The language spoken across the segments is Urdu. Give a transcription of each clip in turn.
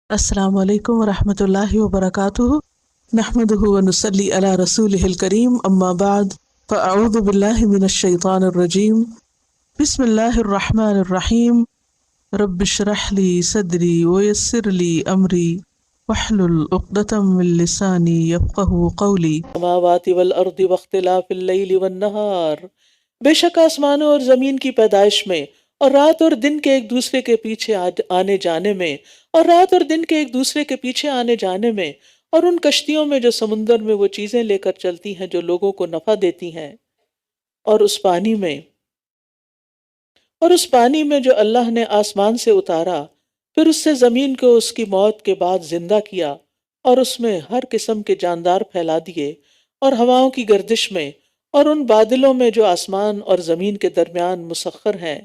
السلام علیکم ورحمۃ اللہ وبرکاتہ، نحمدہ ونصلی علی رسولہ الکریم، اما بعد فاعوذ باللہ من الشیطان الرجیم، بسم اللہ الرحمن الرحیم، رب اشرح لی صدری ویسر لی امری واحلل عقدۃ من لسانی یفقہوا قولی۔ السماوات والارض واختلاف اللیل والنہار، بے شک آسمانوں اور زمین کی پیدائش میں اور رات اور دن کے ایک دوسرے کے پیچھے آنے جانے میں، اور رات اور دن کے ایک دوسرے کے پیچھے آنے جانے میں، اور ان کشتیوں میں جو سمندر میں وہ چیزیں لے کر چلتی ہیں جو لوگوں کو نفع دیتی ہیں، اور اس پانی میں جو اللہ نے آسمان سے اتارا، پھر اس سے زمین کو اس کی موت کے بعد زندہ کیا، اور اس میں ہر قسم کے جاندار پھیلا دیے، اور ہواؤں کی گردش میں، اور ان بادلوں میں جو آسمان اور زمین کے درمیان مسخر ہیں،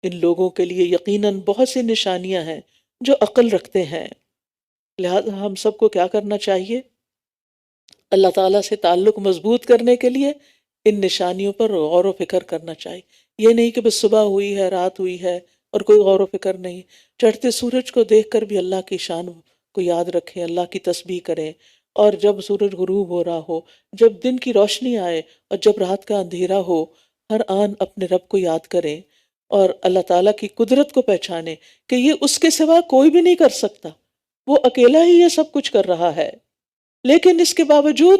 ان لوگوں کے لیے یقیناً بہت سی نشانیاں ہیں جو عقل رکھتے ہیں۔ لہذا ہم سب کو کیا کرنا چاہیے؟ اللہ تعالیٰ سے تعلق مضبوط کرنے کے لیے ان نشانیوں پر غور و فکر کرنا چاہیے۔ یہ نہیں کہ بس صبح ہوئی ہے، رات ہوئی ہے اور کوئی غور و فکر نہیں۔ چڑھتے سورج کو دیکھ کر بھی اللہ کی شان کو یاد رکھیں، اللہ کی تسبیح کریں، اور جب سورج غروب ہو رہا ہو، جب دن کی روشنی آئے اور جب رات کا اندھیرا ہو، ہر آن اپنے رب کو یاد کریں اور اللہ تعالیٰ کی قدرت کو پہچانیں کہ یہ اس کے سوا کوئی بھی نہیں کر سکتا، وہ اکیلا ہی یہ سب کچھ کر رہا ہے۔ لیکن اس کے باوجود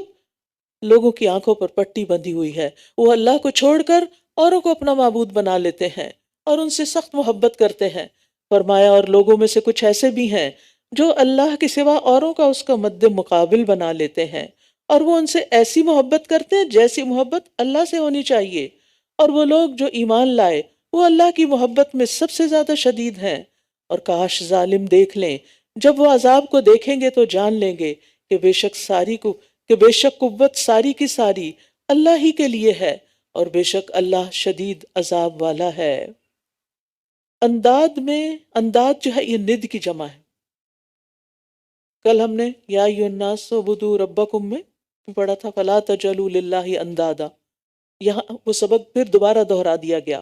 لوگوں کی آنکھوں پر پٹی بندھی ہوئی ہے، وہ اللہ کو چھوڑ کر اوروں کو اپنا معبود بنا لیتے ہیں اور ان سے سخت محبت کرتے ہیں۔ فرمایا اور لوگوں میں سے کچھ ایسے بھی ہیں جو اللہ کے سوا اوروں کا اس کا مد مقابل بنا لیتے ہیں، اور وہ ان سے ایسی محبت کرتے ہیں جیسی محبت اللہ سے ہونی چاہیے، اور وہ لوگ جو ایمان لائے وہ اللہ کی محبت میں سب سے زیادہ شدید ہیں۔ اور کاش ظالم دیکھ لیں، جب وہ عذاب کو دیکھیں گے تو جان لیں گے کہ بے شک قوت ساری کی ساری اللہ ہی کے لیے ہے، اور بے شک اللہ شدید عذاب والا ہے۔ انداد جو ہے یہ ند کی جمع ہے۔ کل ہم نے یا ایھا الناس اعبدوا ربکم میں پڑھا تھا فلا تجعلوا للہ اندادا، یہاں وہ سبق پھر دوبارہ دہرا دیا گیا۔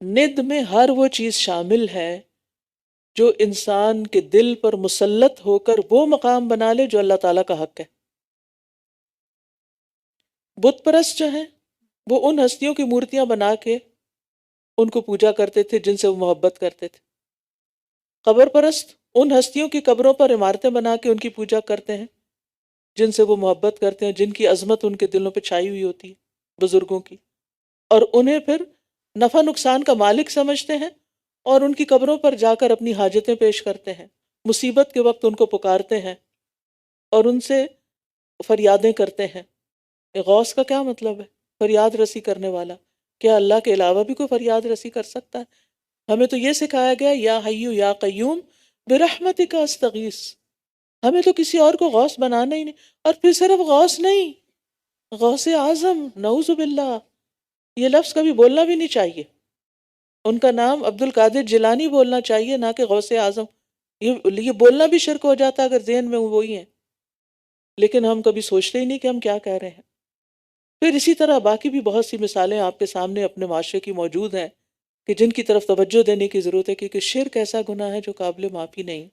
ند میں ہر وہ چیز شامل ہے جو انسان کے دل پر مسلط ہو کر وہ مقام بنا لے جو اللہ تعالیٰ کا حق ہے۔ بت پرست جو ہیں وہ ان ہستیوں کی مورتیاں بنا کے ان کو پوجا کرتے تھے جن سے وہ محبت کرتے تھے۔ قبر پرست ان ہستیوں کی قبروں پر عمارتیں بنا کے ان کی پوجا کرتے ہیں جن سے وہ محبت کرتے ہیں، جن کی عظمت ان کے دلوں پہ چھائی ہوئی ہوتی ہے، بزرگوں کی، اور انہیں پھر نفع نقصان کا مالک سمجھتے ہیں، اور ان کی قبروں پر جا کر اپنی حاجتیں پیش کرتے ہیں، مصیبت کے وقت ان کو پکارتے ہیں اور ان سے فریادیں کرتے ہیں۔ غوث کا کیا مطلب ہے؟ فریاد رسی کرنے والا۔ کیا اللہ کے علاوہ بھی کوئی فریاد رسی کر سکتا ہے؟ ہمیں تو یہ سکھایا گیا یا حیو یا قیوم برحمتک استغیث، ہمیں تو کسی اور کو غوث بنانا ہی نہیں۔ اور پھر صرف غوث نہیں، غوث اعظم، نعوذ باللہ، یہ لفظ کبھی بولنا بھی نہیں چاہیے۔ ان کا نام عبد القادر جیلانی بولنا چاہیے، نہ کہ غوث اعظم۔ یہ بولنا بھی شرک ہو جاتا اگر ذہن میں وہی ہیں، لیکن ہم کبھی سوچتے ہی نہیں کہ ہم کیا کہہ رہے ہیں۔ پھر اسی طرح باقی بھی بہت سی مثالیں آپ کے سامنے اپنے معاشرے کی موجود ہیں کہ جن کی طرف توجہ دینے کی ضرورت ہے، کیونکہ شرک ایسا گناہ ہے جو قابل معافی نہیں۔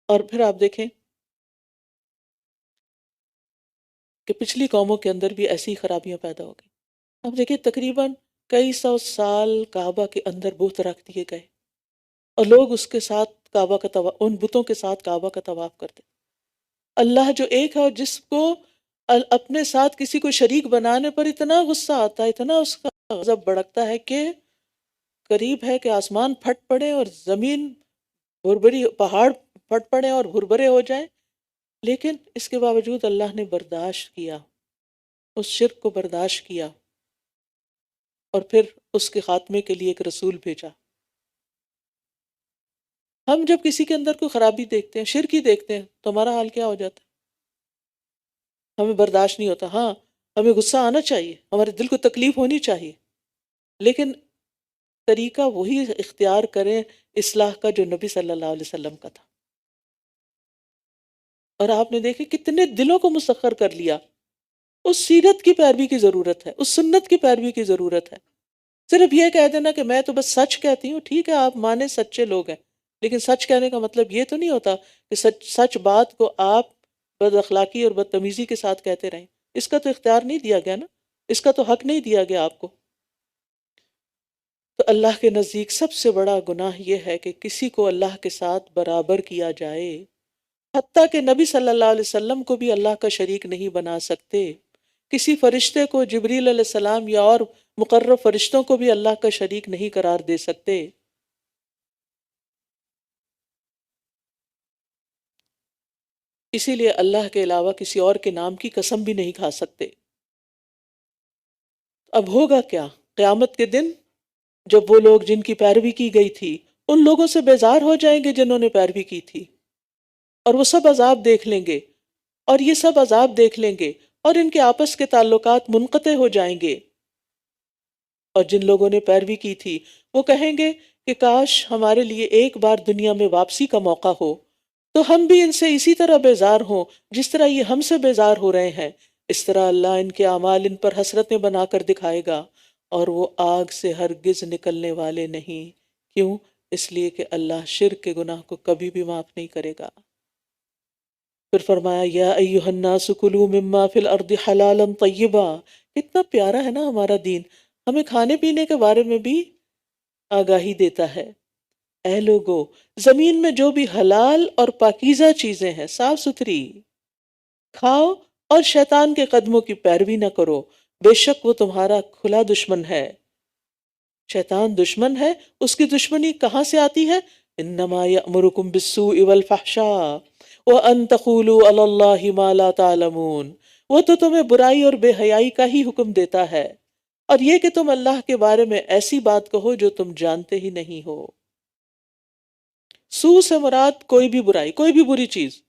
اور پھر آپ دیکھیں کہ پچھلی قوموں کے اندر بھی ایسی خرابیاں پیدا ہو گئی۔ اب دیکھیں تقریباً کئی سو سال کعبہ کے اندر بت رکھ دیے گئے، اور لوگ اس کے ساتھ ان بتوں کے ساتھ کعبہ کا طواف کرتے۔ اللہ جو ایک ہے اور جس کو اپنے ساتھ کسی کو شریک بنانے پر اتنا غصہ آتا ہے، اتنا اس کا غضب بھڑکتا ہے کہ قریب ہے کہ آسمان پھٹ پڑے اور زمین بھربری، پہاڑ پھٹ پڑے اور بھربرے ہو جائیں، لیکن اس کے باوجود اللہ نے برداشت کیا، اس شرک کو برداشت کیا، اور پھر اس کے خاتمے کے لیے ایک رسول بھیجا۔ ہم جب کسی کے اندر کوئی خرابی دیکھتے ہیں، شرک ہی دیکھتے ہیں، تو ہمارا حال کیا ہو جاتا ہے؟ ہمیں برداشت نہیں ہوتا۔ ہاں، ہمیں غصہ آنا چاہیے، ہمارے دل کو تکلیف ہونی چاہیے، لیکن طریقہ وہی اختیار کریں اصلاح کا جو نبی صلی اللہ علیہ وسلم کا تھا۔ اور آپ نے دیکھے کتنے دلوں کو مسخر کر لیا۔ اس سیرت کی پیروی کی ضرورت ہے، اس سنت کی پیروی کی ضرورت ہے۔ صرف یہ کہہ دینا کہ میں تو بس سچ کہتی ہوں، ٹھیک ہے آپ مانے سچے لوگ ہیں، لیکن سچ کہنے کا مطلب یہ تو نہیں ہوتا کہ سچ سچ بات کو آپ بد اخلاقی اور بدتمیزی کے ساتھ کہتے رہیں. اس کا تو اختیار نہیں دیا گیا نا، اس کا تو حق نہیں دیا گیا آپ کو. تو اللہ کے نزدیک سب سے بڑا گناہ یہ ہے کہ کسی کو اللہ کے ساتھ برابر کیا جائے. حتیٰ کہ نبی صلی اللہ علیہ وسلم کو بھی اللہ کا شریک نہیں بنا سکتے. کسی فرشتے کو، جبریل علیہ السلام یا اور مقرب فرشتوں کو بھی اللہ کا شریک نہیں قرار دے سکتے. اسی لیے اللہ کے علاوہ کسی اور کے نام کی قسم بھی نہیں کھا سکتے. اب ہوگا کیا قیامت کے دن؟ جب وہ لوگ جن کی پیروی کی گئی تھی ان لوگوں سے بیزار ہو جائیں گے جنہوں نے پیروی کی تھی، اور وہ سب عذاب دیکھ لیں گے، اور یہ سب عذاب دیکھ لیں گے، اور ان کے آپس کے تعلقات منقطع ہو جائیں گے. اور جن لوگوں نے پیروی کی تھی وہ کہیں گے کہ کاش ہمارے لیے ایک بار دنیا میں واپسی کا موقع ہو تو ہم بھی ان سے اسی طرح بیزار ہوں جس طرح یہ ہم سے بیزار ہو رہے ہیں. اس طرح اللہ ان کے اعمال ان پر حسرتیں بنا کر دکھائے گا، اور وہ آگ سے ہرگز نکلنے والے نہیں. کیوں؟ اس لیے کہ اللہ شرک کے گناہ کو کبھی بھی معاف نہیں کرے گا. پھر فرمایا یا ایہا الناس کلوا مما فی الارض حلالا طیبا. کتنا پیارا ہے نا ہمارا دین، ہمیں کھانے پینے کے بارے میں بھی آگاہی دیتا ہے. اے لوگو، زمین میں جو بھی حلال اور پاکیزہ چیزیں ہیں، صاف ستھری، کھاؤ، اور شیطان کے قدموں کی پیروی نہ کرو، بے شک وہ تمہارا کھلا دشمن ہے. شیطان دشمن ہے، اس کی دشمنی کہاں سے آتی ہے؟ انما یأمرکم بالسوء والفحشاء وان تقولوا علی اللہ ما لا تعلمون. وہ تو تمہیں برائی اور بے حیائی کا ہی حکم دیتا ہے، اور یہ کہ تم اللہ کے بارے میں ایسی بات کہو جو تم جانتے ہی نہیں ہو. سو سے مراد کوئی بھی برائی، کوئی بھی بری چیز،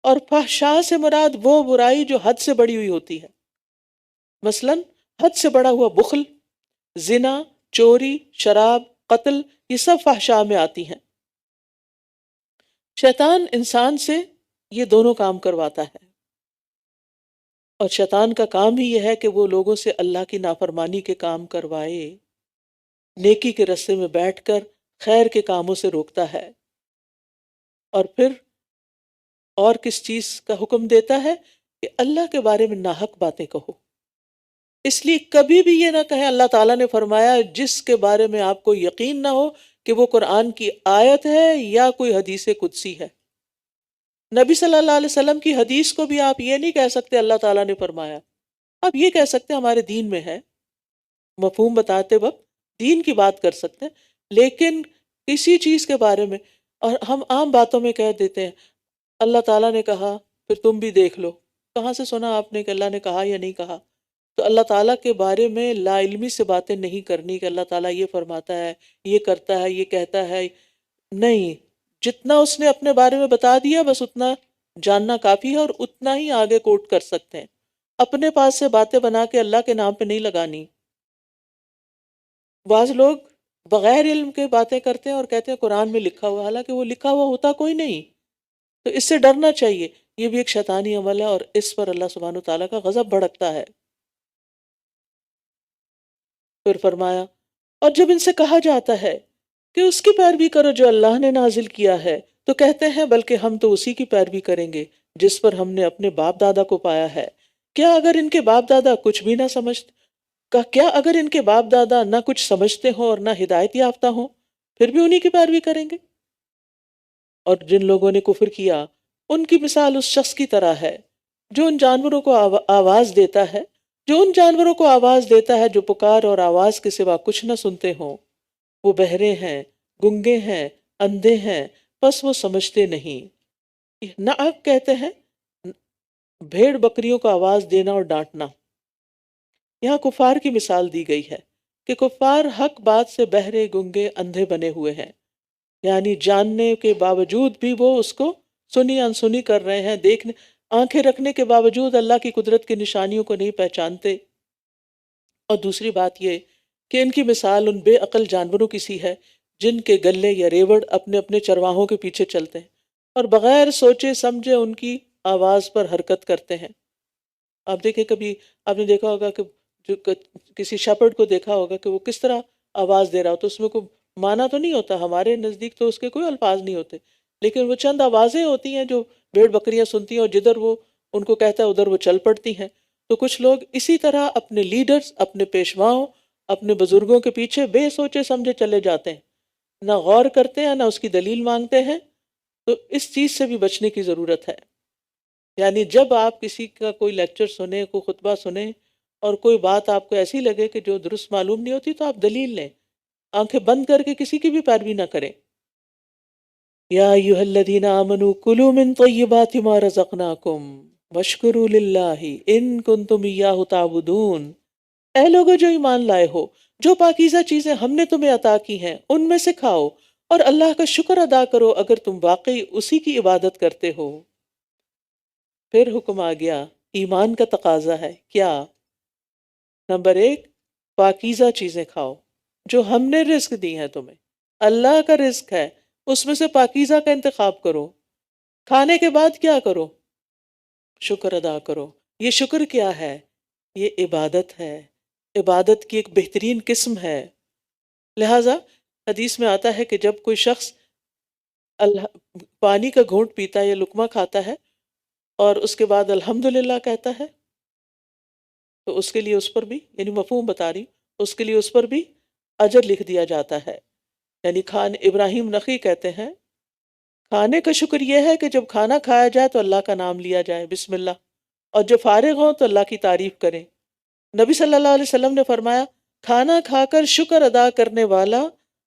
اور فحشاء سے مراد وہ برائی جو حد سے بڑی ہوئی ہوتی ہے. مثلا حد سے بڑا ہوا بخل، زنا، چوری، شراب، قتل، یہ سب فحشاء میں آتی ہیں. شیطان انسان سے یہ دونوں کام کرواتا ہے، اور شیطان کا کام ہی یہ ہے کہ وہ لوگوں سے اللہ کی نافرمانی کے کام کروائے، نیکی کے رستے میں بیٹھ کر خیر کے کاموں سے روکتا ہے. اور پھر اور کس چیز کا حکم دیتا ہے؟ کہ اللہ کے بارے میں ناحق باتیں کہو. اس لیے کبھی بھی یہ نہ کہیں اللہ تعالیٰ نے فرمایا جس کے بارے میں آپ کو یقین نہ ہو کہ وہ قرآن کی آیت ہے یا کوئی حدیث قدسی ہے. نبی صلی اللہ علیہ وسلم کی حدیث کو بھی آپ یہ نہیں کہہ سکتے اللہ تعالیٰ نے فرمایا. آپ یہ کہہ سکتے ہمارے دین میں ہے، مفہوم بتاتے وقت دین کی بات کر سکتے ہیں، لیکن کسی چیز کے بارے میں، اور ہم عام باتوں میں کہہ دیتے ہیں اللہ تعالیٰ نے کہا، پھر تم بھی دیکھ لو. کہاں سے سنا آپ نے کہ اللہ نے کہا یا نہیں کہا؟ تو اللہ تعالیٰ کے بارے میں لا علمی سے باتیں نہیں کرنی کہ اللہ تعالیٰ یہ فرماتا ہے، یہ کرتا ہے، یہ کہتا ہے. نہیں، جتنا اس نے اپنے بارے میں بتا دیا بس اتنا جاننا کافی ہے، اور اتنا ہی آگے کوٹ کر سکتے ہیں. اپنے پاس سے باتیں بنا کے اللہ کے نام پہ نہیں لگانی. بعض لوگ بغیر علم کے باتیں کرتے ہیں اور کہتے ہیں قرآن میں لکھا ہوا، حالانکہ وہ لکھا ہوا ہوتا کوئی نہیں. تو اس سے ڈرنا چاہیے، یہ بھی ایک شیطانی عمل ہے، اور اس پر اللہ سبحانہ وتعالیٰ کا غضب بھڑکتا ہے. پھر فرمایا اور جب ان سے کہا جاتا ہے کہ اس کی پیروی کرو جو اللہ نے نازل کیا ہے، تو کہتے ہیں بلکہ ہم تو اسی کی پیروی کریں گے جس پر ہم نے اپنے باپ دادا کو پایا ہے. کیا اگر ان کے باپ دادا کچھ بھی نہ سمجھتے، کیا اگر ان کے باپ دادا نہ کچھ سمجھتے ہوں اور نہ ہدایت یافتہ ہوں پھر بھی انہی کی پیروی کریں گے؟ اور جن لوگوں نے کفر کیا ان کی مثال اس شخص کی طرح ہے جو ان جانوروں کو آواز دیتا ہے، جو پکار اور آواز کے سوا کچھ نہ سنتے ہوں. وہ بہرے ہیں، گنگے ہیں، اندھے ہیں، بس وہ سمجھتے نہیں. نعق کہتے ہیں بھیڑ بکریوں کو آواز دینا اور ڈانٹنا. یہاں کفار کی مثال دی گئی ہے کہ کفار حق بات سے بہرے، گنگے، اندھے بنے ہوئے ہیں، یعنی جاننے کے باوجود بھی وہ اس کو سنی انسنی کر رہے ہیں، دیکھنے آنکھیں رکھنے کے باوجود اللہ کی قدرت کی نشانیوں کو نہیں پہچانتے. اور دوسری بات یہ کہ ان کی مثال ان بے عقل جانوروں کی سی ہے جن کے گلے یا ریوڑ اپنے اپنے چرواہوں کے پیچھے چلتے ہیں اور بغیر سوچے سمجھے ان کی آواز پر حرکت کرتے ہیں. آپ دیکھیں، کبھی آپ نے دیکھا ہوگا کہ کسی شپرڈ کو دیکھا ہوگا کہ وہ کس طرح آواز دے رہا ہو، تو اس میں کوئی معنی تو نہیں ہوتا، ہمارے نزدیک تو اس کے کوئی الفاظ نہیں ہوتے، لیکن وہ چند آوازیں ہوتی ہیں جو بھیڑ بکریاں سنتی ہیں، اور جدھر وہ ان کو کہتا ہے ادھر وہ چل پڑتی ہیں۔ تو کچھ لوگ اسی طرح اپنے لیڈرز، اپنے پیشواؤں، اپنے بزرگوں کے پیچھے بے سوچے سمجھے چلے جاتے ہیں، نہ غور کرتے ہیں، نہ اس کی دلیل مانگتے ہیں۔ تو اس چیز سے بھی بچنے کی ضرورت ہے۔ یعنی جب آپ کسی کا کوئی لیکچر سنیں، کوئی خطبہ سنیں، اور کوئی بات آپ کو ایسی لگے کہ جو درست معلوم نہیں ہوتی، تو آپ دلیل لیں، آنکھیں بند کر کے کسی کی بھی پیروی نہ کریں۔ یا ایھا الذین آمنوا کلوا من طیبات ما رزقناکم واشکروا للہ ان کنتم ایاہ تعبدون۔ اے لوگو جو ایمان لائے ہو، جو پاکیزہ چیزیں ہم نے تمہیں عطا کی ہیں ان میں سے کھاؤ، اور اللہ کا شکر ادا کرو اگر تم واقعی اسی کی عبادت کرتے ہو۔ پھر حکم آ گیا، ایمان کا تقاضا ہے کیا؟ نمبر 1، پاکیزہ چیزیں کھاؤ جو ہم نے رزق دی ہیں تمہیں، اللہ کا رزق ہے، اس میں سے پاکیزہ کا انتخاب کرو۔ کھانے کے بعد کیا کرو؟ شکر ادا کرو۔ یہ شکر کیا ہے؟ یہ عبادت ہے، عبادت کی ایک بہترین قسم ہے۔ لہٰذا حدیث میں آتا ہے کہ جب کوئی شخص اللہ پانی کا گھونٹ پیتا ہے یا لقمہ کھاتا ہے اور اس کے بعد الحمدللہ کہتا ہے، تو اس کے لیے اس پر بھی، یعنی مفہوم بتا رہی، اس کے لیے اس پر بھی اجر لکھ دیا جاتا ہے۔ یعنی ابراہیم نخعی کہتے ہیں، کھانے کا شکر یہ ہے کہ جب کھانا کھایا جائے تو اللہ کا نام لیا جائے، بسم اللہ، اور جب فارغ ہوں تو اللہ کی تعریف کریں۔ نبی صلی اللہ علیہ وسلم نے فرمایا، کھانا کھا کر شکر ادا کرنے والا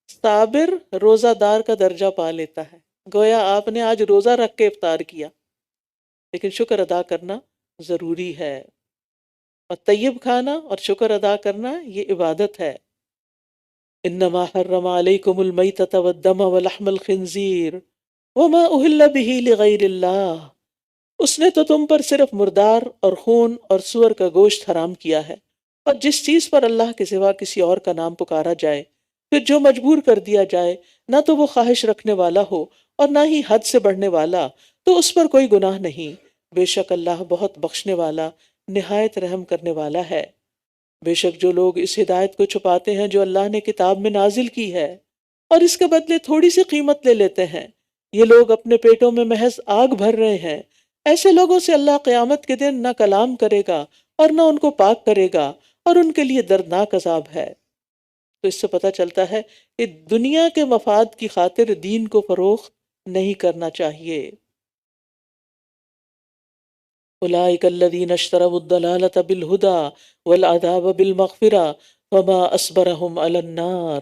صابر روزہ دار کا درجہ پا لیتا ہے۔ گویا آپ نے آج روزہ رکھ کے افطار کیا، لیکن شکر ادا کرنا ضروری ہے، اور طیب کھانا اور شکر ادا کرنا یہ عبادت ہے۔ انما حرم علیکم المیتۃ والدم ولحم الخنزیر وما اہل بہ لغیر اللہ۔ اس نے تو تم پر صرف مردار اور خون اور سور کا گوشت حرام کیا ہے، اور جس چیز پر اللہ کے سوا کسی اور کا نام پکارا جائے، پھر جو مجبور کر دیا جائے، نہ تو وہ خواہش رکھنے والا ہو اور نہ ہی حد سے بڑھنے والا، تو اس پر کوئی گناہ نہیں۔ بے شک اللہ بہت بخشنے والا، نہایت رحم کرنے والا ہے۔ بے شک جو لوگ اس ہدایت کو چھپاتے ہیں جو اللہ نے کتاب میں نازل کی ہے، اور اس کے بدلے تھوڑی سی قیمت لے لیتے ہیں، یہ لوگ اپنے پیٹوں میں محض آگ بھر رہے ہیں۔ ایسے لوگوں سے اللہ قیامت کے دن نہ کلام کرے گا اور نہ ان کو پاک کرے گا، اور ان کے لیے دردناک عذاب ہے۔ تو اس سے پتہ چلتا ہے کہ دنیا کے مفاد کی خاطر دین کو فروخت نہیں کرنا چاہیے۔ اولئک الذین اشتروا الضلالۃ بالہدی والعذاب بالمغفرہ فما اصبرہم علی النار۔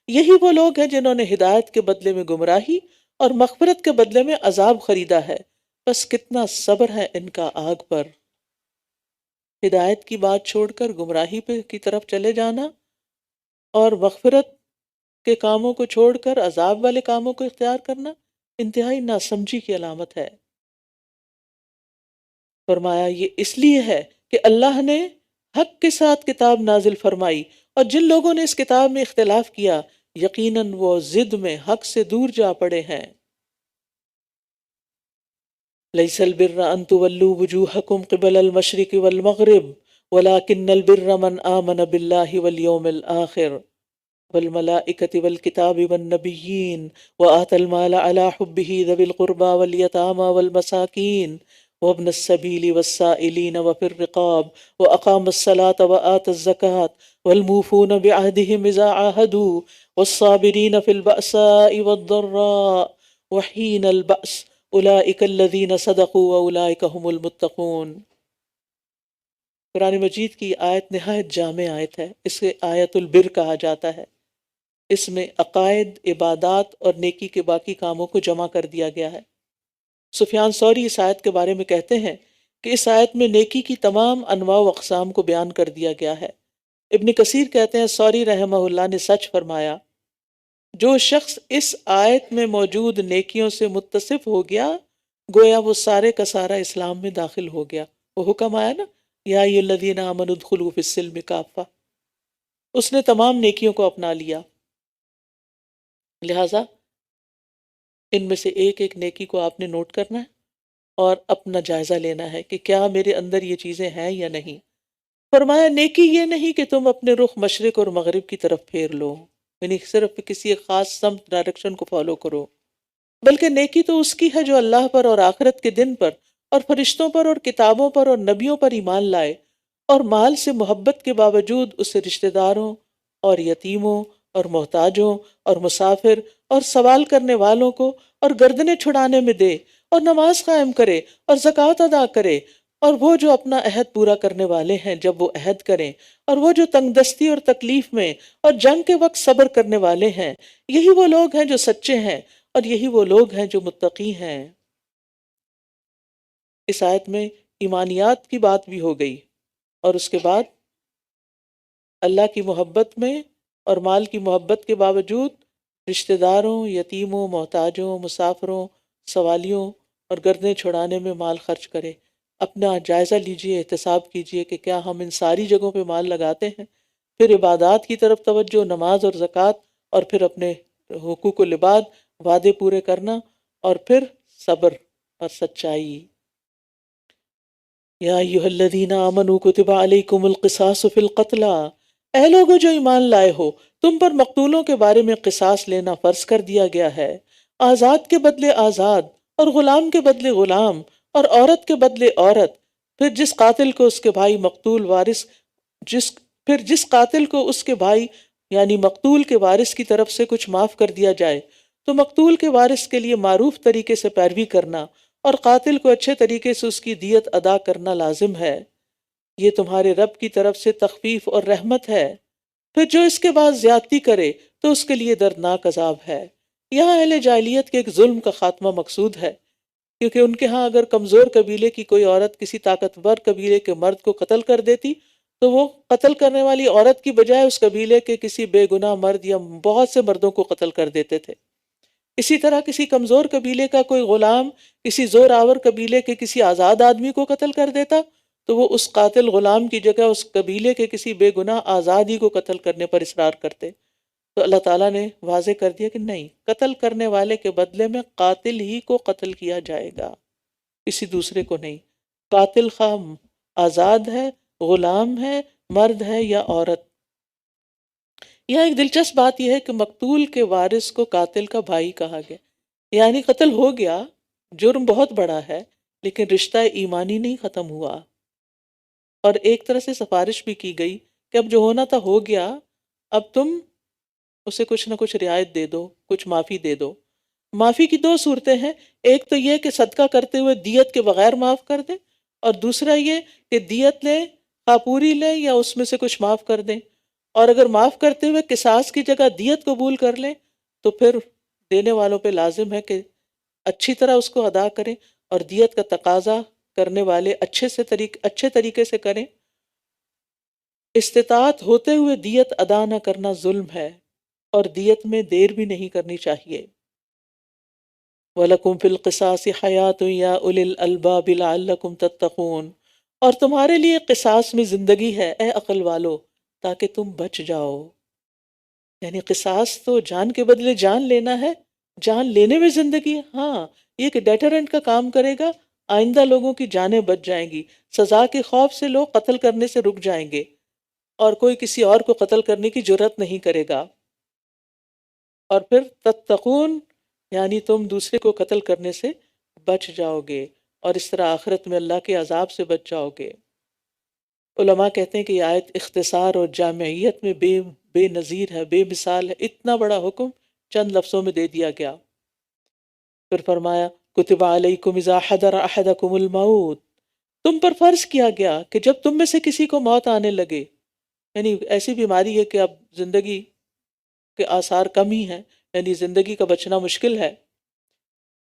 یہی وہ لوگ ہیں جنہوں نے ہدایت کے بدلے میں گمراہی اور مغفرت کے بدلے میں عذاب خریدا ہے، بس کتنا صبر ہے ان کا آگ پر۔ ہدایت کی بات چھوڑ کر گمراہی کی طرف چلے جانا، اور مغفرت کے کاموں کو چھوڑ کر عذاب والے کاموں کو اختیار کرنا، انتہائی ناسمجھی کی علامت ہے۔ فرمایا یہ اس لیے ہے کہ اللہ نے حق کے ساتھ کتاب نازل فرمائی، اور جن لوگوں نے اس کتاب میں اختلاف کیا، یقیناً وہ ضد میں حق سے دور جا پڑے ہیں۔ لیس البر ان تولوا وجوہکم قبل المشرق والمغرب ولکن البر من آمن باللہ والیوم الآخر والملائکة والکتاب والنبیین وآتى المال على حبه ذوی القربى واليتامى والمساکین وابن السبیل والسائلین وفی الرقاب وأقام الصلاة وآتى الزکاة والموفون بعهدهم اذا عاهدوا والصابرین فی البأساء والضراء وحین البأس اولئک الذین صدقوا واولئک هم المتقون۔ قرآن مجید کی آیت نہایت جامع آیت ہے، اسے آیت البر کہا جاتا ہے۔ اس میں عقائد، عبادات اور نیکی کے باقی کاموں کو جمع کر دیا گیا ہے۔ سفیان ثوری اس آیت کے بارے میں کہتے ہیں کہ اس آیت میں نیکی کی تمام انواع و اقسام کو بیان کر دیا گیا ہے۔ ابن کثیر کہتے ہیں ثوری رحمہ اللہ نے سچ فرمایا، جو شخص اس آیت میں موجود نیکیوں سے متصف ہو گیا، گویا وہ سارے کا سارا اسلام میں داخل ہو گیا۔ وہ حکم آیا نا، یا ایھا الذین آمنوا ادخلوا فی السلم کافہ، اس نے تمام نیکیوں کو اپنا لیا۔ لہٰذا ان میں سے ایک ایک نیکی کو آپ نے نوٹ کرنا ہے اور اپنا جائزہ لینا ہے کہ کیا میرے اندر یہ چیزیں ہیں یا نہیں۔ فرمایا نیکی یہ نہیں کہ تم اپنے رخ مشرق اور مغرب کی طرف پھیر لو، یعنی صرف کسی ایک خاص سمت ڈائریکشن کو فالو کرو، بلکہ نیکی تو اس کی ہے جو اللہ پر اور آخرت کے دن پر اور فرشتوں پر اور کتابوں پر اور نبیوں پر ایمان لائے، اور مال سے محبت کے باوجود اسے رشتہ داروں اور یتیموں اور محتاجوں اور مسافر اور سوال کرنے والوں کو اور گردنیں چھڑانے میں دے، اور نماز قائم کرے اور زکوٰۃ ادا کرے، اور وہ جو اپنا عہد پورا کرنے والے ہیں جب وہ عہد کریں، اور وہ جو تنگ دستی اور تکلیف میں اور جنگ کے وقت صبر کرنے والے ہیں، یہی وہ لوگ ہیں جو سچے ہیں، اور یہی وہ لوگ ہیں جو متقی ہیں۔ اس آیت میں ایمانیات کی بات بھی ہو گئی، اور اس کے بعد اللہ کی محبت میں اور مال کی محبت کے باوجود رشتہ داروں، یتیموں، محتاجوں، مسافروں، سوالیوں اور گردنیں چھڑانے میں مال خرچ کرے۔ اپنا جائزہ لیجئے، احتساب کیجئے کہ کیا ہم ان ساری جگہوں پہ مال لگاتے ہیں، پھر عبادات کی طرف توجہ، نماز اور زکوٰۃ، اور پھر اپنے حقوق العباد، وعدے پورے کرنا، اور پھر صبر اور سچائی۔ یا ایھا الذین آمنوا کتب علیکم القصاص فی القتلی، اے لوگو جو ایمان لائے ہو، تم پر مقتولوں کے بارے میں قصاص لینا فرض کر دیا گیا ہے، آزاد کے بدلے آزاد، اور غلام کے بدلے غلام، اور عورت کے بدلے عورت۔ پھر جس قاتل کو اس کے بھائی مقتول وارث جس پھر جس قاتل کو اس کے بھائی یعنی مقتول کے وارث کی طرف سے کچھ معاف کر دیا جائے تو مقتول کے وارث کے لیے معروف طریقے سے پیروی کرنا اور قاتل کو اچھے طریقے سے اس کی دیت ادا کرنا لازم ہے۔ یہ تمہارے رب کی طرف سے تخفیف اور رحمت ہے۔ پھر جو اس کے بعد زیادتی کرے تو اس کے لیے دردناک عذاب ہے۔ یہاں اہل جاہلیت کے ایک ظلم کا خاتمہ مقصود ہے، کیونکہ ان کے ہاں اگر کمزور قبیلے کی کوئی عورت کسی طاقتور قبیلے کے مرد کو قتل کر دیتی تو وہ قتل کرنے والی عورت کی بجائے اس قبیلے کے کسی بے گناہ مرد یا بہت سے مردوں کو قتل کر دیتے تھے۔ اسی طرح کسی کمزور قبیلے کا کوئی غلام کسی زور آور قبیلے کے کسی آزاد آدمی کو قتل کر دیتا تو وہ اس قاتل غلام کی جگہ اس قبیلے کے کسی بے گناہ آزادی کو قتل کرنے پر اصرار کرتے۔ تو اللہ تعالیٰ نے واضح کر دیا کہ نہیں، قتل کرنے والے کے بدلے میں قاتل ہی کو قتل کیا جائے گا، کسی دوسرے کو نہیں۔ قاتل خواہ آزاد ہے، غلام ہے، مرد ہے یا عورت۔ یہاں ایک دلچسپ بات یہ ہے کہ مقتول کے وارث کو قاتل کا بھائی کہا گیا، یعنی قتل ہو گیا، جرم بہت بڑا ہے، لیکن رشتہ ایمانی نہیں ختم ہوا۔ اور ایک طرح سے سفارش بھی کی گئی کہ اب جو ہونا تھا ہو گیا، اب تم اسے کچھ نہ کچھ رعایت دے دو، کچھ معافی دے دو۔ معافی کی دو صورتیں ہیں، ایک تو یہ کہ صدقہ کرتے ہوئے دیت کے بغیر معاف کر دیں، اور دوسرا یہ کہ دیت لیں، خواہ پوری لیں یا اس میں سے کچھ معاف کر دیں، اور اگر معاف کرتے ہوئے قصاص کی جگہ دیت قبول کر لیں تو پھر دینے والوں پہ لازم ہے کہ اچھی طرح اس کو ادا کریں، اور دیت کا تقاضا کرنے والے اچھے طریقے سے کریں۔ استطاعت ہوتے ہوئے دیت ادا نہ کرنا ظلم ہے، اور دیت میں دیر بھی نہیں کرنی چاہیے۔ وَلَكُمْ فِي الْقِصَاصِ حَيَاةٌ يَا أُولِي الْأَلْبَابِ لَعَلَّكُمْ تَتَّقُونَ، اور تمہارے لیے قصاص میں زندگی ہے اے عقل والو، تاکہ تم بچ جاؤ۔ یعنی قصاص تو جان کے بدلے جان لینا ہے، جان لینے میں زندگی ہے۔ ہاں، یہ کہ ڈیٹرنٹ کا کام کرے گا، آئندہ لوگوں کی جانیں بچ جائیں گی، سزا کے خوف سے لوگ قتل کرنے سے رک جائیں گے، اور کوئی کسی اور کو قتل کرنے کی جرات نہیں کرے گا۔ اور پھر تتقون، یعنی تم دوسرے کو قتل کرنے سے بچ جاؤ گے، اور اس طرح آخرت میں اللہ کے عذاب سے بچ جاؤ گے۔ علماء کہتے ہیں کہ یہ آیت اختصار اور جامعیت میں بے نظیر ہے، بے مثال ہے۔ اتنا بڑا حکم چند لفظوں میں دے دیا گیا۔ پھر فرمایا کتب علیکم اذا حضر احدکم الموت، تم پر فرض کیا گیا کہ جب تم میں سے کسی کو موت آنے لگے، یعنی ایسی بیماری ہے کہ اب زندگی کے آثار کم ہی ہیں، یعنی زندگی کا بچنا مشکل ہے،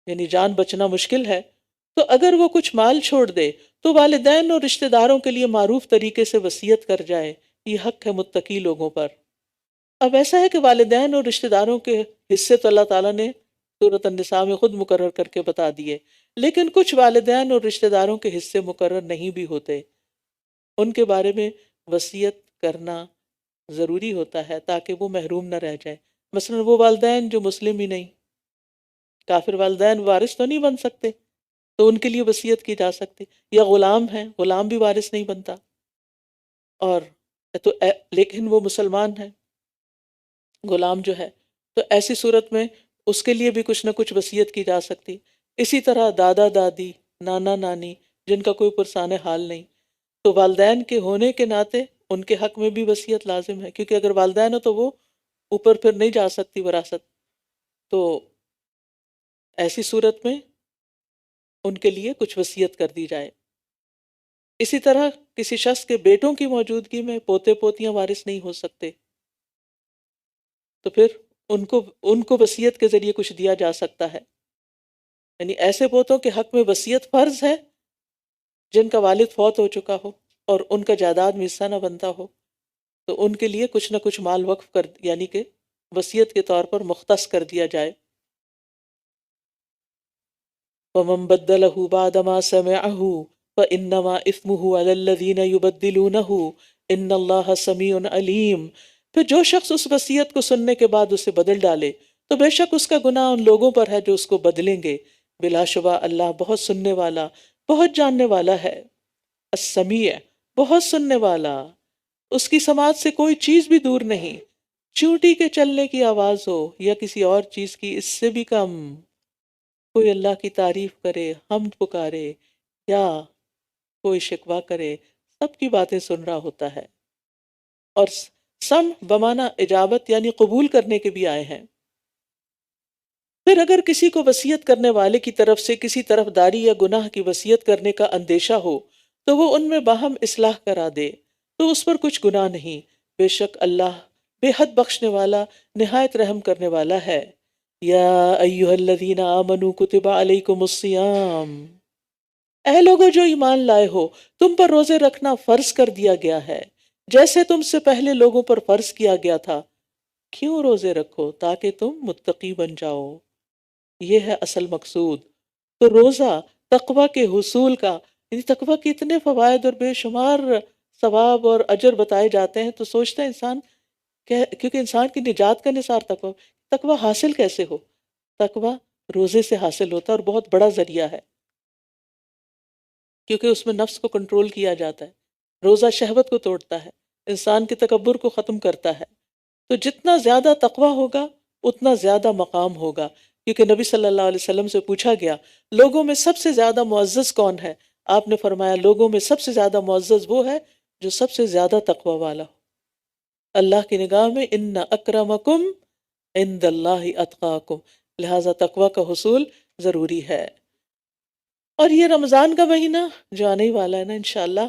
یعنی جان بچنا مشکل ہے، تو اگر وہ کچھ مال چھوڑ دے تو والدین اور رشتہ داروں کے لیے معروف طریقے سے وصیت کر جائے، یہ حق ہے متقی لوگوں پر۔ اب ایسا ہے کہ والدین اور رشتہ داروں کے حصے تو اللہ تعالیٰ نے سورۃ النساء میں خود مقرر کر کے بتا دیے، لیکن کچھ والدین اور رشتہ داروں کے حصے مقرر نہیں بھی ہوتے، ان کے بارے میں وصیت کرنا ضروری ہوتا ہے تاکہ وہ محروم نہ رہ جائے۔ مثلا وہ والدین جو مسلم ہی نہیں، کافر والدین وارث تو نہیں بن سکتے، تو ان کے لیے وصیت کی جا سکتی، یا غلام ہیں، غلام بھی وارث نہیں بنتا، اور لیکن وہ مسلمان ہیں غلام جو ہے، تو ایسی صورت میں اس کے لیے بھی کچھ نہ کچھ وصیت کی جا سکتی۔ اسی طرح دادا دادی، نانا نانی، جن کا کوئی پرسان حال نہیں، تو والدین کے ہونے کے ناطے ان کے حق میں بھی وصیت لازم ہے، کیونکہ اگر والدین ہو تو وہ اوپر پھر نہیں جا سکتی وراثت، تو ایسی صورت میں ان کے لیے کچھ وصیت کر دی جائے۔ اسی طرح کسی شخص کے بیٹوں کی موجودگی میں پوتے پوتیاں وارث نہیں ہو سکتے، تو پھر ان کو وصیت کے ذریعے کچھ دیا جا سکتا ہے۔ یعنی ایسے پوتوں کے حق میں وصیت فرض ہے جن کا والد فوت ہو چکا ہو اور ان کا جائیداد میں حصہ نہ بنتا ہو، تو ان کے لیے کچھ نہ کچھ مال وقف کر، یعنی کہ وصیت کے طور پر مختص کر دیا جائے۔ وَمَن بَدَّلَهُ بَعْدَ مَا سَمِعَهُ فَإِنَّمَا إِثْمُهُ عَلَى الَّذِينَ يُبَدِّلُونَهُ إِنَّ اللَّهَ سَمِيعٌ عَلِيمٌ۔ پھر جو شخص اس وصیت کو سننے کے بعد اسے بدل ڈالے تو بے شک اس کا گناہ ان لوگوں پر ہے جو اس کو بدلیں گے، بلا شبہ اللہ بہت سننے والا، بہت جاننے والا ہے۔ السمیع، بہت سننے والا، اس کی سماعت سے کوئی چیز بھی دور نہیں، چونٹی کے چلنے کی آواز ہو یا کسی اور چیز کی اس سے بھی کم، کوئی اللہ کی تعریف کرے، حمد پکارے یا کوئی شکوہ کرے، سب کی باتیں سن رہا ہوتا ہے۔ اور سم بمانہ اجابت یعنی قبول کرنے کے بھی آئے ہیں۔ پھر اگر کسی کو وصیت کرنے والے کی طرف سے کسی طرف داری یا گناہ کی وصیت کرنے کا اندیشہ ہو تو وہ ان میں باہم اصلاح کرا دے تو اس پر کچھ گناہ نہیں، بے شک اللہ بے حد بخشنے والا، نہایت رحم کرنے والا ہے۔ یا ایہا الذین آمنوا کتب علیکم الصیام، اے لوگو جو ایمان لائے ہو، تم پر روزے رکھنا فرض کر دیا گیا ہے جیسے تم سے پہلے لوگوں پر فرض کیا گیا تھا۔ کیوں روزے رکھو؟ تاکہ تم متقی بن جاؤ، یہ ہے اصل مقصود۔ تو روزہ تقوی کے حصول کا، یعنی تقوی کے اتنے فوائد اور بے شمار ثواب اور اجر بتائے جاتے ہیں، تو سوچتا ہے انسان کہ کیونکہ انسان کی نجات کا نثار تقوی، تقوی حاصل کیسے ہو؟ تقوی روزے سے حاصل ہوتا ہے اور بہت بڑا ذریعہ ہے، کیونکہ اس میں نفس کو کنٹرول کیا جاتا ہے۔ روزہ شہوت کو توڑتا ہے، انسان کے تکبر کو ختم کرتا ہے۔ تو جتنا زیادہ تقوی ہوگا اتنا زیادہ مقام ہوگا، کیونکہ نبی صلی اللہ علیہ وسلم سے پوچھا گیا لوگوں میں سب سے زیادہ معزز کون ہے؟ آپ نے فرمایا لوگوں میں سب سے زیادہ معزز وہ ہے جو سب سے زیادہ تقوی والا ہو۔ اللہ کی نگاہ میں ان اکرمکم عند اللہ اتقاکم، لہذا تقوی کا حصول ضروری ہے۔ اور یہ رمضان کا مہینہ جو آنے ہی والا ہے نا، انشاءاللہ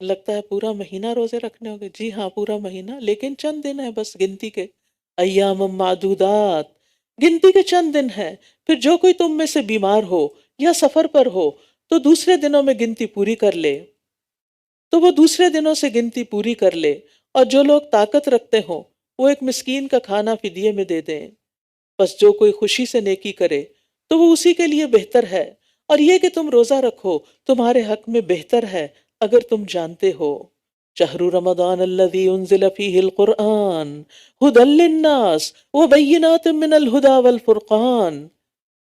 لگتا ہے پورا مہینہ روزے رکھنے ہوں گے۔ جی ہاں، پورا مہینہ، لیکن چند دن ہے بس گنتی کے، ایام معدودات، گنتی کے چند دن ہیں۔ پھر جو کوئی تم میں سے بیمار ہو یا سفر پر ہو تو دوسرے دنوں میں گنتی پوری کر لے، تو وہ دوسرے دنوں سے گنتی پوری کر لے۔ اور جو لوگ طاقت رکھتے ہوں وہ ایک مسکین کا کھانا فدیے میں دے دیں۔ بس جو کوئی خوشی سے نیکی کرے تو وہ اسی کے لیے بہتر ہے، اور یہ کہ تم روزہ رکھو تمہارے حق میں بہتر ہے اگر تم جانتے ہو۔ شہر رمضان الذی انزل فیہ القرآن ھدی للناس وبینات من الھدی والفرقان،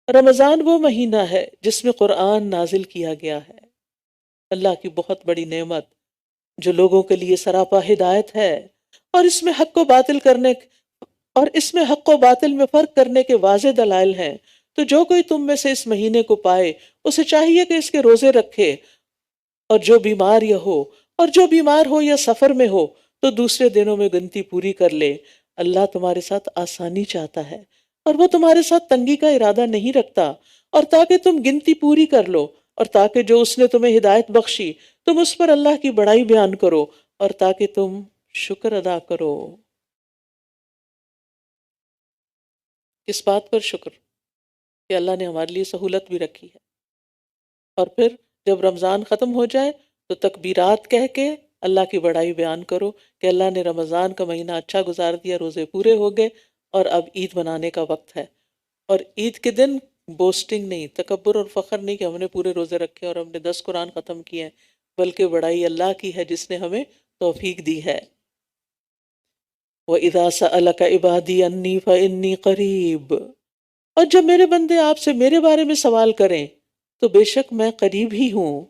رمضان وہ مہینہ ہے جس میں قرآن نازل کیا گیا ہے، اللہ کی بہت بڑی نعمت جو لوگوں کے لیے سراپا ہدایت ہے، اور اس میں حق و باطل میں فرق کرنے کے واضح دلائل ہیں۔ تو جو کوئی تم میں سے اس مہینے کو پائے اسے چاہیے کہ اس کے روزے رکھے، اور جو بیمار ہو یا سفر میں ہو تو دوسرے دنوں میں گنتی پوری کر لے۔ اللہ تمہارے ساتھ آسانی چاہتا ہے اور وہ تمہارے ساتھ تنگی کا ارادہ نہیں رکھتا، اور تاکہ تم گنتی پوری کر لو، اور تاکہ جو اس نے تمہیں ہدایت بخشی تم اس پر اللہ کی بڑائی بیان کرو، اور تاکہ تم شکر ادا کرو۔ کس بات پر شکر؟ کہ اللہ نے ہمارے لیے سہولت بھی رکھی ہے۔ اور پھر جب رمضان ختم ہو جائے تو تکبیرات کہہ کے اللہ کی بڑائی بیان کرو کہ اللہ نے رمضان کا مہینہ اچھا گزار دیا، روزے پورے ہو گئے، اور اب عید منانے کا وقت ہے۔ اور عید کے دن بوسٹنگ نہیں، تکبر اور فخر نہیں کہ ہم نے پورے روزے رکھے اور ہم نے 10 قرآن ختم کیے ہیں، بلکہ بڑائی اللہ کی ہے جس نے ہمیں توفیق دی ہے۔ وَإِذَا سَأَلَكَ عِبَادِي أَنِّي فَإِنِّي قَرِيبٌ، اور جب میرے بندے آپ سے میرے بارے میں سوال کریں تو بے شک میں قریب ہی ہوں،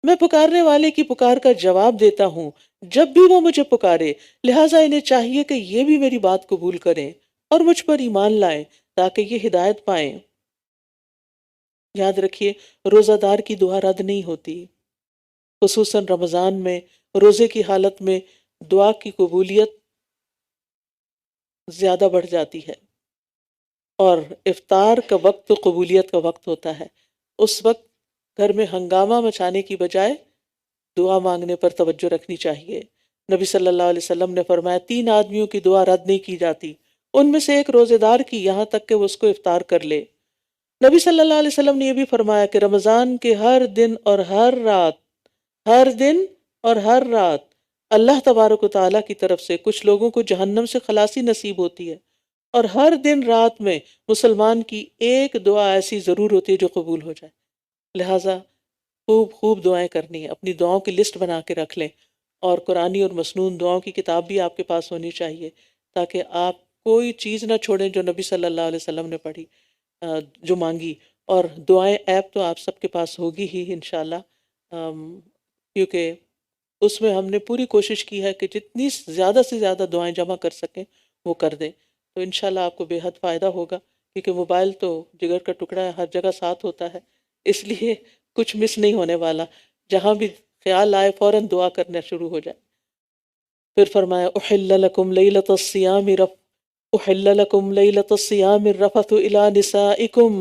میں پکارنے والے کی پکار کا جواب دیتا ہوں، جب بھی وہ مجھے پکارے، لہٰذا انہیں چاہیے کہ یہ بھی میری بات قبول کریں اور مجھ پر ایمان لائیں تاکہ یہ ہدایت پائیں۔ یاد رکھیے، روزہ دار کی دعا رد نہیں ہوتی، خصوصاً رمضان میں روزے کی حالت میں دعا کی قبولیت زیادہ بڑھ جاتی ہے، اور افطار کا وقت تو قبولیت کا وقت ہوتا ہے۔ اس وقت گھر میں ہنگامہ مچانے کی بجائے دعا مانگنے پر توجہ رکھنی چاہیے۔ نبی صلی اللہ علیہ وسلم نے فرمایا 3 آدمیوں کی دعا رد نہیں کی جاتی، ان میں سے ایک روزے دار کی، یہاں تک کہ وہ اس کو افطار کر لے۔ نبی صلی اللہ علیہ وسلم نے یہ بھی فرمایا کہ رمضان کے ہر دن اور ہر رات اللہ تبارک و تعالیٰ کی طرف سے کچھ لوگوں کو جہنم سے خلاصی نصیب ہوتی ہے، اور ہر دن رات میں مسلمان کی ایک دعا ایسی ضرور ہوتی ہے جو قبول ہو جائے۔ لہٰذا خوب خوب دعائیں کرنی ہے، اپنی دعاؤں کی لسٹ بنا کے رکھ لیں، اور قرآنی اور مسنون دعاؤں کی کتاب بھی آپ کے پاس ہونی چاہیے تاکہ آپ کوئی چیز نہ چھوڑیں جو نبی صلی اللہ علیہ وسلم نے پڑھی، جو مانگی۔ اور دعائیں ایپ تو آپ سب کے پاس ہوگی ہی انشاءاللہ، کیونکہ اس میں ہم نے پوری کوشش کی ہے کہ جتنی زیادہ سے زیادہ دعائیں جمع کر سکیں وہ کر دیں، تو انشاءاللہ آپ کو بے حد فائدہ ہوگا، کیونکہ موبائل تو جگر کا ٹکڑا ہے، ہر جگہ ساتھ ہوتا ہے، اس لیے کچھ مس نہیں ہونے والا، جہاں بھی خیال آئے فوراً دعا کرنا شروع ہو جائے۔ پھر فرمایا احل لکم لیلۃ الصیام الرفث الی نسائکم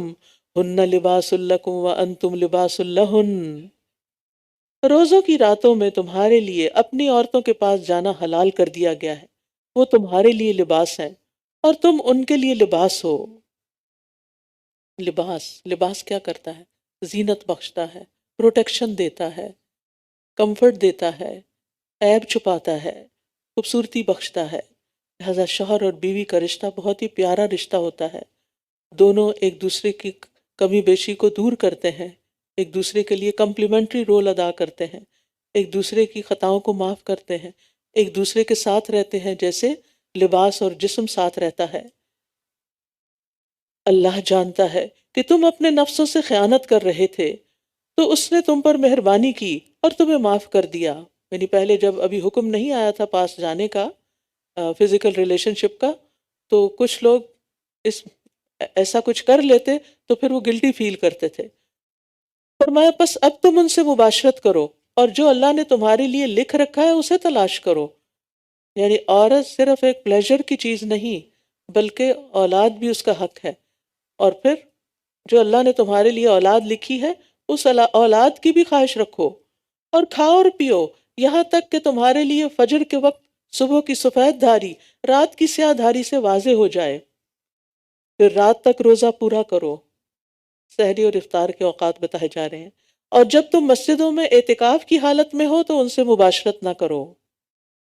ہن لباس لکم وانتم لباس لہن۔ روزوں کی راتوں میں تمہارے لیے اپنی عورتوں کے پاس جانا حلال کر دیا گیا ہے، وہ تمہارے لیے لباس ہیں اور تم ان کے لیے لباس ہو۔ لباس کیا کرتا ہے؟ زینت بخشتا ہے، پروٹیکشن دیتا ہے، کمفرٹ دیتا ہے، عیب چھپاتا ہے، خوبصورتی بخشتا ہے۔ لہذا شوہر اور بیوی کا رشتہ بہت ہی پیارا رشتہ ہوتا ہے، دونوں ایک دوسرے کی کمی بیشی کو دور کرتے ہیں، ایک دوسرے کے لیے کمپلیمنٹری رول ادا کرتے ہیں، ایک دوسرے کی خطاؤں کو معاف کرتے ہیں، ایک دوسرے کے ساتھ رہتے ہیں جیسے لباس اور جسم ساتھ رہتا ہے۔ اللہ جانتا ہے کہ تم اپنے نفسوں سے خیانت کر رہے تھے، تو اس نے تم پر مہربانی کی اور تمہیں معاف کر دیا۔ یعنی پہلے جب ابھی حکم نہیں آیا تھا پاس جانے کا، فزیکل ریلیشن شپ کا، تو کچھ لوگ اس ایسا کچھ کر لیتے تو پھر وہ گلٹی فیل کرتے تھے۔ فرمایا پس اب تم ان سے مباشرت کرو، اور جو اللہ نے تمہارے لیے لکھ رکھا ہے اسے تلاش کرو۔ یعنی عورت صرف ایک پلیجر کی چیز نہیں بلکہ اولاد بھی اس کا حق ہے، اور پھر جو اللہ نے تمہارے لیے اولاد لکھی ہے اس اولاد کی بھی خواہش رکھو، اور کھاؤ اور پیو یہاں تک کہ تمہارے لیے فجر کے وقت صبح کی سفید دھاری رات کی سیاہ دھاری سے واضح ہو جائے، پھر رات تک روزہ پورا کرو۔ سحری اور افطار کے اوقات بتائے جا رہے ہیں۔ اور جب تم مسجدوں میں اعتکاف کی حالت میں ہو تو ان سے مباشرت نہ کرو۔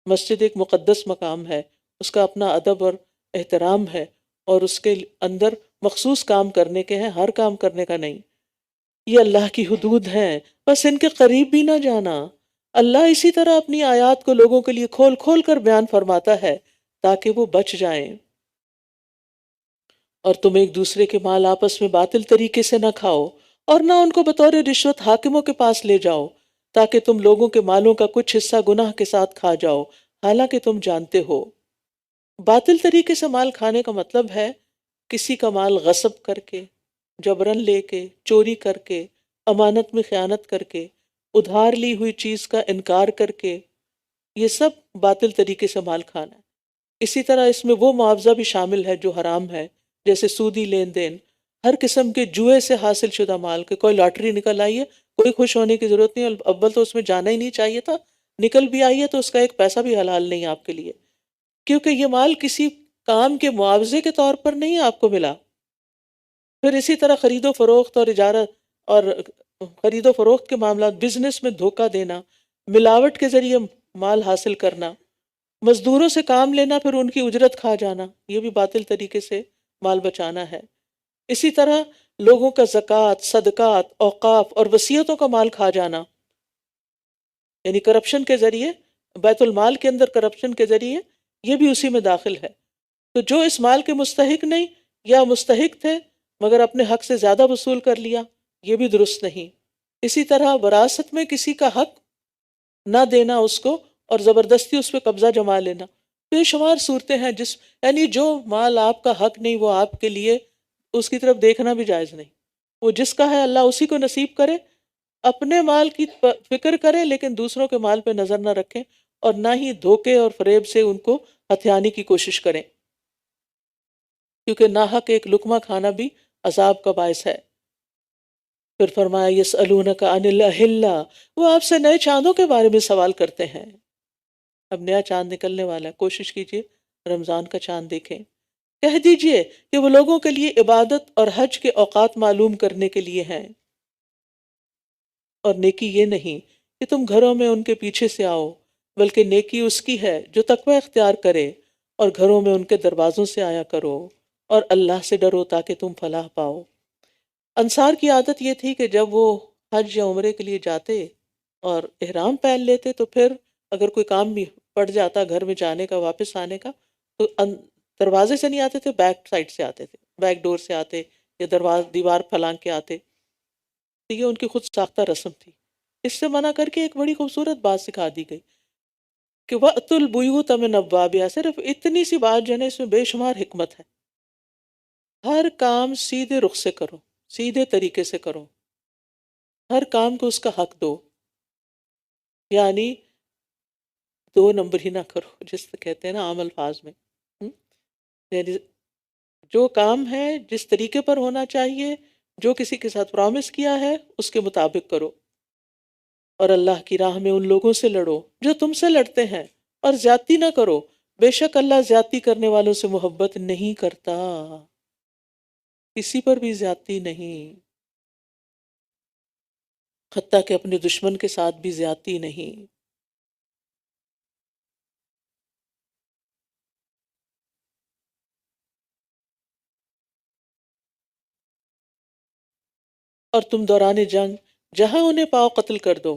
مسجد ایک مقدس مقام ہے، اس کا اپنا ادب اور احترام ہے، اور اس کے اندر مخصوص کام کرنے کے ہیں، ہر کام کرنے کا نہیں۔ یہ اللہ کی حدود ہیں، بس ان کے قریب بھی نہ جانا۔ اللہ اسی طرح اپنی آیات کو لوگوں کے لیے کھول کھول کر بیان فرماتا ہے تاکہ وہ بچ جائیں۔ اور تم ایک دوسرے کے مال آپس میں باطل طریقے سے نہ کھاؤ، اور نہ ان کو بطور رشوت حاکموں کے پاس لے جاؤ تاکہ تم لوگوں کے مالوں کا کچھ حصہ گناہ کے ساتھ کھا جاؤ، حالانکہ تم جانتے ہو۔ باطل طریقے سے مال کھانے کا مطلب ہے کسی کا مال غصب کر کے، جبرن لے کے، چوری کر کے، امانت میں خیانت کر کے، ادھار لی ہوئی چیز کا انکار کر کے، یہ سب باطل طریقے سے مال کھانا ہے۔ اسی طرح اس میں وہ معاوضہ بھی شامل ہے جو حرام ہے، جیسے سودی لین دین، ہر قسم کے جوئے سے حاصل شدہ مال، کہ کوئی لاٹری نکل آئی ہے، کوئی خوش ہونے کی ضرورت نہیں، اول تو اس میں جانا ہی نہیں چاہیے تھا، نکل بھی آئی ہے تو اس کا ایک پیسہ بھی حلال نہیں آپ کے لیے، کیونکہ یہ مال کسی کام کے معاوضے کے طور پر نہیں آپ کو ملا۔ پھر اسی طرح خرید و فروخت اور اجارت اور خرید و فروخت کے معاملات، بزنس میں دھوکہ دینا، ملاوٹ کے ذریعے مال حاصل کرنا، مزدوروں سے کام لینا پھر ان کی اجرت کھا جانا، یہ بھی باطل طریقے سے مال بچانا ہے۔ اسی طرح لوگوں کا زکوٰۃ، صدقات، اوقاف اور وصیتوں کا مال کھا جانا، یعنی کرپشن کے ذریعے، بیت المال کے اندر کرپشن کے ذریعے، یہ بھی اسی میں داخل ہے۔ تو جو اس مال کے مستحق نہیں یا مستحق تھے مگر اپنے حق سے زیادہ وصول کر لیا، یہ بھی درست نہیں۔ اسی طرح وراثت میں کسی کا حق نہ دینا اس کو، اور زبردستی اس پہ قبضہ جما لینا. بے شمار صورتیں ہیں یعنی جو مال آپ کا حق نہیں وہ آپ کے لیے اس کی طرف دیکھنا بھی جائز نہیں. وہ جس کا ہے اللہ اسی کو نصیب کرے. اپنے مال کی فکر کرے لیکن دوسروں کے مال پہ نظر نہ رکھیں اور نہ ہی دھوکے اور فریب سے ان کو ہتھیانے کی کوشش کریں، کیونکہ ناحق ایک لقمہ کھانا بھی عذاب کا باعث ہے. پھر فرمایا یسألونک عن الاحلہ، وہ آپ سے نئے چاندوں کے بارے میں سوال کرتے ہیں. اب نیا چاند نکلنے والا ہے، کوشش کیجئے رمضان کا چاند دیکھیں. کہہ دیجئے کہ وہ لوگوں کے لیے عبادت اور حج کے اوقات معلوم کرنے کے لیے ہیں، اور نیکی یہ نہیں کہ تم گھروں میں ان کے پیچھے سے آؤ، بلکہ نیکی اس کی ہے جو تقوی اختیار کرے، اور گھروں میں ان کے دروازوں سے آیا کرو اور اللہ سے ڈرو تاکہ تم فلاح پاؤ. انصار کی عادت یہ تھی کہ جب وہ حج یا عمرے کے لیے جاتے اور احرام پہن لیتے تو پھر اگر کوئی کام بھی پڑ جاتا گھر میں جانے کا واپس آنے کا تو دروازے سے نہیں آتے تھے، بیک سائڈ سے آتے تھے، بیک ڈور سے آتے یا دیوار پھلانگ کے آتے. تو یہ ان کی خود ساختہ رسم تھی. اس سے منع کر کے ایک بڑی خوبصورت بات سکھا دی گئی کہ وَأْتُوا الْبُيُوتَ مِنْ أَبْوَابِهَا. صرف اتنی سی بات جو ہے نا اس میں بے شمار حکمت ہے. ہر کام سیدھے رخ سے کرو، سیدھے طریقے سے کرو، ہر کام کو اس کا حق دو، یعنی دو نمبر ہی نہ کرو جس سے کہتے ہیں نا عام الفاظ میں. یعنی جو کام ہے جس طریقے پر ہونا چاہیے، جو کسی کے ساتھ پرامس کیا ہے اس کے مطابق کرو. اور اللہ کی راہ میں ان لوگوں سے لڑو جو تم سے لڑتے ہیں، اور زیادتی نہ کرو، بے شک اللہ زیادتی کرنے والوں سے محبت نہیں کرتا. کسی پر بھی زیادتی نہیں، حتیٰ کہ اپنے دشمن کے ساتھ بھی زیادتی نہیں. اور تم دوران جنگ جہاں انہیں پاؤ قتل کر دو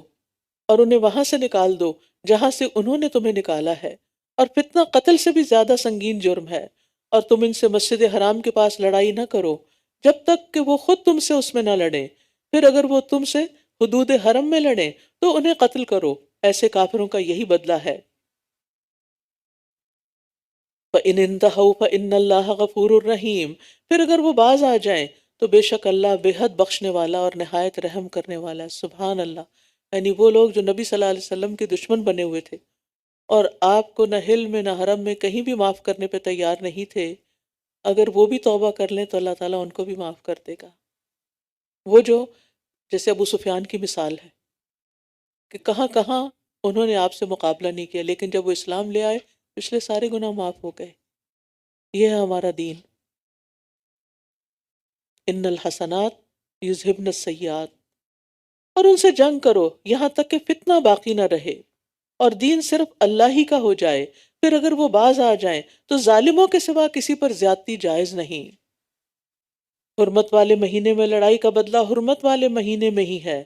اور انہیں وہاں سے نکال دو جہاں سے انہوں نے تمہیں نکالا ہے، اور فتنہ قتل سے بھی زیادہ سنگین جرم ہے. اور تم ان سے مسجد حرام کے پاس لڑائی نہ کرو جب تک کہ وہ خود تم سے اس میں نہ لڑیں، پھر اگر وہ تم سے حدود حرم میں لڑیں تو انہیں قتل کرو، ایسے کافروں کا یہی بدلہ ہے. فَإِنِ انتهوا فَإِنَّ اللَّهَ غَفُورٌ رَحِيمٌ. پھر اگر وہ باز آ جائیں تو بے شک اللہ بے حد بخشنے والا اور نہایت رحم کرنے والا ہے. سبحان اللہ. یعنی وہ لوگ جو نبی صلی اللہ علیہ وسلم کے دشمن بنے ہوئے تھے اور آپ کو نہ حل میں نہ حرم میں کہیں بھی معاف کرنے پہ تیار نہیں تھے، اگر وہ بھی توبہ کر لیں تو اللہ تعالیٰ ان کو بھی معاف کر دے گا. وہ جو جیسے ابو سفیان کی مثال ہے کہ کہاں کہاں انہوں نے آپ سے مقابلہ نہیں کیا، لیکن جب وہ اسلام لے آئے پچھلے سارے گناہ معاف ہو گئے. یہ ہے ہمارا دین. ان الحسنات یذہبن السیئات. اور ان سے جنگ کرو یہاں تک کہ فتنہ باقی نہ رہے اور دین صرف اللہ ہی کا ہو جائے. پھر اگر وہ باز آ جائیں تو ظالموں کے سوا کسی پر زیادتی جائز نہیں. حرمت والے مہینے میں لڑائی کا بدلہ حرمت والے مہینے میں ہی ہے.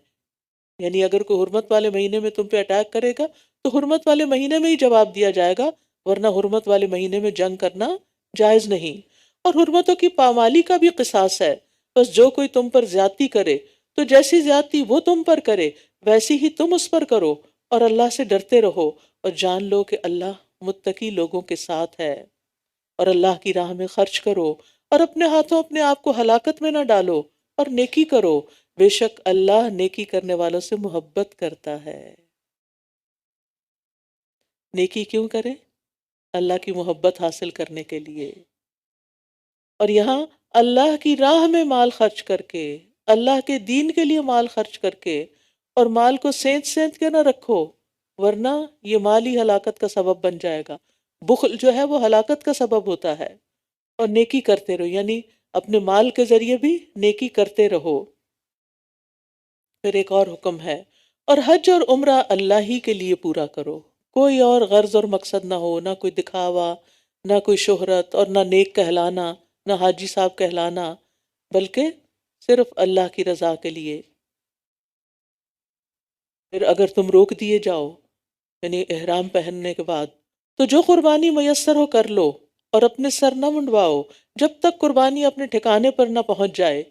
یعنی اگر کوئی حرمت والے مہینے میں تم پہ اٹیک کرے گا تو حرمت والے مہینے میں ہی جواب دیا جائے گا، ورنہ حرمت والے مہینے میں جنگ کرنا جائز نہیں. اور حرمتوں کی پامالی کا بھی قصاص ہے. بس جو کوئی تم پر زیادتی کرے تو جیسی زیادتی وہ تم پر کرے ویسی ہی تم اس پر کرو، اور اللہ سے ڈرتے رہو اور جان لو کہ اللہ متقی لوگوں کے ساتھ ہے. اور اللہ کی راہ میں خرچ کرو اور اپنے ہاتھوں اپنے آپ کو ہلاکت میں نہ ڈالو، اور نیکی کرو، بے شک اللہ نیکی کرنے والوں سے محبت کرتا ہے. نیکی کیوں کریں؟ اللہ کی محبت حاصل کرنے کے لیے. اور یہاں اللہ کی راہ میں مال خرچ کر کے، اللہ کے دین کے لیے مال خرچ کر کے، اور مال کو سینت سینت کے نہ رکھو ورنہ یہ مال ہی ہلاکت کا سبب بن جائے گا. بخل جو ہے وہ ہلاکت کا سبب ہوتا ہے. اور نیکی کرتے رہو، یعنی اپنے مال کے ذریعے بھی نیکی کرتے رہو. پھر ایک اور حکم ہے، اور حج اور عمرہ اللہ ہی کے لیے پورا کرو، کوئی اور غرض اور مقصد نہ ہو، نہ کوئی دکھاوا، نہ کوئی شہرت، اور نہ نیک کہلانا، نہ حاجی صاحب کہلانا، بلکہ صرف اللہ کی رضا کے لیے. پھر اگر تم روک دیے جاؤ یعنی احرام پہننے کے بعد تو جو قربانی میسر ہو کر لو، اور اپنے سر نہ منڈواؤ جب تک قربانی اپنے ٹھکانے پر نہ پہنچ جائے.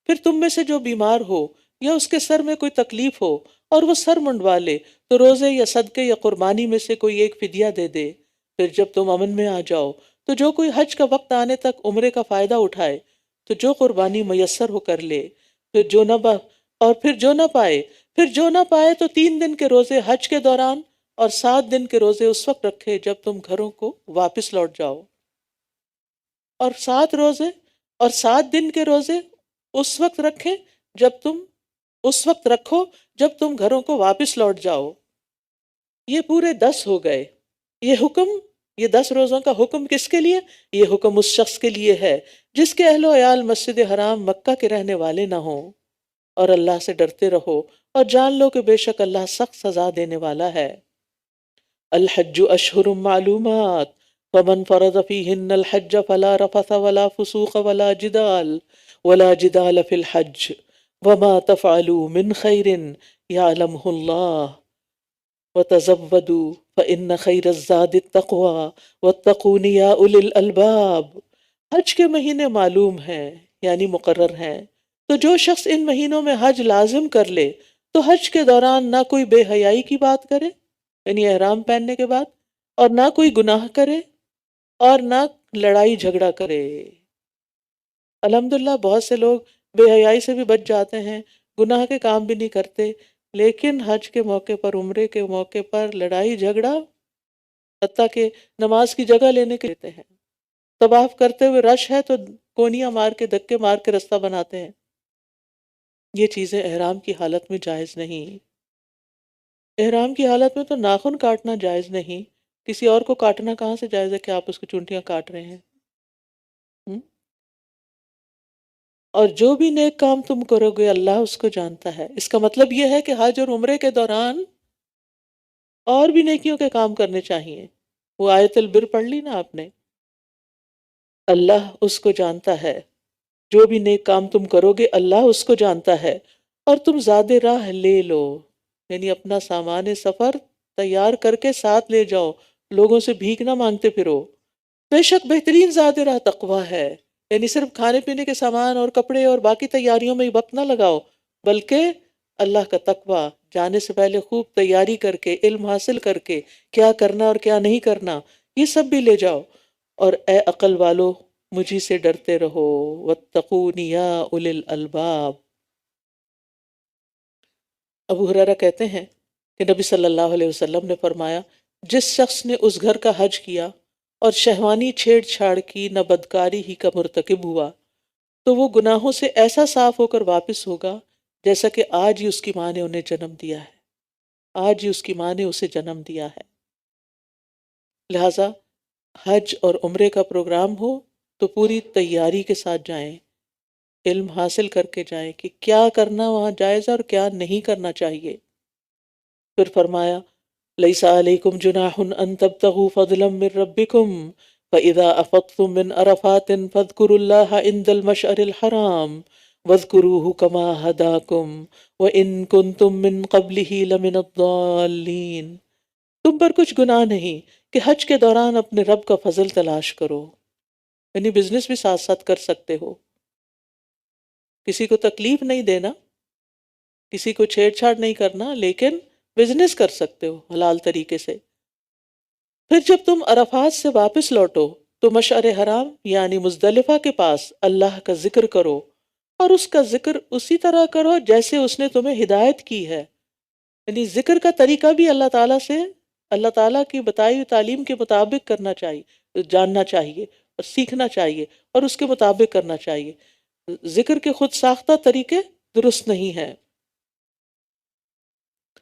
پھر تم میں سے جو بیمار ہو یا اس کے سر میں کوئی تکلیف ہو اور وہ سر منڈوا لے تو روزے یا صدقے یا قربانی میں سے کوئی ایک فدیہ دے دے۔ پھر جب تم امن میں آ جاؤ تو جو کوئی حج کا وقت آنے تک عمرے کا فائدہ اٹھائے تو جو قربانی میسر ہو کر لے، پھر جو نہ با اور پھر جو نہ پائے تو 3 دن کے روزے حج کے دوران اور 7 دن کے روزے اس وقت رکھے جب تم گھروں کو واپس لوٹ جاؤ، اور 7 دن کے روزے اس وقت رکھیں جب تم اس وقت رکھو جب تم گھروں کو واپس لوٹ جاؤ۔ یہ پورے 10 ہو گئے۔ یہ 10 روزوں کا حکم کس کے لیے؟ یہ حکم اس شخص کے لیے ہے جس کے اہل و عیال مسجد حرام مکہ کے رہنے والے نہ ہوں۔ اور اللہ سے ڈرتے رہو اور جان لو کہ بے شک اللہ سخت سزا دینے والا ہے۔ الحج اشہر معلومات فمن فرض فیہن الحج فلا رفث ولا فسوق ولا جدال فی الحج وما تفعلوا من خیر یعلمہ اللہ وتزودوا فإن خیر الزاد التقوی واتقون یا اولی الالباب۔ حج کے مہینے معلوم ہیں یعنی مقرر ہیں، تو جو شخص ان مہینوں میں حج لازم کر لے تو حج کے دوران نہ کوئی بے حیائی کی بات کرے یعنی احرام پہننے کے بعد، اور نہ کوئی گناہ کرے اور نہ لڑائی جھگڑا کرے۔ الحمدللہ بہت سے لوگ بے حیائی سے بھی بچ جاتے ہیں، گناہ کے کام بھی نہیں کرتے، لیکن حج کے موقع پر، عمرے کے موقع پر لڑائی جھگڑا، حتیٰ کہ نماز کی جگہ لینے کے لیتے ہیں۔ طواف کرتے ہوئے رش ہے تو کونیاں مار کے، دھکے مار کے رستہ بناتے ہیں۔ یہ چیزیں احرام کی حالت میں جائز نہیں۔ احرام کی حالت میں تو ناخن کاٹنا جائز نہیں، کسی اور کو کاٹنا کہاں سے جائز ہے کہ آپ اس کی چونٹیاں کاٹ رہے ہیں؟ ہم؟ اور جو بھی نیک کام تم کرو گے اللہ اس کو جانتا ہے۔ اس کا مطلب یہ ہے کہ حج اور عمرے کے دوران اور بھی نیکیوں کے کام کرنے چاہیے۔ وہ آیت البر پڑھ لی نا آپ نے، اللہ اس کو جانتا ہے، جو بھی نیک کام تم کرو گے اللہ اس کو جانتا ہے۔ اور تم زاد راہ لے لو یعنی اپنا سامان سفر تیار کر کے ساتھ لے جاؤ، لوگوں سے بھیک نہ مانگتے پھرو۔ بے شک بہترین زاد راہ تقویٰ ہے، یعنی صرف کھانے پینے کے سامان اور کپڑے اور باقی تیاریوں میں ہی وقت نہ لگاؤ، بلکہ اللہ کا تقویٰ، جانے سے پہلے خوب تیاری کر کے، علم حاصل کر کے، کیا کرنا اور کیا نہیں کرنا یہ سب بھی لے جاؤ۔ اور اے عقل والو مجھی سے ڈرتے رہو، واتقون یا اولی الالباب۔ ابو ہریرہ کہتے ہیں کہ نبی صلی اللہ علیہ وسلم نے فرمایا، جس شخص نے اس گھر کا حج کیا اور شہوانی چھیڑ چھاڑ کی نہ بدکاری ہی کا مرتکب ہوا تو وہ گناہوں سے ایسا صاف ہو کر واپس ہوگا جیسا کہ آج ہی اس کی ماں نے انہیں جنم دیا ہے، آج ہی اس کی ماں نے اسے جنم دیا ہے۔ لہٰذا حج اور عمرے کا پروگرام ہو تو پوری تیاری کے ساتھ جائیں، علم حاصل کر کے جائیں کہ کیا کرنا وہاں جائز ہے اور کیا نہیں کرنا چاہیے۔ پھر فرمایا لیس علیکم جناح ان تبتغوا فضلا من ربکم فاذا افضتم من عرفات فاذکروا اللہ عند المشعر الحرام واذکروہ کما ہداکم وان کنتم من قبلہ لمن الضالین۔ تم پر کچھ گناہ نہیں کہ حج کے دوران اپنے رب کا فضل تلاش کرو، یعنی بزنس بھی ساتھ ساتھ کر سکتے ہو، کسی کو تکلیف نہیں دینا، کسی کو چھیڑ چھاڑ نہیں کرنا، لیکن بزنس کر سکتے ہو حلال طریقے سے۔ پھر جب تم عرفات سے واپس لوٹو تو مشعر حرام یعنی مزدلفہ کے پاس اللہ کا ذکر کرو، اور اس کا ذکر اسی طرح کرو جیسے اس نے تمہیں ہدایت کی ہے، یعنی ذکر کا طریقہ بھی اللہ تعالیٰ کی بتائی ہوئی تعلیم کے مطابق کرنا چاہیے، جاننا چاہیے اور سیکھنا چاہیے اور اس کے مطابق کرنا چاہیے۔ ذکر کے خود ساختہ طریقے درست نہیں ہیں۔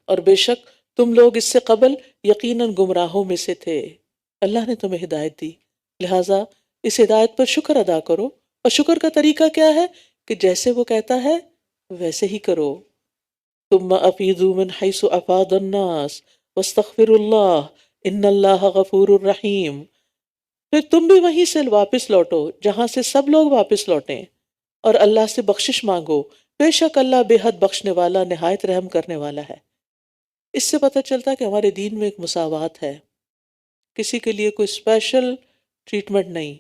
اور بے شک تم لوگ اس سے قبل یقیناً گمراہوں میں سے تھے، اللہ نے تمہیں ہدایت دی، لہٰذا اس ہدایت پر شکر ادا کرو۔ اور شکر کا طریقہ کیا ہے کہ جیسے وہ کہتا ہے ویسے ہی کرو۔ ثم افیضوا من حیث افاض الناس واستغفروا اللہ ان اللہ غفور الرحیم۔ پھر تم بھی وہیں سے واپس لوٹو جہاں سے سب لوگ واپس لوٹیں، اور اللہ سے بخشش مانگو، بے شک اللہ بے حد بخشنے والا، نہایت رحم کرنے والا ہے۔ اس سے پتہ چلتا ہے کہ ہمارے دین میں ایک مساوات ہے، کسی کے لیے کوئی اسپیشل ٹریٹمنٹ نہیں۔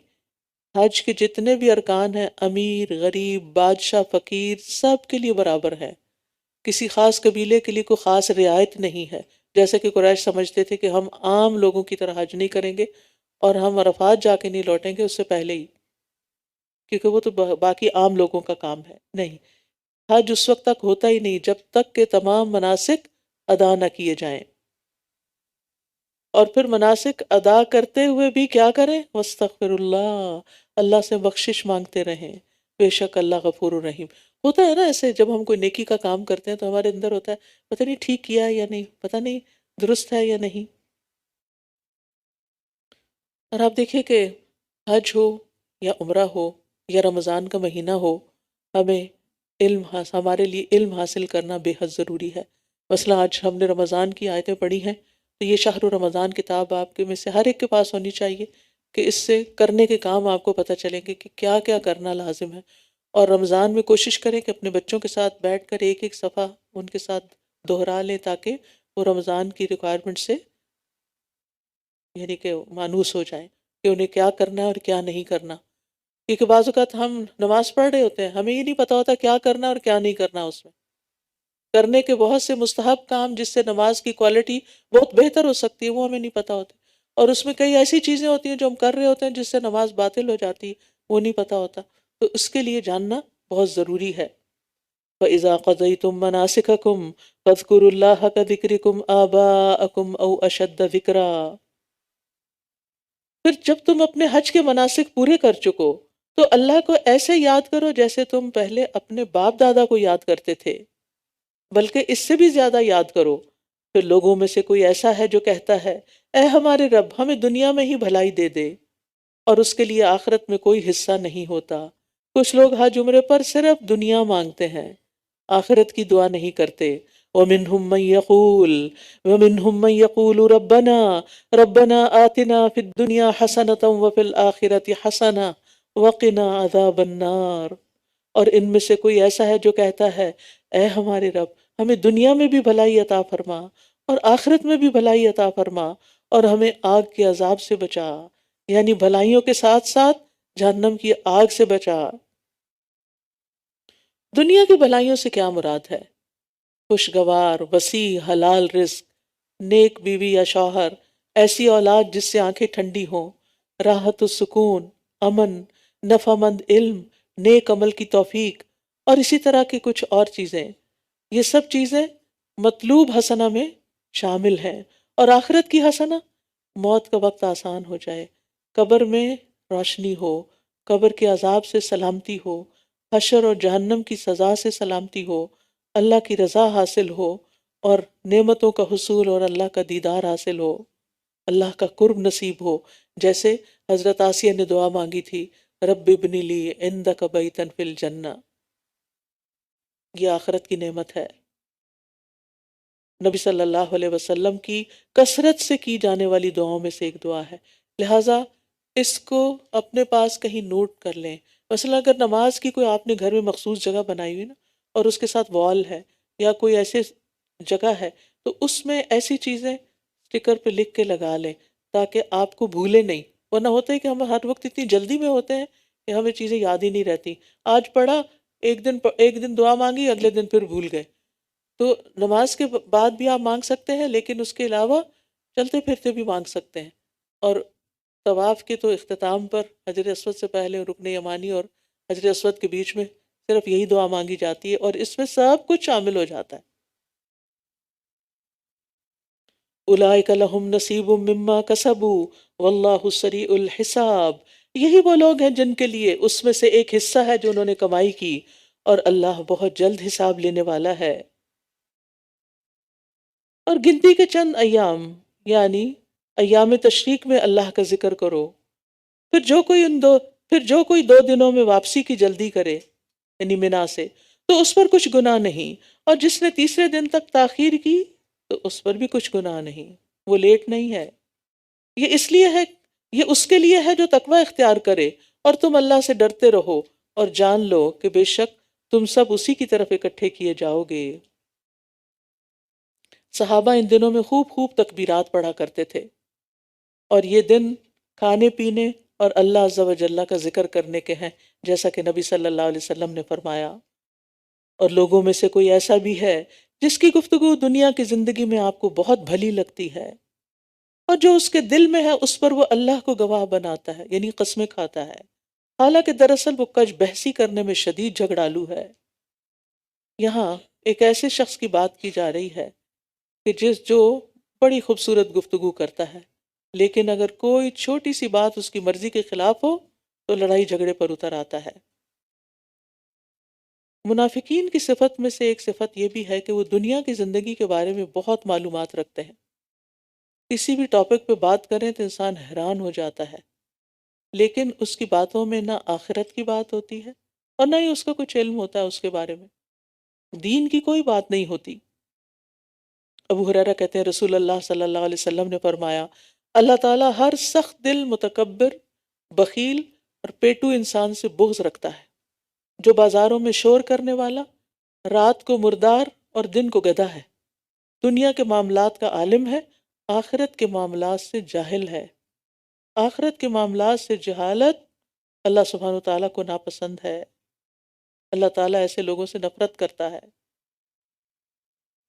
حج کے جتنے بھی ارکان ہیں، امیر، غریب، بادشاہ، فقیر، سب کے لیے برابر ہے۔ کسی خاص قبیلے کے لیے کوئی خاص رعایت نہیں ہے، جیسے کہ قریش سمجھتے تھے کہ ہم عام لوگوں کی طرح حج نہیں کریں گے اور ہم عرفات جا کے نہیں لوٹیں گے اس سے پہلے ہی، کیونکہ وہ تو باقی عام لوگوں کا کام ہے۔ نہیں، حج اس وقت تک ہوتا ہی نہیں جب تک کہ تمام مناسک ادا نہ کیے جائیں، اور پھر مناسک ادا کرتے ہوئے بھی کیا کریں؟ واستغفر اللہ، اللہ سے بخشش مانگتے رہیں، بے شک اللہ غفور الرحیم۔ ہوتا ہے نا ایسے، جب ہم کوئی نیکی کا کام کرتے ہیں تو ہمارے اندر ہوتا ہے پتہ نہیں ٹھیک کیا ہے یا نہیں، پتہ نہیں درست ہے یا نہیں۔ اور آپ دیکھیں کہ حج ہو یا عمرہ ہو یا رمضان کا مہینہ ہو، ہمیں ہمارے لیے علم حاصل کرنا بے حد ضروری ہے۔ مثلا آج ہم نے رمضان کی آیتیں پڑھی ہیں، تو یہ شہر رمضان کتاب آپ کے میں سے ہر ایک کے پاس ہونی چاہیے کہ اس سے کرنے کے کام آپ کو پتہ چلیں گے کہ کیا کیا کرنا لازم ہے۔ اور رمضان میں کوشش کریں کہ اپنے بچوں کے ساتھ بیٹھ کر ایک ایک صفحہ ان کے ساتھ دہرا لیں، تاکہ وہ رمضان کی ریکوائرمنٹ سے یعنی کہ مانوس ہو جائیں کہ انہیں کیا کرنا ہے اور کیا نہیں کرنا۔ کیونکہ بعض اوقات ہم نماز پڑھ رہے ہوتے ہیں، ہمیں یہ نہیں پتا ہوتا کیا کرنا اور کیا نہیں کرنا، اس میں کرنے کے بہت سے مستحب کام جس سے نماز کی کوالٹی بہت بہتر ہو سکتی ہے، وہ ہمیں نہیں پتا ہوتے، اور اس میں کئی ایسی چیزیں ہوتی ہیں جو ہم کر رہے ہوتے ہیں جس سے نماز باطل ہو جاتی ہے، وہ نہیں پتا ہوتا، تو اس کے لیے جاننا بہت ضروری ہے۔ فَإِذَا قَضَيْتُم مَّنَاسِكَكُمْ فَاذْكُرُوا اللَّهَ كَذِكْرِكُمْ آبَاءَكُمْ أَوْ أَشَدَّ ذِكْرًا۔ پھر جب تم اپنے حج کے مناسک پورے کر چکو تو اللہ کو ایسے یاد کرو جیسے تم پہلے اپنے باپ دادا کو یاد کرتے تھے، بلکہ اس سے بھی زیادہ یاد کرو۔ پھر لوگوں میں سے کوئی ایسا ہے جو کہتا ہے اے ہمارے رب ہمیں دنیا میں ہی بھلائی دے دے، اور اس کے لیے آخرت میں کوئی حصہ نہیں ہوتا۔ کچھ لوگ حج عمرے پر صرف دنیا مانگتے ہیں، آخرت کی دعا نہیں کرتے۔ وَمِنْهُمْ مَنْ يَقُولُ وَمِنْهُمْ مَنْ يَقُولُ رَبَّنَا آتِنَا فِي الدُّنْيَا حَسَنَةً وَفِي الْآخِرَةِ حَسَنَةً وَقِنَا عَذَابَ النَّارِ۔ اور ان میں سے کوئی ایسا ہے جو کہتا ہے اے ہمارے رب ہمیں دنیا میں بھی بھلائی عطا فرما اور آخرت میں بھی بھلائی عطا فرما، اور ہمیں آگ کے عذاب سے بچا، یعنی بھلائیوں کے ساتھ ساتھ جہنم کی آگ سے بچا۔ دنیا کی بھلائیوں سے کیا مراد ہے؟ خوشگوار وسیع حلال رزق، نیک بیوی یا شوہر، ایسی اولاد جس سے آنکھیں ٹھنڈی ہوں، راحت و سکون، امن، نفع مند علم، نیک عمل کی توفیق، اور اسی طرح کی کچھ اور چیزیں، یہ سب چیزیں مطلوب حسنہ میں شامل ہیں۔ اور آخرت کی حسنہ، موت کا وقت آسان ہو جائے، قبر میں روشنی ہو، قبر کے عذاب سے سلامتی ہو، حشر اور جہنم کی سزا سے سلامتی ہو، اللہ کی رضا حاصل ہو، اور نعمتوں کا حصول اور اللہ کا دیدار حاصل ہو، اللہ کا قرب نصیب ہو، جیسے حضرت آسیہ نے دعا مانگی تھی رب ابن لی عندک بیتا فی الجنہ۔ یہ آخرت کی نعمت ہے۔ نبی صلی اللہ علیہ وسلم کی کثرت سے کی جانے والی دعاؤں میں سے ایک دعا ہے، لہٰذا اس کو اپنے پاس کہیں نوٹ کر لیں۔ مثلا اگر نماز کی کوئی آپ نے گھر میں مخصوص جگہ بنائی ہوئی نا، اور اس کے ساتھ وال ہے یا کوئی ایسے جگہ ہے، تو اس میں ایسی چیزیں اسٹیکر پہ لکھ کے لگا لیں تاکہ آپ کو بھولے نہیں، ورنہ ہوتا ہے کہ ہم ہر وقت اتنی جلدی میں ہوتے ہیں کہ ہمیں چیزیں یاد ہی نہیں رہتی، آج پڑھا، ایک دن دعا مانگی، اگلے دن پھر بھول گئے۔ تو نماز کے بعد بھی آپ مانگ سکتے ہیں، لیکن اس کے علاوہ چلتے پھرتے بھی مانگ سکتے ہیں۔ اور طواف کے تو اختتام پر حجر اسود سے پہلے رکن یمانی اور حجر اسود کے بیچ میں صرف یہی دعا مانگی جاتی ہے، اور اس میں سب کچھ شامل ہو جاتا ہے۔ اولئک لہم نصیب مما کسبوا واللہ سریع الحساب۔ یہی وہ لوگ ہیں جن کے لیے اس میں سے ایک حصہ ہے جو انہوں نے کمائی کی، اور اللہ بہت جلد حساب لینے والا ہے۔ اور گنتی کے چند ایام یعنی ایام تشریق میں اللہ کا ذکر کرو، پھر جو کوئی 2 دنوں میں واپسی کی جلدی کرے یعنی منا سے، تو اس پر کچھ گناہ نہیں، اور جس نے تیسرے دن تک تاخیر کی تو اس پر بھی کچھ گناہ نہیں، وہ لیٹ نہیں ہے۔ یہ اس کے لیے ہے جو تقوی اختیار کرے، اور تم اللہ سے ڈرتے رہو، اور جان لو کہ بے شک تم سب اسی کی طرف اکٹھے کیے جاؤ گے۔ صحابہ ان دنوں میں خوب خوب تکبیرات پڑھا کرتے تھے، اور یہ دن کھانے پینے اور اللہ عز و جل کا ذکر کرنے کے ہیں، جیسا کہ نبی صلی اللہ علیہ وسلم نے فرمایا۔ اور لوگوں میں سے کوئی ایسا بھی ہے جس کی گفتگو دنیا کی زندگی میں آپ کو بہت بھلی لگتی ہے، اور جو اس کے دل میں ہے اس پر وہ اللہ کو گواہ بناتا ہے، یعنی قسمیں کھاتا ہے، حالانکہ دراصل وہ کج بحثی کرنے میں شدید جھگڑالو ہے۔ یہاں ایک ایسے شخص کی بات کی جا رہی ہے کہ جو بڑی خوبصورت گفتگو کرتا ہے، لیکن اگر کوئی چھوٹی سی بات اس کی مرضی کے خلاف ہو تو لڑائی جھگڑے پر اتر آتا ہے۔ منافقین کی صفت میں سے ایک صفت یہ بھی ہے کہ وہ دنیا کی زندگی کے بارے میں بہت معلومات رکھتے ہیں۔ کسی بھی ٹاپک پہ بات کریں تو انسان حیران ہو جاتا ہے، لیکن اس کی باتوں میں نہ آخرت کی بات ہوتی ہے اور نہ ہی اس کا کچھ علم ہوتا ہے اس کے بارے میں، دین کی کوئی بات نہیں ہوتی۔ ابو ہریرہ کہتے ہیں رسول اللہ صلی اللہ علیہ وسلم نے فرمایا، اللہ تعالیٰ ہر سخت دل، متکبر، بخیل اور پیٹو انسان سے بغض رکھتا ہے، جو بازاروں میں شور کرنے والا، رات کو مردار اور دن کو گدھا ہے، دنیا کے معاملات کا عالم ہے، آخرت کے معاملات سے جاہل ہے۔ آخرت کے معاملات سے جہالت اللہ سبحانہ وتعالیٰ کو ناپسند ہے۔ اللہ تعالیٰ ایسے لوگوں سے نفرت کرتا ہے۔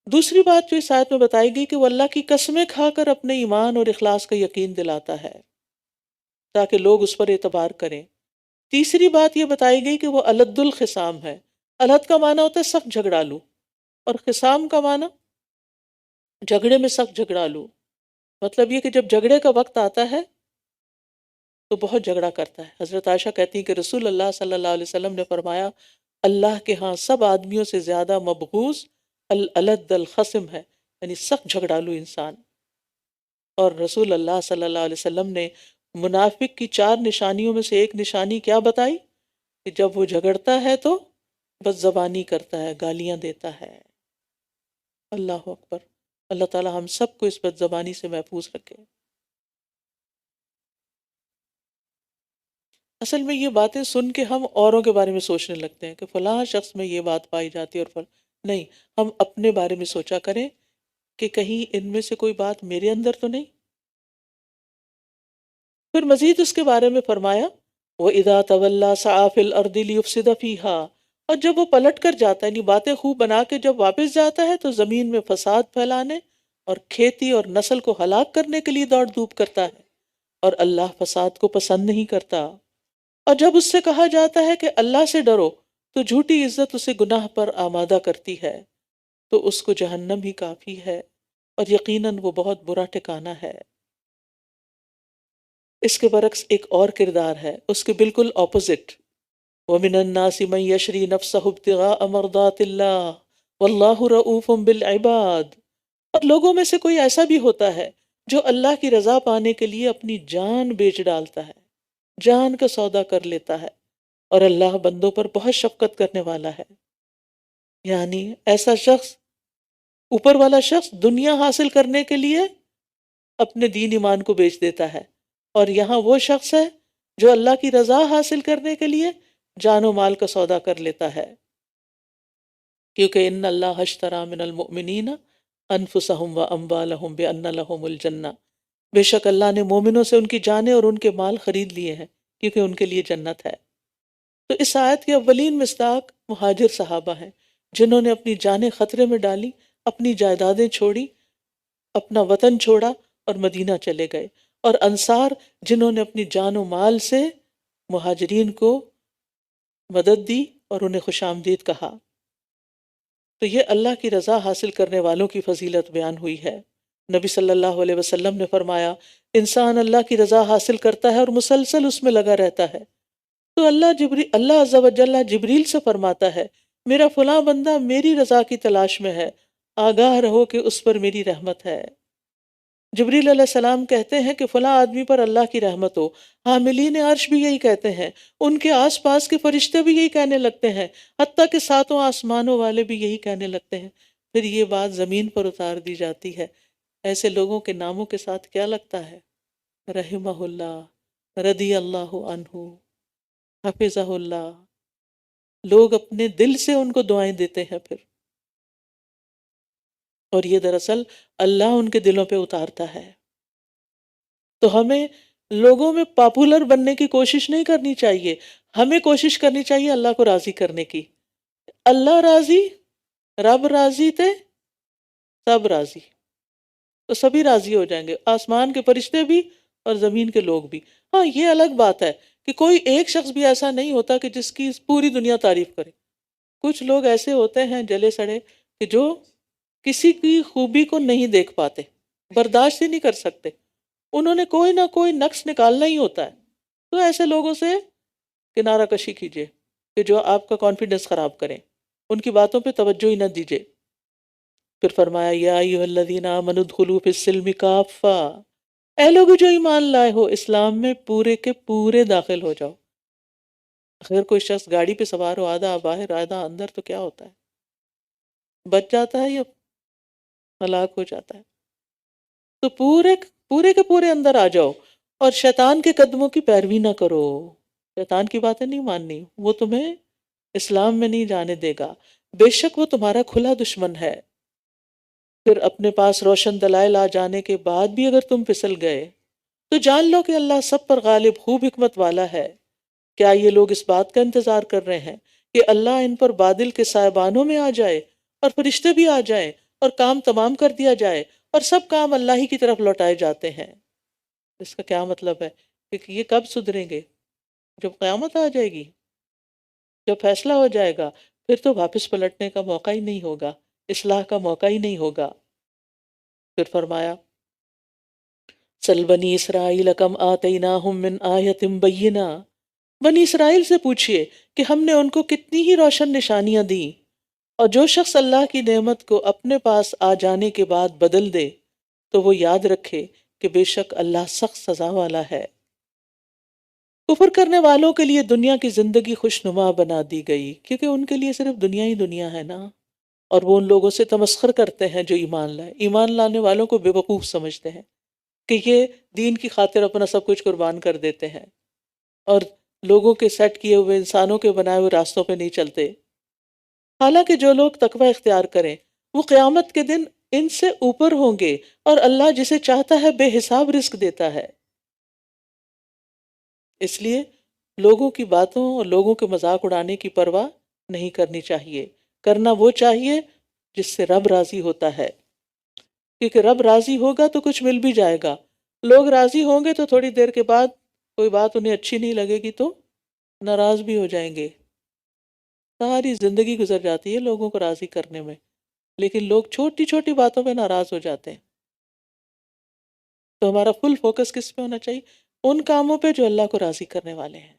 دوسری بات جو اس آیت میں بتائی گئی کہ وہ اللہ کی قسمیں کھا کر اپنے ایمان اور اخلاص کا یقین دلاتا ہے تاکہ لوگ اس پر اعتبار کریں۔ تیسری بات یہ بتائی گئی کہ وہ الد الخصام ہے۔ الد کا معنی ہوتا ہے سخت جھگڑالو، اور خصام کا معنی جھگڑے میں سخت جھگڑالو، مطلب یہ کہ جب جھگڑے کا وقت آتا ہے تو بہت جھگڑا کرتا ہے۔ حضرت عائشہ کہتی ہیں کہ رسول اللہ صلی اللہ علیہ وسلم نے فرمایا، اللہ کے ہاں سب آدمیوں سے زیادہ مبغوض الد الخصم ہے، یعنی سخت جھگڑالو انسان۔ اور رسول اللہ صلی اللہ علیہ وسلم نے منافق کی 4 نشانیوں میں سے ایک نشانی کیا بتائی کہ جب وہ جھگڑتا ہے تو بد زبانی کرتا ہے، گالیاں دیتا ہے۔ اللہ اکبر، اللہ تعالی ہم سب کو اس بد زبانی سے محفوظ رکھے۔ اصل میں یہ باتیں سن کے ہم اوروں کے بارے میں سوچنے لگتے ہیں کہ فلاں شخص میں یہ بات پائی جاتی ہے اور نہیں، ہم اپنے بارے میں سوچا کریں کہ کہیں ان میں سے کوئی بات میرے اندر تو نہیں۔ پھر مزید اس کے بارے میں فرمایا، وَإِذَا تَوَلَّى سَعَى فِي الْأَرْضِ لِيُفْسِدَ فِيهَا، اور جب وہ پلٹ کر جاتا ہے، یعنی باتیں خوب بنا کے جب واپس جاتا ہے تو زمین میں فساد پھیلانے اور کھیتی اور نسل کو ہلاک کرنے کے لیے دوڑ دھوپ کرتا ہے، اور اللہ فساد کو پسند نہیں کرتا۔ اور جب اس سے کہا جاتا ہے کہ اللہ سے ڈرو تو جھوٹی عزت اسے گناہ پر آمادہ کرتی ہے، تو اس کو جہنم ہی کافی ہے، اور یقیناً وہ بہت برا ٹھکانہ ہے۔ اس کے برعکس ایک اور کردار ہے، اس کے بالکل اپوزٹ، وَمِنَ النَّاسِ مَن يَشْرِي نَفْسَهُ ابْتِغَاءَ مَرْضَاتِ اللَّهِ وَاللَّهُ رَءُوفٌ بِالْعِبَادِ، اور لوگوں میں سے کوئی ایسا بھی ہوتا ہے جو اللہ کی رضا پانے کے لیے اپنی جان بیچ ڈالتا ہے، جان کا سودا کر لیتا ہے، اور اللہ بندوں پر بہت شفقت کرنے والا ہے۔ یعنی ایسا شخص، اوپر والا شخص دنیا حاصل کرنے کے لیے اپنے دین ایمان کو بیچ دیتا ہے، اور یہاں وہ شخص ہے جو اللہ کی رضا حاصل کرنے کے لیے جان و مال کا سودا کر لیتا ہے، کیونکہ ان اللہ اشتری من المؤمنین انفسهم واموالهم بان لهم الجنہ، بے شک اللہ نے مومنوں سے ان کی جانیں اور ان کے مال خرید لیے ہیں کیونکہ ان کے لیے جنت ہے۔ تو اس آیت کے اولین مصداق مہاجر صحابہ ہیں جنہوں نے اپنی جانیں خطرے میں ڈالی، اپنی جائیدادیں چھوڑی، اپنا وطن چھوڑا اور مدینہ چلے گئے، اور انصار جنہوں نے اپنی جان و مال سے مہاجرین کو مدد دی اور انہیں خوش آمدید کہا۔ تو یہ اللہ کی رضا حاصل کرنے والوں کی فضیلت بیان ہوئی ہے۔ نبی صلی اللہ علیہ وسلم نے فرمایا، انسان اللہ کی رضا حاصل کرتا ہے اور مسلسل اس میں لگا رہتا ہے تو اللہ عز و جل جبریل سے فرماتا ہے، میرا فلاں بندہ میری رضا کی تلاش میں ہے، آگاہ رہو کہ اس پر میری رحمت ہے۔ جبریل علیہ السلام کہتے ہیں کہ فلاں آدمی پر اللہ کی رحمت ہو، حاملین عرش بھی یہی کہتے ہیں، ان کے آس پاس کے فرشتے بھی یہی کہنے لگتے ہیں، حتیٰ کہ 7 آسمانوں والے بھی یہی کہنے لگتے ہیں۔ پھر یہ بات زمین پر اتار دی جاتی ہے۔ ایسے لوگوں کے ناموں کے ساتھ کیا لگتا ہے؟ رحمہ اللہ، رضی اللہ عنہ، حفظہ اللہ۔ لوگ اپنے دل سے ان کو دعائیں دیتے ہیں پھر، اور یہ دراصل اللہ ان کے دلوں پہ اتارتا ہے۔ تو ہمیں لوگوں میں پاپولر بننے کی کوشش نہیں کرنی چاہیے، ہمیں کوشش کرنی چاہیے اللہ کو راضی کرنے کی۔ اللہ راضی، رب راضی تھے، سب راضی، تو سبھی راضی ہو جائیں گے، آسمان کے فرشتے بھی اور زمین کے لوگ بھی۔ ہاں یہ الگ بات ہے کہ کوئی ایک شخص بھی ایسا نہیں ہوتا کہ جس کی پوری دنیا تعریف کرے۔ کچھ لوگ ایسے ہوتے ہیں جلے سڑے کہ جو کسی کی خوبی کو نہیں دیکھ پاتے، برداشت ہی نہیں کر سکتے، انہوں نے کوئی نہ کوئی نقص نکالنا ہی ہوتا ہے۔ تو ایسے لوگوں سے کنارہ کشی کیجیے کہ جو آپ کا کانفیڈنس خراب کریں، ان کی باتوں پہ توجہ ہی نہ دیجیے۔ پھر فرمایا یا ایھا الذین آمنوا ادخلوا فی السلم کافہ، اے لوگو جو ایمان لائے ہو اسلام میں پورے کے پورے داخل ہو جاؤ۔ اگر کوئی شخص گاڑی پہ سوار ہو، آدھا باہر آدھا اندر، تو کیا ہوتا ہے؟ بچ جاتا ہے یا ہلاک ہو جاتا ہے؟ تو پورے کے پورے اندر آ جاؤ، اور شیطان کے قدموں کی پیروی نہ کرو۔ شیطان کی باتیں نہیں ماننی، وہ تمہیں اسلام میں نہیں جانے دے گا، بے شک وہ تمہارا کھلا دشمن ہے۔ پھر اپنے پاس روشن دلائل آ جانے کے بعد بھی اگر تم پھسل گئے تو جان لو کہ اللہ سب پر غالب خوب حکمت والا ہے۔ کیا یہ لوگ اس بات کا انتظار کر رہے ہیں کہ اللہ ان پر بادل کے سائبانوں میں آ جائے اور فرشتے بھی آ جائیں اور کام تمام کر دیا جائے، اور سب کام اللہ ہی کی طرف لوٹائے جاتے ہیں؟ اس کا کیا مطلب ہے کہ یہ کب سدھریں گے؟ جب قیامت آ جائے گی، جب فیصلہ ہو جائے گا، پھر تو واپس پلٹنے کا موقع ہی نہیں ہوگا، اصلاح کا موقع ہی نہیں ہوگا۔ پھر فرمایا سل بنی اسرائیل کم آتیناہم من آیت بینہ، بنی اسرائیل سے پوچھئے کہ ہم نے ان کو کتنی ہی روشن نشانیاں دیں، اور جو شخص اللہ کی نعمت کو اپنے پاس آ جانے کے بعد بدل دے تو وہ یاد رکھے کہ بے شک اللہ سخت سزا والا ہے۔ کفر کرنے والوں کے لیے دنیا کی زندگی خوشنما بنا دی گئی، کیونکہ ان کے لیے صرف دنیا ہی دنیا ہے نا، اور وہ ان لوگوں سے تمسخر کرتے ہیں جو ایمان لائے، ایمان لانے والوں کو بے وقوف سمجھتے ہیں کہ یہ دین کی خاطر اپنا سب کچھ قربان کر دیتے ہیں، اور لوگوں کے سیٹ کیے ہوئے، انسانوں کے بنائے ہوئے راستوں پہ نہیں چلتے۔ حالانکہ جو لوگ تقوی اختیار کریں وہ قیامت کے دن ان سے اوپر ہوں گے، اور اللہ جسے چاہتا ہے بے حساب رزق دیتا ہے۔ اس لیے لوگوں کی باتوں اور لوگوں کے مذاق اڑانے کی پرواہ نہیں کرنی چاہیے، کرنا وہ چاہیے جس سے رب راضی ہوتا ہے، کیونکہ رب راضی ہوگا تو کچھ مل بھی جائے گا۔ لوگ راضی ہوں گے تو تھوڑی دیر کے بعد کوئی بات انہیں اچھی نہیں لگے گی تو ناراض بھی ہو جائیں گے۔ ساری زندگی گزر جاتی ہے لوگوں کو راضی کرنے میں، لیکن لوگ چھوٹی چھوٹی باتوں پہ ناراض ہو جاتے ہیں۔ تو ہمارا فل فوکس کس پہ ہونا چاہیے؟ ان کاموں پہ جو اللہ کو راضی کرنے والے ہیں۔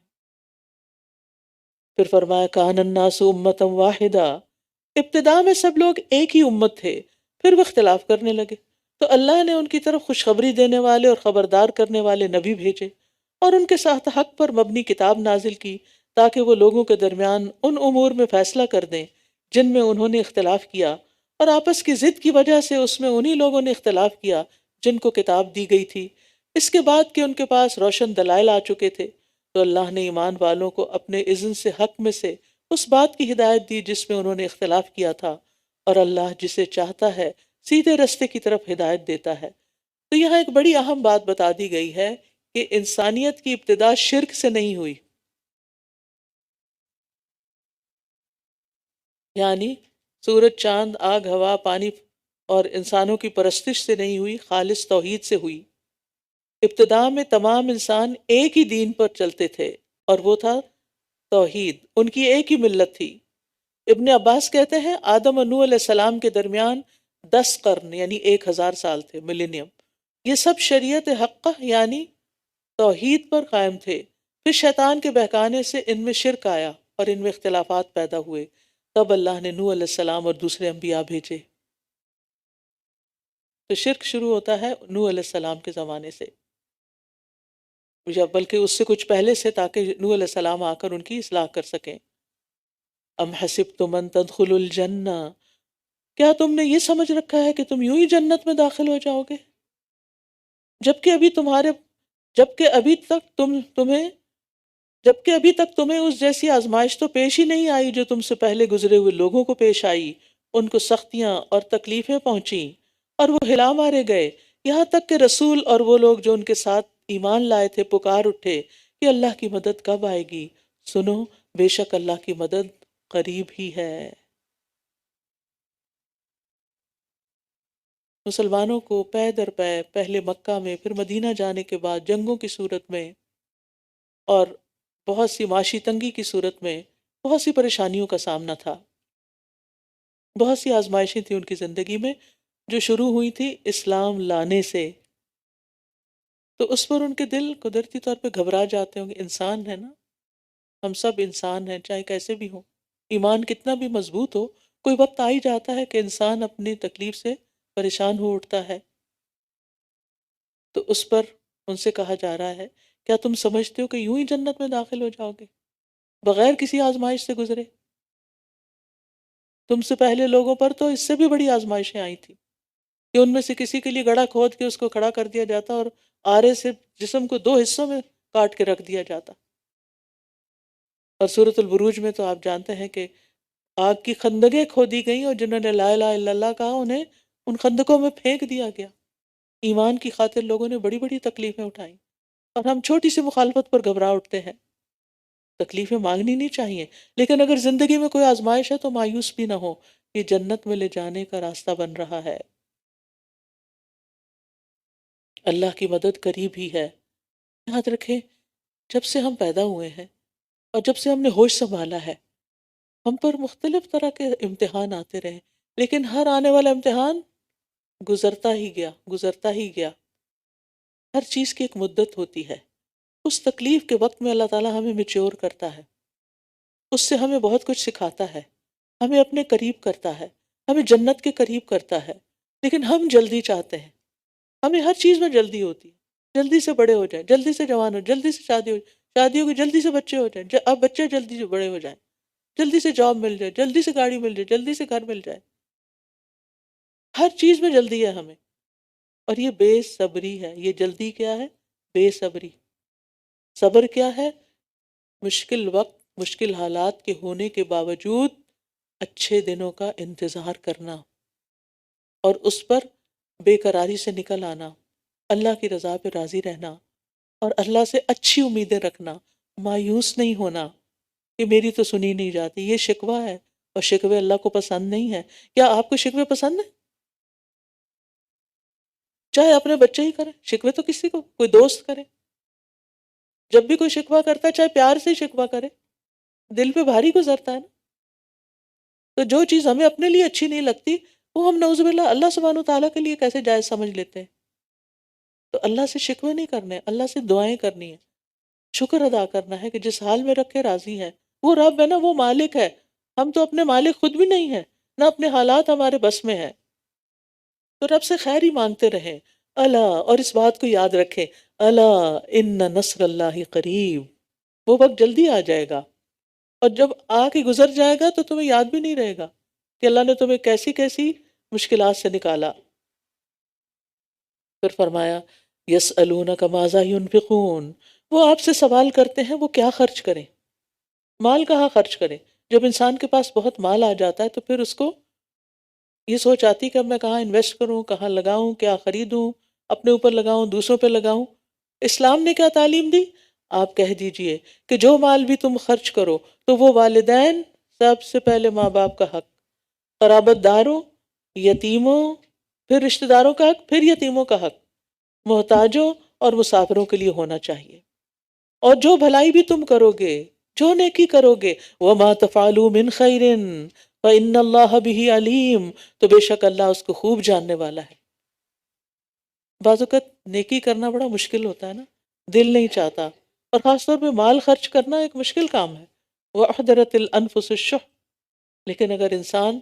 پھر فرمایا کان الناس امتا واحدہ، ابتدا میں سب لوگ ایک ہی امت تھے، پھر وہ اختلاف کرنے لگے تو اللہ نے ان کی طرف خوشخبری دینے والے اور خبردار کرنے والے نبی بھیجے، اور ان کے ساتھ حق پر مبنی کتاب نازل کی تاکہ وہ لوگوں کے درمیان ان امور میں فیصلہ کر دیں جن میں انہوں نے اختلاف کیا، اور آپس کی ضد کی وجہ سے اس میں انہی لوگوں نے اختلاف کیا جن کو کتاب دی گئی تھی، اس کے بعد کہ ان کے پاس روشن دلائل آ چکے تھے۔ تو اللہ نے ایمان والوں کو اپنے اذن سے حق میں سے اس بات کی ہدایت دی جس میں انہوں نے اختلاف کیا تھا، اور اللہ جسے چاہتا ہے سیدھے رستے کی طرف ہدایت دیتا ہے۔ تو یہاں ایک بڑی اہم بات بتا دی گئی ہے کہ انسانیت کی ابتدا شرک سے نہیں ہوئی، یعنی سورج، چاند، آگ، ہوا، پانی اور انسانوں کی پرستش سے نہیں ہوئی، خالص توحید سے ہوئی۔ ابتدا میں تمام انسان ایک ہی دین پر چلتے تھے، اور وہ تھا توحید، ان کی ایک ہی ملت تھی۔ ابن عباس کہتے ہیں آدم اور نوح علیہ السلام کے درمیان 10 قرن یعنی 1000 سال تھے، ملینیم۔ یہ سب شریعت حقہ یعنی توحید پر قائم تھے۔ پھر شیطان کے بہکانے سے ان میں شرک آیا اور ان میں اختلافات پیدا ہوئے، تب اللہ نے نوح علیہ السلام اور دوسرے انبیاء بھیجے۔ تو شرک شروع ہوتا ہے نوح علیہ السلام کے زمانے سے، یا بلکہ اس سے کچھ پہلے سے، تاکہ نوح علیہ السلام آ کر ان کی اصلاح کر سکیں۔ ام حسبتم ان تدخلوا الجنہ، کیا تم نے یہ سمجھ رکھا ہے کہ تم یوں ہی جنت میں داخل ہو جاؤ گے، جبکہ ابھی تمہارے جبکہ ابھی تک تم تمہیں جبکہ ابھی تک تمہیں اس جیسی آزمائش تو پیش ہی نہیں آئی جو تم سے پہلے گزرے ہوئے لوگوں کو پیش آئی، ان کو سختیاں اور تکلیفیں پہنچیں اور وہ ہلا مارے گئے، یہاں تک کہ رسول اور وہ لوگ جو ان کے ساتھ ایمان لائے تھے پکار اٹھے کہ اللہ کی مدد کب آئے گی، سنو بے شک اللہ کی مدد قریب ہی ہے۔ مسلمانوں کو پے در پے پہلے مکہ میں پھر مدینہ جانے کے بعد جنگوں کی صورت میں اور بہت سی معاشی تنگی کی صورت میں بہت سی پریشانیوں کا سامنا تھا، بہت سی آزمائشیں تھیں ان کی زندگی میں جو شروع ہوئی تھی اسلام لانے سے، تو اس پر ان کے دل قدرتی طور پہ گھبرا جاتے ہوں گے، انسان ہے نا، ہم سب انسان ہیں چاہے کیسے بھی ہوں، ایمان کتنا بھی مضبوط ہو، کوئی وقت آ ہی جاتا ہے کہ انسان اپنی تکلیف سے پریشان ہو اٹھتا ہے۔ تو اس پر ان سے کہا جا رہا ہے کیا تم سمجھتے ہو کہ یوں ہی جنت میں داخل ہو جاؤ گے بغیر کسی آزمائش سے گزرے؟ تم سے پہلے لوگوں پر تو اس سے بھی بڑی آزمائشیں آئی تھی کہ ان میں سے کسی کے لیے گڑھا کھود کے اس کو کھڑا کر دیا جاتا اور آرے سے جسم کو دو حصوں میں کاٹ کے رکھ دیا جاتا۔ اور سورۃ البروج میں تو آپ جانتے ہیں کہ آگ کی خندقیں کھودی گئیں اور جنہوں نے لا الہ الا اللہ کہا انہیں ان خندقوں میں پھینک دیا گیا۔ ایمان کی خاطر لوگوں نے بڑی بڑی تکلیفیں اٹھائیں اور ہم چھوٹی سی مخالفت پر گھبرا اٹھتے ہیں۔ تکلیفیں مانگنی نہیں چاہیے، لیکن اگر زندگی میں کوئی آزمائش ہے تو مایوس بھی نہ ہو، یہ جنت میں لے جانے کا راستہ بن رہا ہے، اللہ کی مدد قریب ہی ہے۔ یاد رکھیں جب سے ہم پیدا ہوئے ہیں اور جب سے ہم نے ہوش سنبھالا ہے ہم پر مختلف طرح کے امتحان آتے رہے، لیکن ہر آنے والا امتحان گزرتا ہی گیا گزرتا ہی گیا۔ ہر چیز کی ایک مدت ہوتی ہے، اس تکلیف کے وقت میں اللہ تعالیٰ ہمیں میچور کرتا ہے، اس سے ہمیں بہت کچھ سکھاتا ہے، ہمیں اپنے قریب کرتا ہے، ہمیں جنت کے قریب کرتا ہے، لیکن ہم جلدی چاہتے ہیں، ہمیں ہر چیز میں جلدی ہوتی ہے، جلدی سے بڑے ہو جائیں، جلدی سے جوان ہو، جلدی سے شادی ہو، شادی ہو کے جلدی سے بچے ہو جائیں، اب بچے جلدی سے بڑے ہو جائیں، جلدی سے جاب مل جائے، جلدی سے گاڑی مل جائے، جلدی سے گھر مل جائے، ہر چیز میں جلدی ہے ہمیں، اور یہ بے صبری ہے۔ یہ جلدی کیا ہے؟ بے صبری۔ صبر کیا ہے؟ مشکل وقت مشکل حالات کے ہونے کے باوجود اچھے دنوں کا انتظار کرنا اور اس پر بے قراری سے نکل آنا، اللہ کی رضا پہ راضی رہنا اور اللہ سے اچھی امیدیں رکھنا، مایوس نہیں ہونا کہ میری تو سنی نہیں جاتی، یہ شکوہ ہے اور شکوے اللہ کو پسند نہیں ہے۔ کیا آپ کو شکوے پسند ہیں؟ چاہے اپنے بچے ہی کریں شکوے، تو کسی کو کوئی دوست کرے، جب بھی کوئی شکوہ کرتا ہے چاہے پیار سے ہی شکوہ کرے، دل پہ بھاری گزرتا ہے نا۔ تو جو چیز ہمیں اپنے لیے اچھی نہیں لگتی وہ ہم نعوذ باللہ اللہ سبحانہ وتعالیٰ کے لیے کیسے جائز سمجھ لیتے ہیں۔ تو اللہ سے شکوے نہیں کرنے، اللہ سے دعائیں کرنی ہے، شکر ادا کرنا ہے کہ جس حال میں رکھے راضی ہے، وہ رب ہے نا، وہ مالک ہے، ہم تو اپنے مالک خود بھی نہیں ہیں، نہ اپنے حالات ہمارے بس میں ہے، تو رب سے خیر ہی مانگتے رہیں۔ اللہ، اور اس بات کو یاد رکھیں، اللہ ان نصر اللہ قریب، وہ وقت جلدی آ جائے گا، اور جب آ کے گزر جائے گا تو تمہیں یاد بھی نہیں رہے گا کہ اللہ نے تمہیں کیسی کیسی مشکلات سے نکالا۔ پھر فرمایا یسألونک ماذا ينفقون، وہ آپ سے سوال کرتے ہیں وہ کیا خرچ کریں، مال کہاں خرچ کریں۔ جب انسان کے پاس بہت مال آ جاتا ہے تو پھر اس کو یہ سوچ آتی کہ اب میں کہاں انویسٹ کروں، کہاں لگاؤں، کیا خریدوں، اپنے اوپر لگاؤں، دوسروں پہ لگاؤں۔ اسلام نے کیا تعلیم دی؟ آپ کہہ دیجئے کہ جو مال بھی تم خرچ کرو تو وہ والدین، سب سے پہلے ماں باپ کا حق، قرابت داروں، یتیموں، پھر رشتہ داروں کا حق، پھر یتیموں کا حق، محتاجوں اور مسافروں کے لیے ہونا چاہیے۔ اور جو بھلائی بھی تم کرو گے، جو نیکی کرو گے، وَمَا تَفْعَلُوا مِنْ خَيْرٍ فَإِنَّ اللَّهَ بِهِ عَلِيمٌ، تو بے شک اللہ اس کو خوب جاننے والا ہے۔ بعض اوقات نیکی کرنا بڑا مشکل ہوتا ہے نا، دل نہیں چاہتا، اور خاص طور پہ مال خرچ کرنا ایک مشکل کام ہے، وَأُحْضِرَتِ الْأَنفُسُ الشُّحَّ، لیکن اگر انسان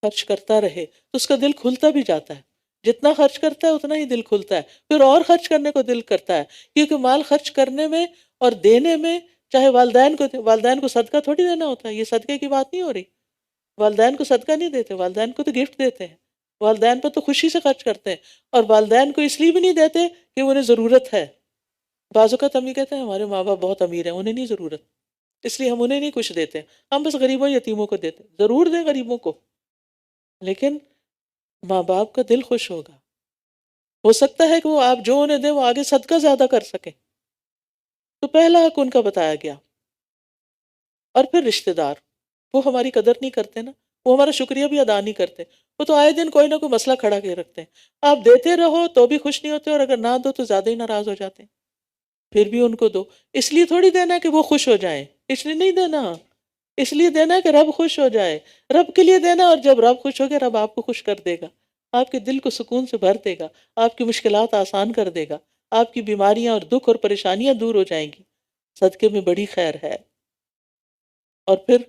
خرچ کرتا رہے تو اس کا دل کھلتا بھی جاتا ہے، جتنا خرچ کرتا ہے اتنا ہی دل کھلتا ہے، پھر اور خرچ کرنے کو دل کرتا ہے، کیونکہ مال خرچ کرنے میں اور دینے میں، چاہے والدین کو صدقہ تھوڑی دینا ہوتا ہے، یہ صدقے کی بات نہیں ہو رہی، والدین کو صدقہ نہیں دیتے، والدین کو تو گفٹ دیتے ہیں، والدین پر تو خوشی سے خرچ کرتے ہیں، اور والدین کو اس لیے بھی نہیں دیتے کہ انہیں ضرورت ہے۔ بعض اوقات ہم یہ کہتے ہیں ہمارے ماں باپ بہت امیر ہیں، انہیں نہیں ضرورت، اس لیے ہم انہیں نہیں کچھ دیتے، ہم بس غریبوں یتیموں کو دیتے، ضرور دیں غریبوں کو، لیکن ماں باپ کا دل خوش ہوگا، ہو سکتا ہے کہ وہ آپ جو انہیں دیں وہ آگے صدقہ زیادہ کر سکیں، تو پہلا حق ان کا بتایا گیا۔ اور پھر رشتہ دار، وہ ہماری قدر نہیں کرتے نا، وہ ہمارا شکریہ بھی ادا نہیں کرتے، وہ تو آئے دن کوئی نہ کوئی مسئلہ کھڑا کے رکھتے ہیں. آپ دیتے رہو تو بھی خوش نہیں ہوتے، اور اگر نہ دو تو زیادہ ہی ناراض ہو جاتے ہیں. پھر بھی ان کو دو، اس لیے تھوڑی دینا ہے کہ وہ خوش ہو جائیں، اس لیے نہیں دینا، اس لیے دینا ہے کہ رب خوش ہو جائے، رب کے لیے دینا. اور جب رب خوش ہو گیا، رب آپ کو خوش کر دے گا، آپ کے دل کو سکون سے بھر دے گا، آپ کی مشکلات آسان کر دے گا، آپ کی بیماریاں اور دکھ اور پریشانیاں دور ہو جائیں گی. صدقے میں بڑی خیر ہے. اور پھر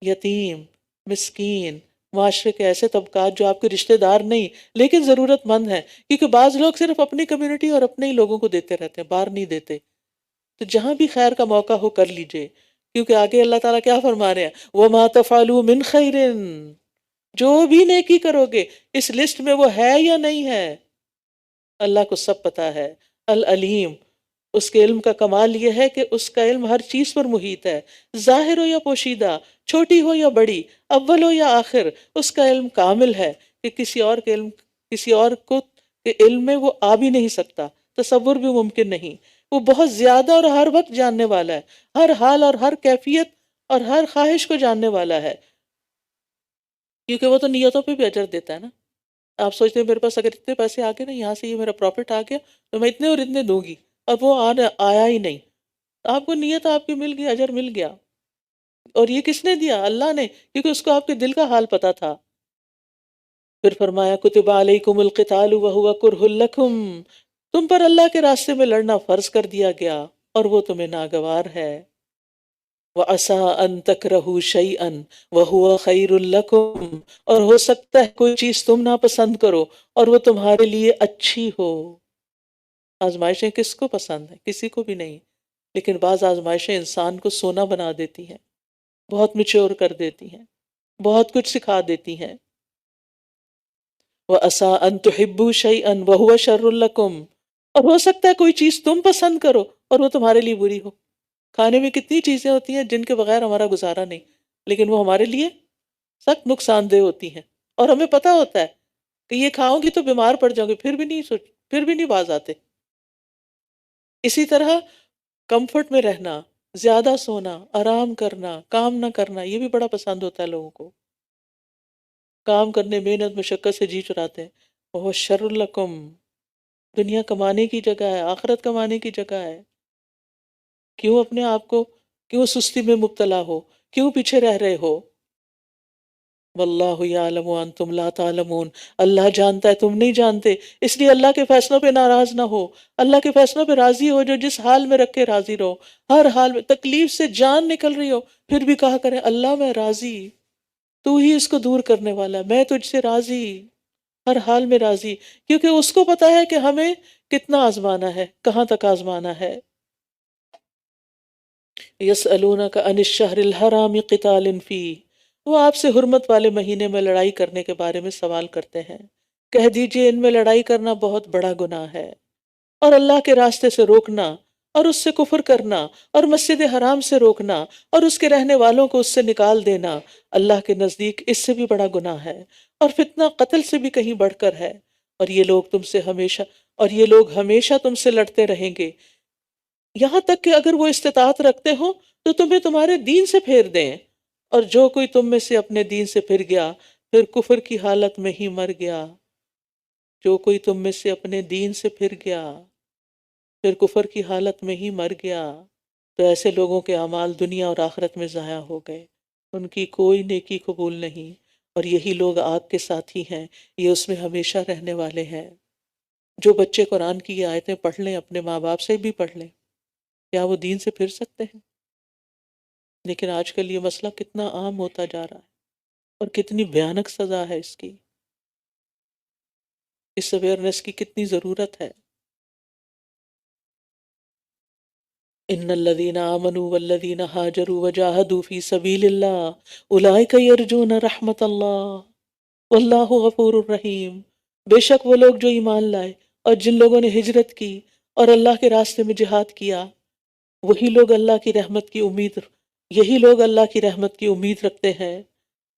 یتیم، مسکین، معاشرے کے ایسے طبقات جو آپ کے رشتہ دار نہیں لیکن ضرورت مند ہیں، کیونکہ بعض لوگ صرف اپنی کمیونٹی اور اپنے ہی لوگوں کو دیتے رہتے ہیں، باہر نہیں دیتے. تو جہاں بھی خیر کا موقع ہو کر لیجئے، کیونکہ آگے اللہ تعالیٰ کیا فرما رہے ہیں، وَمَا تَفْعَلُوا مِنْ خَيْرٍ، جو بھی نیکی کرو گے اس لسٹ میں وہ ہے یا نہیں ہے، اللہ کو سب پتا ہے. العلیم، اس کے علم کا کمال یہ ہے کہ اس کا علم ہر چیز پر محیط ہے، ظاہر ہو یا پوشیدہ، چھوٹی ہو یا بڑی، اول ہو یا آخر، اس کا علم کامل ہے کہ کسی اور کو کے علم میں وہ آ بھی نہیں سکتا، تصور بھی ممکن نہیں. وہ بہت زیادہ اور ہر وقت جاننے والا ہے، ہر حال اور ہر کیفیت اور ہر خواہش کو جاننے والا ہے، کیونکہ وہ تو نیتوں پہ بھی اجر دیتا ہے نا. آپ سوچتے ہیں میرے پاس اگر اتنے پیسے آ گئے نا، یہاں سے یہ میرا پروفٹ آ گیا تو میں اتنے اور اتنے دوں گی، اور وہ آیا ہی نہیں. آپ کو نیت آپ کی مل گئی، اجر مل گیا. اور یہ کس نے دیا؟ اللہ نے، کیونکہ اس کو آپ کے دل کا حال پتا تھا. پھر فرمایا کتب علیکم القتال وہو کرہ لکم، تم پر اللہ کے راستے میں لڑنا فرض کر دیا گیا اور وہ تمہیں ناگوار ہے. وَعَسَىٰ أَن تَكْرَهُوا شَيْئًا وَهُوَ خَيْرٌ لَكُمْ، اور ہو سکتا ہے کوئی چیز تم ناپسند کرو اور وہ تمہارے لیے اچھی ہو. آزمائشیں کس کو پسند ہیں؟ کسی کو بھی نہیں. لیکن بعض آزمائشیں انسان کو سونا بنا دیتی ہیں، بہت میچور کر دیتی ہیں، بہت کچھ سکھا دیتی ہیں. وَعَسَىٰ أَن تُحِبُّوا شَيْئًا وَهُوَ شَرٌّ لَكُمْ، اور ہو سکتا ہے کوئی چیز تم پسند کرو اور وہ تمہارے لیے بری ہو. کھانے میں کتنی چیزیں ہوتی ہیں جن کے بغیر ہمارا گزارا نہیں، لیکن وہ ہمارے لیے سخت نقصان دہ ہوتی ہیں، اور ہمیں پتہ ہوتا ہے کہ یہ کھاؤں گی تو بیمار پڑ جاؤں گی، پھر بھی نہیں باز آتے. اسی طرح کمفرٹ میں رہنا، زیادہ سونا، آرام کرنا، کام نہ کرنا، یہ بھی بڑا پسند ہوتا ہے لوگوں کو. کام کرنے، محنت مشقت سے جی چراتے ہیں. وہ شر لکم، دنیا کمانے کی جگہ ہے، آخرت کمانے کی جگہ ہے. کیوں اپنے آپ کو، کیوں سستی میں مبتلا ہو، کیوں پیچھے رہ رہے ہو؟ واللہ یعلم وانتم لا تعلمون، اللہ جانتا ہے تم نہیں جانتے، اس لیے اللہ کے فیصلوں پہ ناراض نہ ہو، اللہ کے فیصلوں پہ راضی ہو. جو جس حال میں رکھے راضی رہو، ہر حال میں تکلیف سے جان نکل رہی ہو پھر بھی کہا کریں اللہ میں راضی، تو ہی اس کو دور کرنے والا، میں تجھ سے راضی، ہر حال میں راضی. کیونکہ اس کو پتا ہے کہ ہمیں کتنا آزمانا ہے، کہاں تک آزمانا ہے. یسألونک عن الشہر الحرام قتال فیہ، وہ آپ سے حرمت والے مہینے میں لڑائی کرنے کے بارے میں سوال کرتے ہیں. کہہ دیجئے ان میں لڑائی کرنا بہت بڑا گناہ ہے، اور اللہ کے راستے سے روکنا اور اس سے کفر کرنا اور مسجد حرام سے روکنا اور اس کے رہنے والوں کو اس سے نکال دینا اللہ کے نزدیک اس سے بھی بڑا گناہ ہے، اور فتنہ قتل سے بھی کہیں بڑھ کر ہے. اور یہ لوگ ہمیشہ تم سے لڑتے رہیں گے، یہاں تک کہ اگر وہ استطاعت رکھتے ہوں تو تمہیں تمہارے دین سے پھیر دیں. اور جو کوئی تم میں سے اپنے دین سے پھر گیا پھر کفر کی حالت میں ہی مر گیا. جو کوئی تم میں سے اپنے دین سے پھر گیا پھر کفر کی حالت میں ہی مر گیا تو ایسے لوگوں کے اعمال دنیا اور آخرت میں ضائع ہو گئے، ان کی کوئی نیکی قبول نہیں، اور یہی لوگ آگ کے ساتھی ہیں، یہ اس میں ہمیشہ رہنے والے ہیں. جو بچے قرآن کی یہ آیتیں پڑھ لیں، اپنے ماں باپ سے بھی پڑھ لیں، کیا وہ دین سے پھر سکتے ہیں؟ لیکن آج کل یہ مسئلہ کتنا عام ہوتا جا رہا ہے، اور کتنی بھیانک سزا ہے اس کی، اس اویئرنیس کی کتنی ضرورت ہے. ان الذين آمنوا والذين هاجروا وجاهدوا في سبيل الله اولئك يرجون رحمت اللہ واللہ غفور الرحیم. بے شک وہ لوگ جو ایمان لائے اور جن لوگوں نے ہجرت کی اور اللہ کے راستے میں جہاد کیا، وہی لوگ اللہ کی رحمت کی امید، یہی لوگ اللہ کی رحمت کی امید رکھتے ہیں،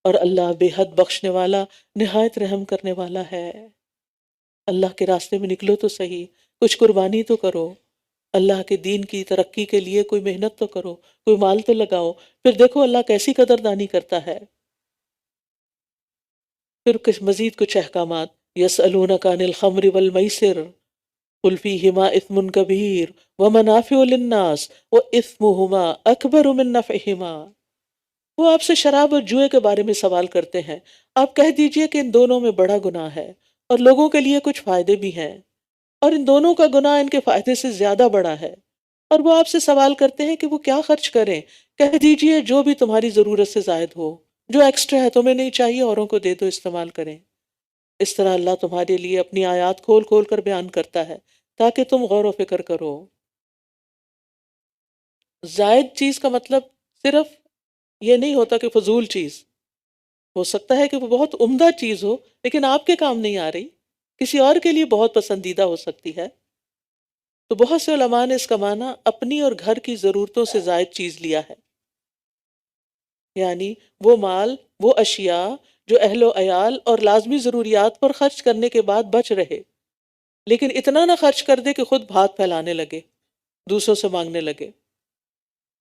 اور اللہ بے حد بخشنے والا، نہایت رحم کرنے والا ہے. اللہ کے راستے میں نکلو تو صحیح، کچھ قربانی تو کرو، اللہ کے دین کی ترقی کے لیے کوئی محنت تو کرو، کوئی مال تو لگاؤ، پھر دیکھو اللہ کیسی قدردانی کرتا ہے. پھر مزید کچھ احکامات، یسألونک عن الخمر والمیسر قل فیہما اثم کبیر ومنافع للناس واثمہما اکبر من نفعہما۔ وہ آپ سے شراب اور جوئے کے بارے میں سوال کرتے ہیں، آپ کہہ دیجئے کہ ان دونوں میں بڑا گناہ ہے اور لوگوں کے لیے کچھ فائدے بھی ہیں، اور ان دونوں کا گناہ ان کے فائدے سے زیادہ بڑا ہے۔ اور وہ آپ سے سوال کرتے ہیں کہ وہ کیا خرچ کریں، کہہ دیجئے جو بھی تمہاری ضرورت سے زائد ہو، جو ایکسٹرا ہے تمہیں نہیں چاہیے اوروں کو دے دو، استعمال کریں۔ اس طرح اللہ تمہارے لیے اپنی آیات کھول کھول کر بیان کرتا ہے تاکہ تم غور و فکر کرو۔ زائد چیز کا مطلب صرف یہ نہیں ہوتا کہ فضول چیز، ہو سکتا ہے کہ وہ بہت عمدہ چیز ہو لیکن آپ کے کام نہیں آ رہی، کسی اور کے لیے بہت پسندیدہ ہو سکتی ہے۔ تو بہت سے علماء نے اس کا معنی اپنی اور گھر کی ضرورتوں سے زائد چیز لیا ہے، یعنی وہ مال، وہ اشیاء جو اہل و عیال اور لازمی ضروریات پر خرچ کرنے کے بعد بچ رہے، لیکن اتنا نہ خرچ کر دے کہ خود بھات پھیلانے لگے، دوسروں سے مانگنے لگے۔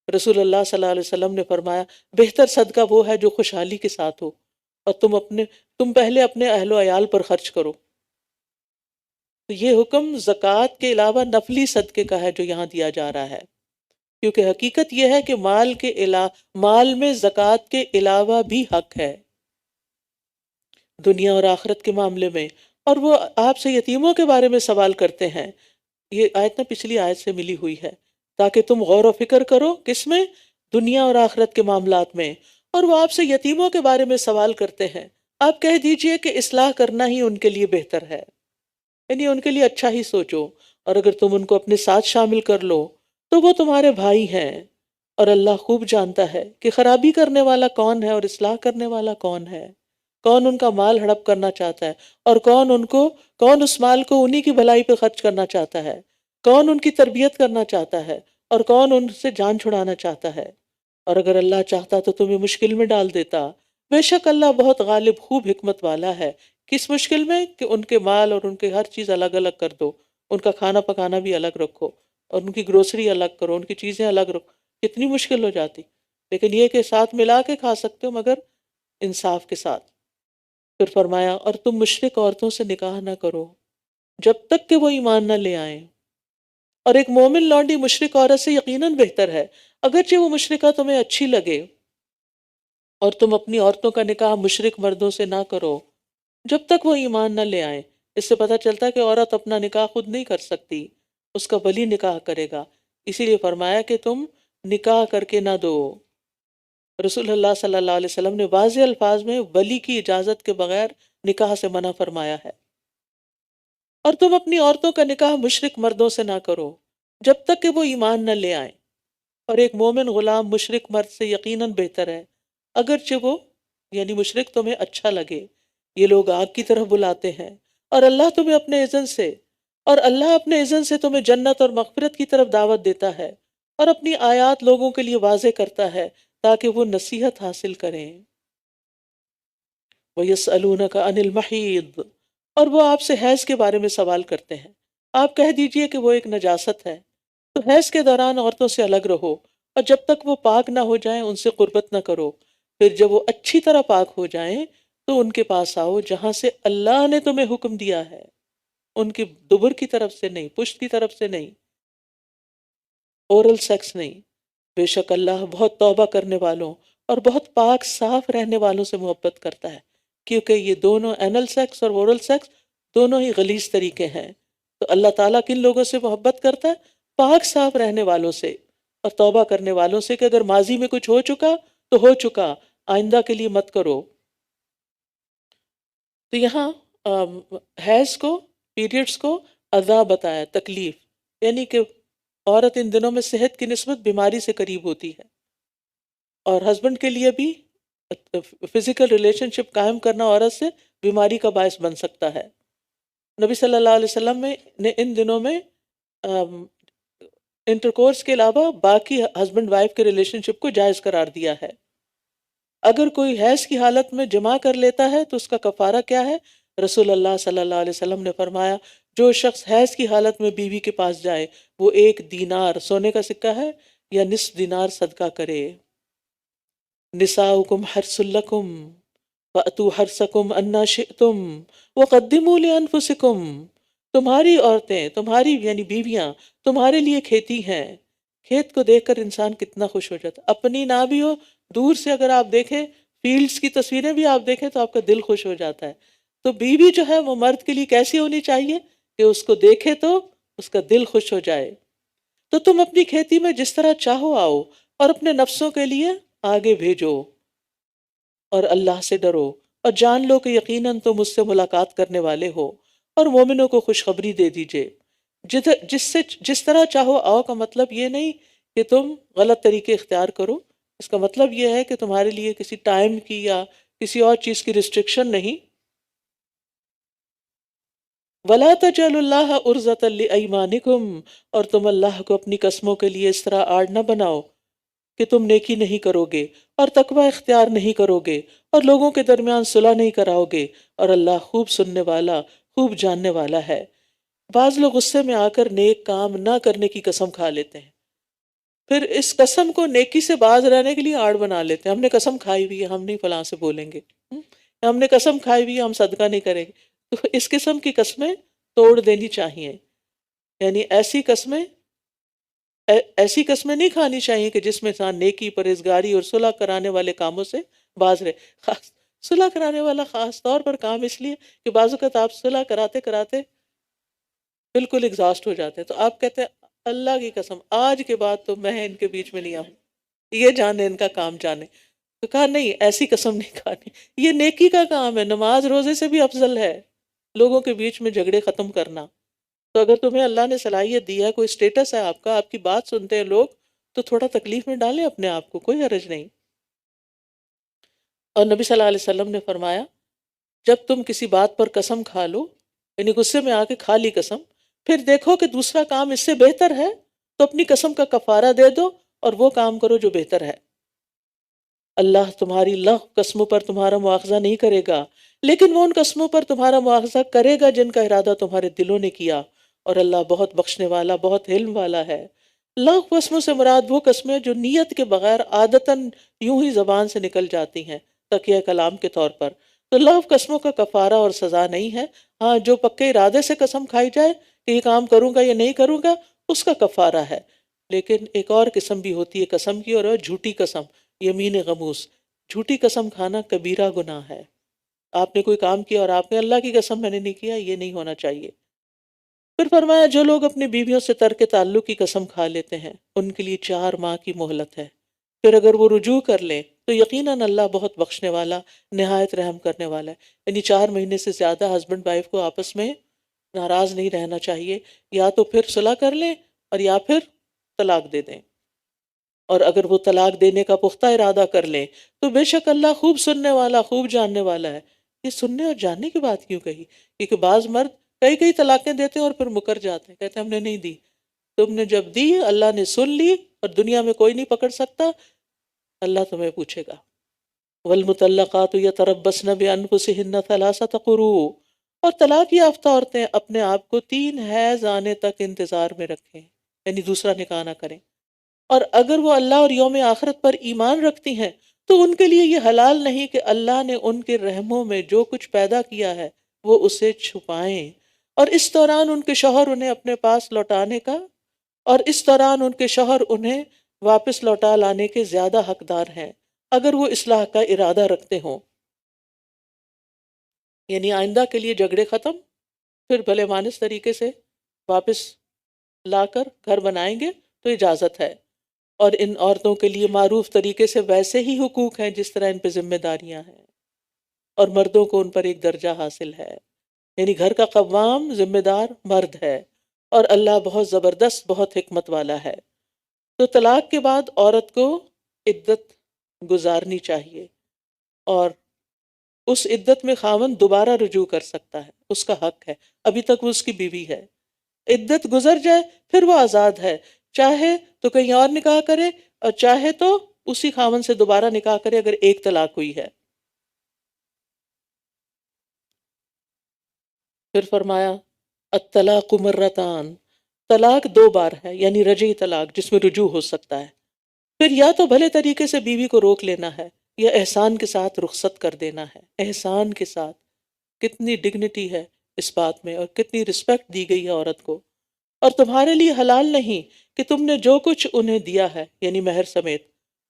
رسول اللہ صلی اللہ علیہ وسلم نے فرمایا بہتر صدقہ وہ ہے جو خوشحالی کے ساتھ ہو، اور تم پہلے اپنے اہل و عیال پر خرچ کرو۔ تو یہ حکم زکوٰۃ کے علاوہ نفلی صدقے کا ہے جو یہاں دیا جا رہا ہے، کیونکہ حقیقت یہ ہے کہ مال میں زکوٰۃ کے علاوہ بھی حق ہے دنیا اور آخرت کے معاملے میں۔ اور وہ آپ سے یتیموں کے بارے میں سوال کرتے ہیں، یہ آیت نہ پچھلی آیت سے ملی ہوئی ہے، تاکہ تم غور و فکر کرو، کس میں؟ دنیا اور آخرت کے معاملات میں۔ اور وہ آپ سے یتیموں کے بارے میں سوال کرتے ہیں، آپ کہہ دیجئے کہ اصلاح کرنا ہی ان کے لیے بہتر ہے، یعنی ان کے لیے اچھا ہی سوچو، اور اگر تم ان کو اپنے ساتھ شامل کر لو تو وہ تمہارے بھائی ہیں، اور اللہ خوب جانتا ہے کہ خرابی کرنے والا کون ہے اور اصلاح کرنے والا کون ہے، کون ان کا مال ہڑپ کرنا چاہتا ہے اور کون اس مال کو انہی کی بھلائی پہ خرچ کرنا چاہتا ہے، کون ان کی تربیت کرنا چاہتا ہے اور کون ان سے جان چھڑانا چاہتا ہے۔ اور اگر اللہ چاہتا تو تمہیں مشکل میں ڈال دیتا، بے شک اللہ بہت غالب خوب حکمت والا ہے۔ کس مشکل میں؟ کہ ان کے مال اور ان کے ہر چیز الگ الگ کر دو، ان کا کھانا پکانا بھی الگ رکھو، اور ان کی گروسری الگ کرو، ان کی چیزیں الگ رکھو، کتنی مشکل ہو جاتی، لیکن یہ کہ ساتھ ملا کے کھا سکتے ہو مگر انصاف کے ساتھ۔ پھر فرمایا اور تم مشرک عورتوں سے نکاح نہ کرو جب تک کہ وہ ایمان نہ لے آئیں، اور ایک مومن لونڈی مشرک عورت سے یقیناً بہتر ہے، اگرچہ وہ مشرکہ تمہیں اچھی لگے۔ اور تم اپنی عورتوں کا نکاح مشرک مردوں سے نہ کرو جب تک وہ ایمان نہ لے آئیں۔ اس سے پتہ چلتا ہے کہ عورت اپنا نکاح خود نہیں کر سکتی، اس کا ولی نکاح کرے گا، اسی لیے فرمایا کہ تم نکاح کر کے نہ دو۔ رسول اللہ صلی اللہ علیہ وسلم نے واضح الفاظ میں ولی کی اجازت کے بغیر نکاح سے منع فرمایا ہے۔ اور تم اپنی عورتوں کا نکاح مشرک مردوں سے نہ کرو جب تک کہ وہ ایمان نہ لے آئیں، اور ایک مومن غلام مشرک مرد سے یقیناً بہتر ہے، اگرچہ وہ یعنی مشرک تمہیں اچھا لگے۔ یہ لوگ آگ کی طرف بلاتے ہیں، اور اللہ اپنے اذن سے تمہیں جنت اور مغفرت کی طرف دعوت دیتا ہے، اور اپنی آیات لوگوں کے لیے واضح کرتا ہے تاکہ وہ نصیحت حاصل کریں۔ وَيَسْأَلُونَكَ عَنِ الْمَحِيضِ، اور وہ آپ سے حیض کے بارے میں سوال کرتے ہیں، آپ کہہ دیجئے کہ وہ ایک نجاست ہے، تو حیض کے دوران عورتوں سے الگ رہو، اور جب تک وہ پاک نہ ہو جائیں ان سے قربت نہ کرو، پھر جب وہ اچھی طرح پاک ہو جائیں تو ان کے پاس آؤ جہاں سے اللہ نے تمہیں حکم دیا ہے، ان کی دبر کی طرف سے نہیں، پشت کی طرف سے نہیں، اورل سیکس نہیں۔ بے شک اللہ بہت توبہ کرنے والوں اور بہت پاک صاف رہنے والوں سے محبت کرتا ہے، کیونکہ یہ دونوں اینل سیکس اور اورل سیکس دونوں ہی غلیظ طریقے ہیں۔ تو اللہ تعالیٰ کن لوگوں سے محبت کرتا ہے؟ پاک صاف رہنے والوں سے اور توبہ کرنے والوں سے، کہ اگر ماضی میں کچھ ہو چکا تو ہو چکا، آئندہ کے لیے مت کرو۔ تو یہاں حیض کو، پیریڈز کو عذاب بتایا، تکلیف، یعنی کہ عورت ان دنوں میں صحت کی نسبت بیماری سے قریب ہوتی ہے، اور ہسبینڈ کے لیے بھی فزیکل ریلیشن شپ قائم کرنا عورت سے بیماری کا باعث بن سکتا ہے۔ نبی صلی اللہ علیہ وسلم نے ان دنوں میں انٹرکورس کے علاوہ باقی ہسبینڈ وائف کے ریلیشن شپ کو جائز قرار دیا ہے۔ اگر کوئی حیض کی حالت میں جماع کر لیتا ہے تو اس کا کفارہ کیا ہے؟ رسول اللہ صلی اللہ علیہ وسلم نے فرمایا جو شخص حیض کی حالت میں بیوی کے پاس جائے وہ 1 دینار سونے کا سکہ ہے یا نصف دینار صدقہ کرے۔ نساؤکم حرث لکم، فَأْتُوا حَرْثَكُمْ أَنَّا شِئْتُمْ وَقَدِّمُوا لِأَنفُسِكُمْ، تمہاری عورتیں، تمہاری یعنی بیویاں تمہارے لیے کھیتی ہیں۔ کھیت کو دیکھ کر انسان کتنا خوش ہو جاتا، اپنی نہ بھی ہو، دور سے اگر آپ دیکھیں، فیلڈز کی تصویریں بھی آپ دیکھیں تو آپ کا دل خوش ہو جاتا ہے۔ تو بیوی جو ہے وہ مرد کے لیے کیسی ہونی چاہیے کہ اس کو دیکھے تو اس کا دل خوش ہو جائے۔ تو تم اپنی کھیتی میں جس طرح چاہو آؤ، اور اپنے نفسوں کے لیے آگے بھیجو، اور اللہ سے ڈرو، اور جان لو کہ یقیناً تم مجھ سے ملاقات کرنے والے ہو، اور مومنوں کو خوشخبری دے دیجئے۔ جس طرح چاہو آؤ کا مطلب یہ نہیں کہ تم غلط طریقے اختیار کرو، اس کا مطلب یہ ہے کہ تمہارے لیے کسی ٹائم کی یا کسی اور چیز کی ریسٹرکشن نہیں۔ وَلَا تَجْعَلُوا اللَّهَ عُرْضَةً لِأَيْمَانِكُمْ، اور تم اللہ کو اپنی قسموں کے لیے اس طرح آڑ نہ بناؤ کہ تم نیکی نہیں کرو گے اور تقوی اختیار نہیں کرو گے اور لوگوں کے درمیان صلح نہیں کراؤ گے، اور اللہ خوب سننے والا، خوب جاننے والا ہے۔ بعض لوگ غصے میں آ کر نیک کام نہ کرنے کی قسم کھا لیتے ہیں، پھر اس قسم کو نیکی سے باز رہنے کے لیے آڑ بنا لیتے ہیں۔ ہم نے قسم کھائی ہوئی ہے ہم نہیں فلاں سے بولیں گے، ہم نے قسم کھائی ہوئی ہے ہم صدقہ نہیں کریں گے۔ تو اس قسم کی قسمیں توڑ دینی چاہیے، یعنی ایسی قسمیں نہیں کھانی چاہیے کہ جس میں انسان نیکی، پرہیزگاری اور صلح کرانے والے کاموں سے باز رہے۔ صلح کرانے والا خاص طور پر کام اس لیے کہ بعض اوقات آپ صلح کراتے کراتے بالکل ایگزاسٹ ہو جاتے ہیں، تو آپ کہتے ہیں اللہ کی قسم آج کے بعد تو میں ان کے بیچ میں نہیں آؤں، یہ جانے ان کا کام جانے۔ تو کہا نہیں، ایسی قسم نہیں کھانی، یہ نیکی کا کام ہے، نماز روزے سے بھی افضل ہے لوگوں کے بیچ میں جھگڑے ختم کرنا۔ تو اگر تمہیں اللہ نے صلاحیت دی ہے، کوئی سٹیٹس ہے آپ کا، آپ کی بات سنتے ہیں لوگ، تو تھوڑا تکلیف میں ڈالیں اپنے آپ کو، کوئی حرج نہیں۔ اور نبی صلی اللہ علیہ وسلم نے فرمایا جب تم کسی بات پر قسم کھا لو، یعنی غصے میں آ کے کھا لی قسم، پھر دیکھو کہ دوسرا کام اس سے بہتر ہے تو اپنی قسم کا کفارہ دے دو اور وہ کام کرو جو بہتر ہے۔ اللہ تمہاری لغو قسموں پر تمہارا مواخذہ نہیں کرے گا، لیکن وہ ان قسموں پر تمہارا مواخذہ کرے گا جن کا ارادہ تمہارے دلوں نے کیا، اور اللہ بہت بخشنے والا، بہت علم والا ہے۔ لغو قسموں سے مراد وہ قسمیں جو نیت کے بغیر عادتاً یوں ہی زبان سے نکل جاتی ہیں تکیہ کلام کے طور پر، تو لغو قسموں کا کفارہ اور سزا نہیں ہے۔ ہاں، جو پکے ارادے سے قسم کھائی جائے کہ یہ کام کروں گا یا نہیں کروں گا، اس کا کفارہ ہے۔ لیکن ایک اور قسم بھی ہوتی ہے قسم کی، اور وہ جھوٹی قسم، یمین غموس۔ جھوٹی قسم کھانا کبیرہ گناہ ہے۔ آپ نے کوئی کام کیا اور آپ نے اللہ کی قسم میں نے نہیں کیا، یہ نہیں ہونا چاہیے۔ پھر فرمایا جو لوگ اپنی بیویوں سے ترک تعلق کی قسم کھا لیتے ہیں ان کے لیے 4 ماہ کی مہلت ہے، پھر اگر وہ رجوع کر لیں تو یقیناً اللہ بہت بخشنے والا، نہایت رحم کرنے والا ہے۔ یعنی 4 مہینے سے زیادہ ہسبینڈ وائف کو آپس میں ناراض نہیں رہنا چاہیے، یا تو پھر صلح کر لیں اور یا پھر طلاق دے دیں، اور اگر وہ طلاق دینے کا پختہ ارادہ کر لیں تو بے شک اللہ خوب سننے والا، خوب جاننے والا ہے۔ یہ سننے اور جاننے کی بات کیوں کہی؟ کیونکہ بعض مرد کئی طلاقیں دیتے ہیں اور پھر مکر جاتے ہیں، کہتے ہیں ہم نے نہیں دی۔ تم نے جب دی اللہ نے سن لی، اور دنیا میں کوئی نہیں پکڑ سکتا، اللہ تمہیں پوچھے گا۔ والمطلقات یتربصن بانفسہن 3 قروء، اور طلاق یافتہ عورتیں اپنے آپ کو 3 حیض آنے تک انتظار میں رکھیں، یعنی دوسرا نکاح نہ کریں، اور اگر وہ اللہ اور یوم آخرت پر ایمان رکھتی ہیں تو ان کے لیے یہ حلال نہیں کہ اللہ نے ان کے رحموں میں جو کچھ پیدا کیا ہے وہ اسے چھپائیں، اور اس دوران ان کے شوہر انہیں اپنے پاس لوٹانے کا، اور اس دوران ان کے شوہر انہیں واپس لوٹا لانے کے زیادہ حقدار ہیں اگر وہ اصلاح کا ارادہ رکھتے ہوں۔ یعنی آئندہ کے لیے جھگڑے ختم، پھر بھلے مانس طریقے سے واپس لا کر گھر بنائیں گے تو اجازت ہے، اور ان عورتوں کے لیے معروف طریقے سے ویسے ہی حقوق ہیں جس طرح ان پہ ذمہ داریاں ہیں، اور مردوں کو ان پر ایک درجہ حاصل ہے، یعنی گھر کا قوام ذمہ دار مرد ہے، اور اللہ بہت زبردست، بہت حکمت والا ہے۔ تو طلاق کے بعد عورت کو عدت گزارنی چاہیے، اور اس عدت میں خاوند دوبارہ رجوع کر سکتا ہے، اس کا حق ہے، ابھی تک وہ اس کی بیوی ہے۔ عدت گزر جائے پھر وہ آزاد ہے، چاہے تو کہیں اور نکاح کرے اور چاہے تو اسی خاوند سے دوبارہ نکاح کرے اگر ایک طلاق ہوئی ہے۔ پھر فرمایا الطلاق مرتان، طلاق 2 بار ہے، یعنی رجعی طلاق جس میں رجوع ہو سکتا ہے۔ پھر یا تو بھلے طریقے سے بیوی کو روک لینا ہے، یا احسان کے ساتھ رخصت کر دینا ہے، احسان کے ساتھ۔ کتنی ڈگنیٹی ہے اس بات میں، اور کتنی رسپیکٹ دی گئی ہے عورت کو۔ اور تمہارے لیے حلال نہیں کہ تم نے جو کچھ انہیں دیا ہے یعنی مہر سمیت،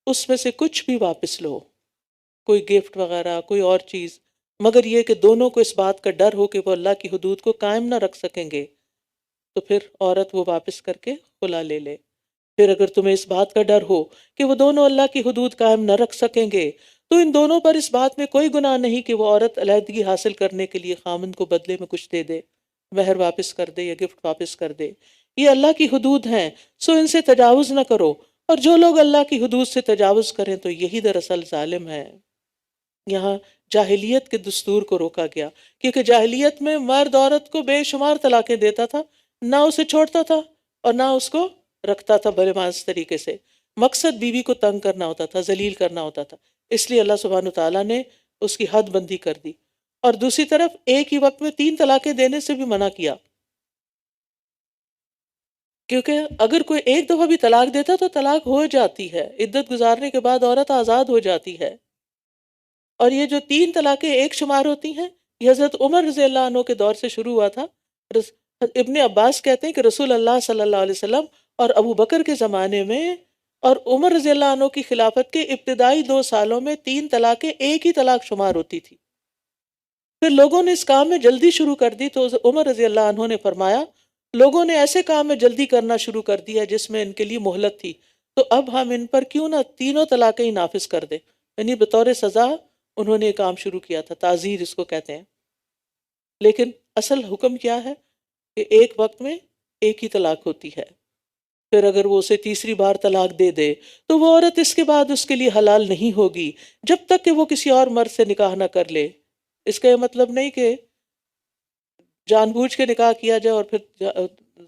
اس میں سے کچھ بھی واپس لو، کوئی گفٹ وغیرہ، کوئی اور چیز، مگر یہ کہ دونوں کو اس بات کا ڈر ہو کہ وہ اللہ کی حدود کو قائم نہ رکھ سکیں گے، تو پھر عورت وہ واپس کر کے خلا لے لے۔ پھر اگر تمہیں اس بات کا ڈر ہو کہ وہ دونوں اللہ کی حدود قائم نہ رکھ سکیں گے، تو ان دونوں پر اس بات میں کوئی گناہ نہیں کہ وہ عورت علیحدگی حاصل کرنے کے لیے خامند کو بدلے میں کچھ دے دے، مہر واپس کر دے یا گفٹ واپس کر دے۔ یہ اللہ کی حدود ہیں، سو ان سے تجاوز نہ کرو، اور جو لوگ اللہ کی حدود سے تجاوز کریں تو یہی دراصل ظالم ہے۔ یہاں جاہلیت کے دستور کو روکا گیا، کیونکہ جاہلیت میں مرد عورت کو بے شمار طلاقیں دیتا تھا، نہ اسے چھوڑتا تھا اور نہ اس کو رکھتا تھا بھلے مانس طریقے سے۔ مقصد بیوی کو تنگ کرنا ہوتا تھا، ذلیل کرنا ہوتا تھا، اس لیے اللہ سبحانہ وتعالیٰ نے اس کی حد بندی کر دی، اور دوسری طرف ایک ہی وقت میں 3 طلاقیں دینے سے بھی منع کیا، کیونکہ اگر کوئی ایک دفعہ بھی طلاق دیتا تو طلاق ہو جاتی ہے، عدت گزارنے کے بعد عورت آزاد ہو جاتی ہے۔ اور یہ جو 3 طلاقیں ایک شمار ہوتی ہیں، یہ حضرت عمر رضی اللہ عنہ کے دور سے شروع ہوا تھا۔ ابن عباس کہتے ہیں کہ رسول اللہ صلی اللہ علیہ وسلم اور ابو بکر کے زمانے میں اور عمر رضی اللہ عنہ کی خلافت کے ابتدائی 2 سالوں میں 3 طلاقیں ایک ہی طلاق شمار ہوتی تھی۔ پھر لوگوں نے اس کام میں جلدی شروع کر دی تو عمر رضی اللہ عنہ نے فرمایا، لوگوں نے ایسے کام میں جلدی کرنا شروع کر دیا جس میں ان کے لیے مہلت تھی، تو اب ہم ان پر کیوں نہ تینوں طلاقیں ہی نافذ کر دیں۔ یعنی بطور سزا انہوں نے یہ کام شروع کیا تھا، تعزیر اس کو کہتے ہیں۔ لیکن اصل حکم کیا ہے کہ ایک وقت میں ایک ہی طلاق ہوتی ہے۔ پھر اگر وہ اسے تیسری بار طلاق دے دے تو وہ عورت اس کے بعد اس کے لیے حلال نہیں ہوگی جب تک کہ وہ کسی اور مرد سے نکاح نہ کر لے۔ اس کا یہ مطلب نہیں کہ جان بوجھ کے نکاح کیا جائے اور پھر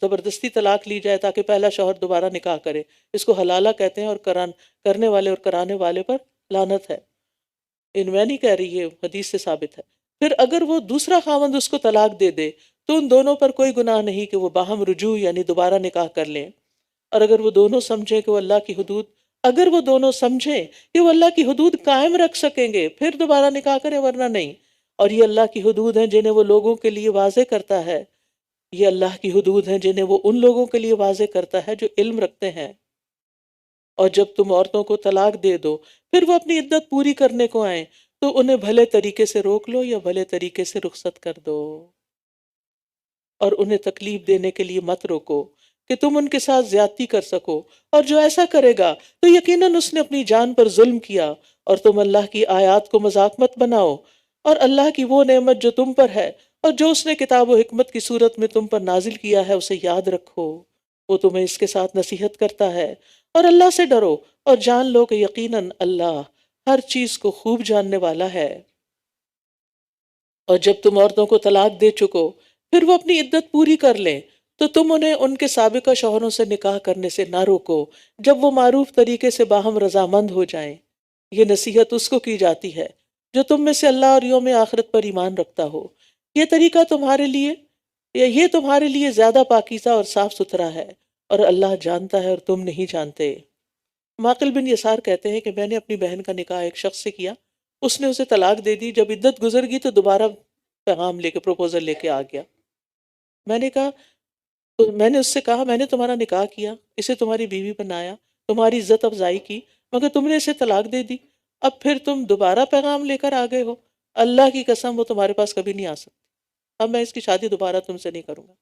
زبردستی طلاق لی جائے تاکہ پہلا شوہر دوبارہ نکاح کرے۔ اس کو حلالہ کہتے ہیں، اور کرنے والے اور کرانے والے پر لعنت ہے۔ میں نہیں کہہ رہی، یہ حدیث سے ثابت ہے۔ پھر اگر وہ دوسرا خاوند اس کو طلاق دے دے تو ان دونوں پر کوئی گناہ نہیں کہ وہ باہم رجوع یعنی دوبارہ نکاح کر لیں، اور اگر وہ دونوں سمجھیں کہ وہ اللہ کی حدود قائم رکھ سکیں گے پھر دوبارہ نکاح کریں، ورنہ نہیں۔ اور یہ اللہ کی حدود ہیں جنہیں وہ لوگوں کے لیے واضح کرتا ہے، یہ اللہ کی حدود ہیں جنہیں وہ ان لوگوں کے لیے واضح کرتا ہے جو علم رکھتے ہیں۔ اور جب تم عورتوں کو طلاق دے دو پھر وہ اپنی عدت پوری کرنے کو آئیں تو انہیں بھلے طریقے سے روک لو یا بھلے طریقے سے رخصت کر دو، اور انہیں تکلیف دینے کے لیے مت روکو کہ تم ان کے ساتھ زیادتی کر سکو، اور جو ایسا کرے گا تو یقیناً اس نے اپنی جان پر ظلم کیا۔ اور تم اللہ کی آیات کو مذاق مت بناؤ، اور اللہ کی وہ نعمت جو تم پر ہے اور جو اس نے کتاب و حکمت کی صورت میں تم پر نازل کیا ہے اسے یاد رکھو، وہ تمہیں اس کے ساتھ نصیحت کرتا ہے۔ اور اللہ سے ڈرو اور جان لو کہ یقیناً اللہ ہر چیز کو خوب جاننے والا ہے۔ اور جب تم عورتوں کو طلاق دے چکو پھر وہ اپنی عدت پوری کر لیں تو تم انہیں ان کے سابقہ شوہروں سے نکاح کرنے سے نہ روکو جب وہ معروف طریقے سے باہم رضامند ہو جائیں۔ یہ نصیحت اس کو کی جاتی ہے جو تم میں سے اللہ اور یوم آخرت پر ایمان رکھتا ہو۔ یہ طریقہ تمہارے لیے زیادہ پاکیزہ اور صاف ستھرا ہے، اور اللہ جانتا ہے اور تم نہیں جانتے۔ معقل بن یسار کہتے ہیں کہ میں نے اپنی بہن کا نکاح ایک شخص سے کیا، اس نے اسے طلاق دے دی، جب عدت گزر گئی تو دوبارہ پیغام لے کے پروپوزل لے کے آ گیا۔ میں نے اس سے کہا میں نے تمہارا نکاح کیا، اسے تمہاری بیوی بنایا، تمہاری عزت افزائی کی، مگر تم نے اسے طلاق دے دی، اب پھر تم دوبارہ پیغام لے کر آ گئے ہو، اللہ کی قسم وہ تمہارے پاس کبھی نہیں آ سکتی، اب میں اس کی شادی دوبارہ تم سے نہیں کروں گا۔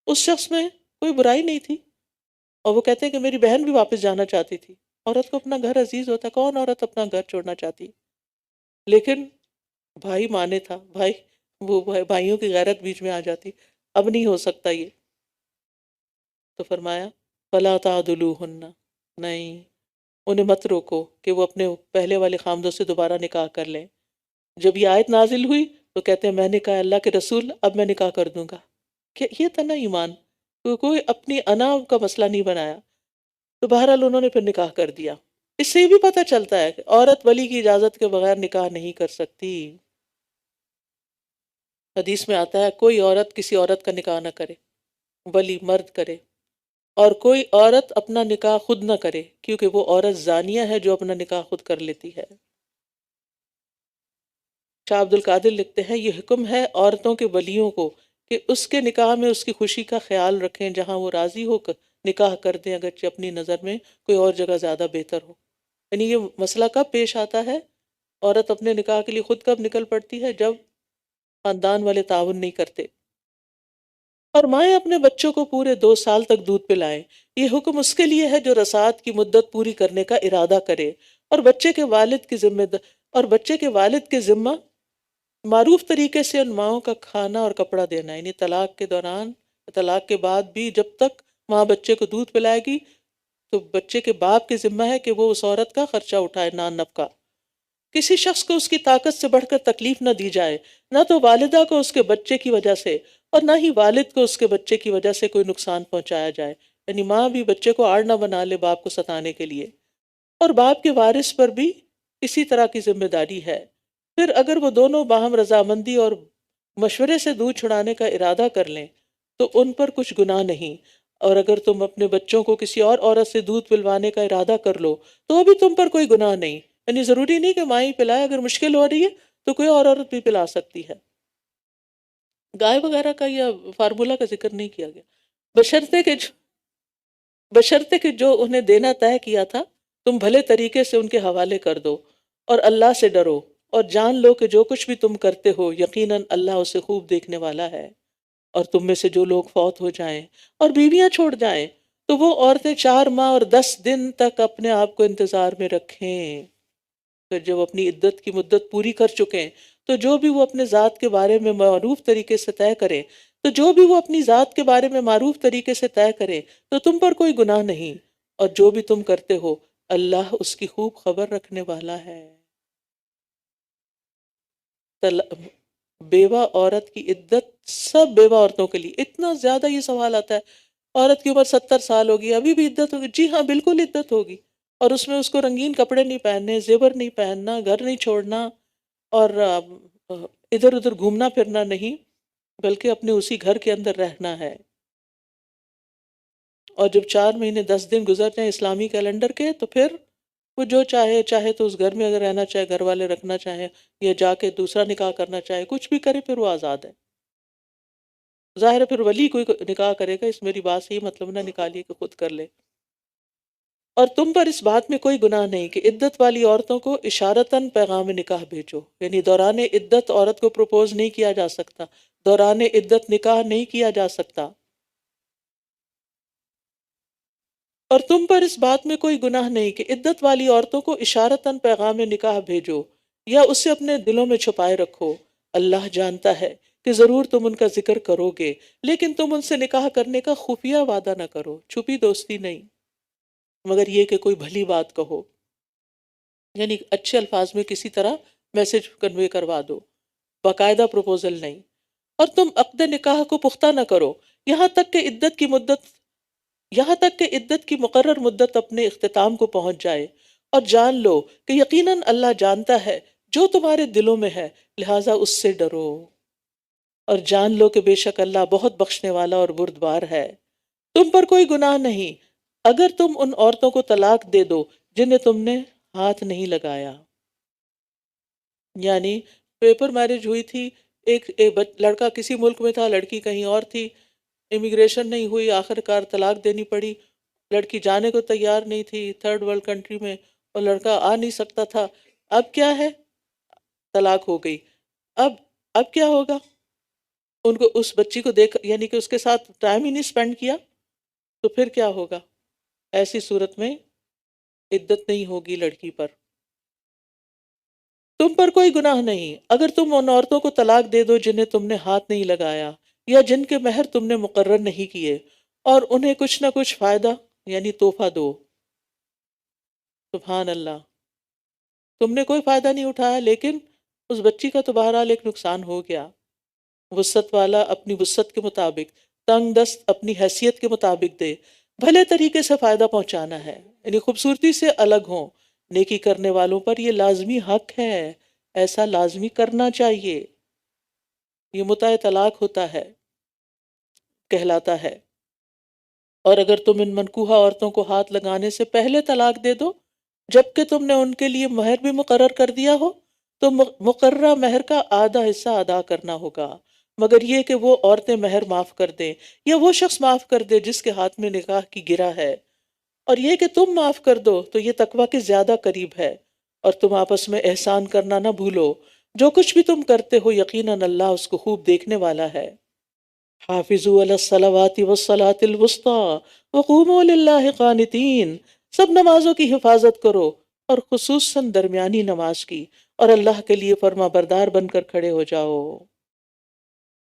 اس شخص میں کوئی برائی نہیں تھی، اور وہ کہتے ہیں کہ میری بہن بھی واپس جانا چاہتی تھی۔ عورت کو اپنا گھر عزیز ہوتا ہے، کون عورت اپنا گھر چھوڑنا چاہتی؟ لیکن بھائی مانے تھا، بھائیوں کی غیرت بیچ میں آ جاتی، اب نہیں ہو سکتا یہ، تو فرمایا فَلَا تَعْضُلُوهُنَّ، نہیں انہیں مت روکو کہ وہ اپنے پہلے والے خامدوں سے دوبارہ نکاح کر لیں۔ جب یہ آیت نازل ہوئی تو کہتے ہیں میں نے کہا اللہ کے رسول اب میں نکاح کر دوں گا۔ کہ یہ تھا نا ایمان، کوئی اپنی انا کا مسئلہ نہیں بنایا، تو بہرحال انہوں نے پھر نکاح کر دیا۔ اس سے بھی پتہ چلتا ہے کہ عورت ولی کی اجازت کے بغیر نکاح نہیں کر سکتی۔ حدیث میں آتا ہے کوئی عورت کسی عورت کا نکاح نہ کرے، ولی مرد کرے، اور کوئی عورت اپنا نکاح خود نہ کرے، کیونکہ وہ عورت زانیہ ہے جو اپنا نکاح خود کر لیتی ہے۔ شاہ عبد القادر لکھتے ہیں یہ حکم ہے عورتوں کے ولیوں کو کہ اس کے نکاح میں اس کی خوشی کا خیال رکھیں، جہاں وہ راضی ہو کر نکاح کر دیں، اگرچہ اپنی نظر میں کوئی اور جگہ زیادہ بہتر ہو۔ یعنی یہ مسئلہ کب پیش آتا ہے؟ عورت اپنے نکاح کے لیے خود کب نکل پڑتی ہے؟ جب خاندان والے تعاون نہیں کرتے۔ اور مائیں اپنے بچوں کو پورے 2 سال تک دودھ پلائیں، یہ حکم اس کے لیے ہے جو رضاعت کی مدت پوری کرنے کا ارادہ کرے، اور بچے کے والد کے ذمہ معروف طریقے سے ان ماؤں کا کھانا اور کپڑا دینا، یعنی طلاق کے دوران، طلاق کے بعد بھی جب تک ماں بچے کو دودھ پلائے گی تو بچے کے باپ کے ذمہ ہے کہ وہ اس عورت کا خرچہ اٹھائے، نان نفقہ۔ کسی شخص کو اس کی طاقت سے بڑھ کر تکلیف نہ دی جائے، نہ تو والدہ کو اس کے بچے کی وجہ سے اور نہ ہی والد کو اس کے بچے کی وجہ سے کوئی نقصان پہنچایا جائے، یعنی ماں بھی بچے کو آڑ نہ بنا لے باپ کو ستانے کے لیے۔ اور باپ کے وارث پر بھی اسی طرح کی ذمہ داری ہے۔ پھر اگر وہ دونوں باہم رضامندی اور مشورے سے دودھ چھڑانے کا ارادہ کر لیں تو ان پر کچھ گناہ نہیں، اور اگر تم اپنے بچوں کو کسی اور عورت سے دودھ پلوانے کا ارادہ کر لو تو بھی تم پر کوئی گناہ نہیں، یعنی ضروری نہیں کہ ماں ہی پلائے، اگر مشکل ہو رہی ہے تو کوئی اور عورت بھی پلا سکتی ہے۔ گائے وغیرہ کا یا فارمولا کا ذکر نہیں کیا گیا، بشرطے کہ جو انہیں دینا طے کیا تھا تم بھلے طریقے سے ان کے حوالے کر دو، اور اللہ سے ڈرو، اور جان لو کہ جو کچھ بھی تم کرتے ہو یقیناً اللہ اسے خوب دیکھنے والا ہے۔ اور تم میں سے جو لوگ فوت ہو جائیں اور بیویاں چھوڑ جائیں تو وہ عورتیں 4 ماہ اور 10 دن تک اپنے آپ کو انتظار میں رکھیں۔ پھر جب اپنی عدت کی مدت پوری کر چکیں تو جو بھی وہ اپنے ذات کے بارے میں معروف طریقے سے طے کریں تو تم پر کوئی گناہ نہیں، اور جو بھی تم کرتے ہو اللہ اس کی خوب خبر رکھنے والا ہے۔ بیوہ عورت کی عدت سب بیوہ عورتوں کے لیے اتنا زیادہ یہ سوال آتا ہے، عورت کی عمر 70 سال ہوگی ابھی بھی عدت ہوگی؟ جی ہاں بالکل عدت ہوگی، اور اس میں اس کو رنگین کپڑے نہیں پہننے، زیور نہیں پہننا، گھر نہیں چھوڑنا، اور ادھر ادھر گھومنا پھرنا نہیں، بلکہ اپنے اسی گھر کے اندر رہنا ہے۔ اور جب 4 مہینے 10 دن گزر جائیں اسلامی کیلنڈر کے تو پھر وہ جو چاہے تو اس گھر میں اگر رہنا چاہے، گھر والے رکھنا چاہیں، یا جا کے دوسرا نکاح کرنا چاہے، کچھ بھی کرے، پھر وہ آزاد ہے۔ ظاہر ہے پھر ولی کوئی نکاح کرے گا، اس میری بات سے یہ مطلب نہ نکالیے کہ خود کر لے۔ اور تم پر اس بات میں کوئی گناہ نہیں کہ عدت والی عورتوں کو اشارتاً پیغام نکاح بھیجو، یعنی دوران عدت عورت کو پروپوز نہیں کیا جا سکتا، دوران عدت نکاح نہیں کیا جا سکتا۔ اور تم پر اس بات میں کوئی گناہ نہیں کہ عدت والی عورتوں کو اشارتاً پیغام نکاح بھیجو یا اسے اپنے دلوں میں چھپائے رکھو، اللہ جانتا ہے کہ ضرور تم ان کا ذکر کرو گے، لیکن تم ان سے نکاح کرنے کا خفیہ وعدہ نہ کرو، چھپی دوستی نہیں، مگر یہ کہ کوئی بھلی بات کہو، یعنی اچھے الفاظ میں کسی طرح میسج کنوے کروا دو، باقاعدہ پروپوزل نہیں۔ اور تم عقد نکاح کو پختہ نہ کرو یہاں تک کہ عدت کی مقرر مدت اپنے اختتام کو پہنچ جائے، اور جان لو کہ یقیناً اللہ جانتا ہے جو تمہارے دلوں میں ہے، لہٰذا اس سے ڈرو، اور جان لو کہ بے شک اللہ بہت بخشنے والا اور بردبار ہے۔ تم پر کوئی گناہ نہیں اگر تم ان عورتوں کو طلاق دے دو جنہیں تم نے ہاتھ نہیں لگایا، یعنی پیپر میرج ہوئی تھی، ایک لڑکا کسی ملک میں تھا، لڑکی کہیں اور تھی، امیگریشن نہیں ہوئی، آخر کار طلاق دینی پڑی، لڑکی جانے کو تیار نہیں تھی تھرڈ ورلڈ کنٹری میں، اور لڑکا آ نہیں سکتا تھا۔ اب کیا ہے؟ طلاق ہو گئی۔ اب اب کیا ہوگا؟ ان کو اس بچی کو دیکھ، یعنی کہ اس کے ساتھ ٹائم ہی نہیں سپینڈ کیا، تو پھر کیا ہوگا؟ ایسی صورت میں عدت نہیں ہوگی لڑکی پر۔ تم پر کوئی گناہ نہیں اگر تم ان عورتوں کو طلاق دے دو جنہیں تم نے ہاتھ نہیں لگایا یا جن کے مہر تم نے مقرر نہیں کیے، اور انہیں کچھ نہ کچھ فائدہ یعنی تحفہ دو۔ سبحان اللہ، تم نے کوئی فائدہ نہیں اٹھایا لیکن اس بچی کا تو بہرحال ایک نقصان ہو گیا۔ وسعت والا اپنی وسعت کے مطابق، تنگ دست اپنی حیثیت کے مطابق دے، بھلے طریقے سے فائدہ پہنچانا ہے، یعنی خوبصورتی سے الگ ہوں۔ نیکی کرنے والوں پر یہ لازمی حق ہے، ایسا لازمی کرنا چاہیے، یہ متع طلاق ہوتا ہے، کہلاتا ہے۔ اور اگر تم ان منکوحہ عورتوں کو ہاتھ لگانے سے پہلے طلاق دے دو جبکہ تم نے ان کے لیے مہر بھی مقرر کر دیا ہو تو مقررہ مہر کا آدھا حصہ ادا کرنا ہوگا، مگر یہ کہ وہ عورتیں مہر معاف کر دیں یا وہ شخص معاف کر دے جس کے ہاتھ میں نکاح کی گرہ ہے، اور یہ کہ تم معاف کر دو تو یہ تقوی کے زیادہ قریب ہے، اور تم آپس میں احسان کرنا نہ بھولو، جو کچھ بھی تم کرتے ہو یقیناً اللہ اس کو خوب دیکھنے والا ہے۔ حافظوا علی الصلوات والصلاة الوسطی وقوموا للہ قانتین، سب نمازوں کی حفاظت کرو اور خصوصاً درمیانی نماز کی، اور اللہ کے لیے فرما بردار بن کر کھڑے ہو جاؤ۔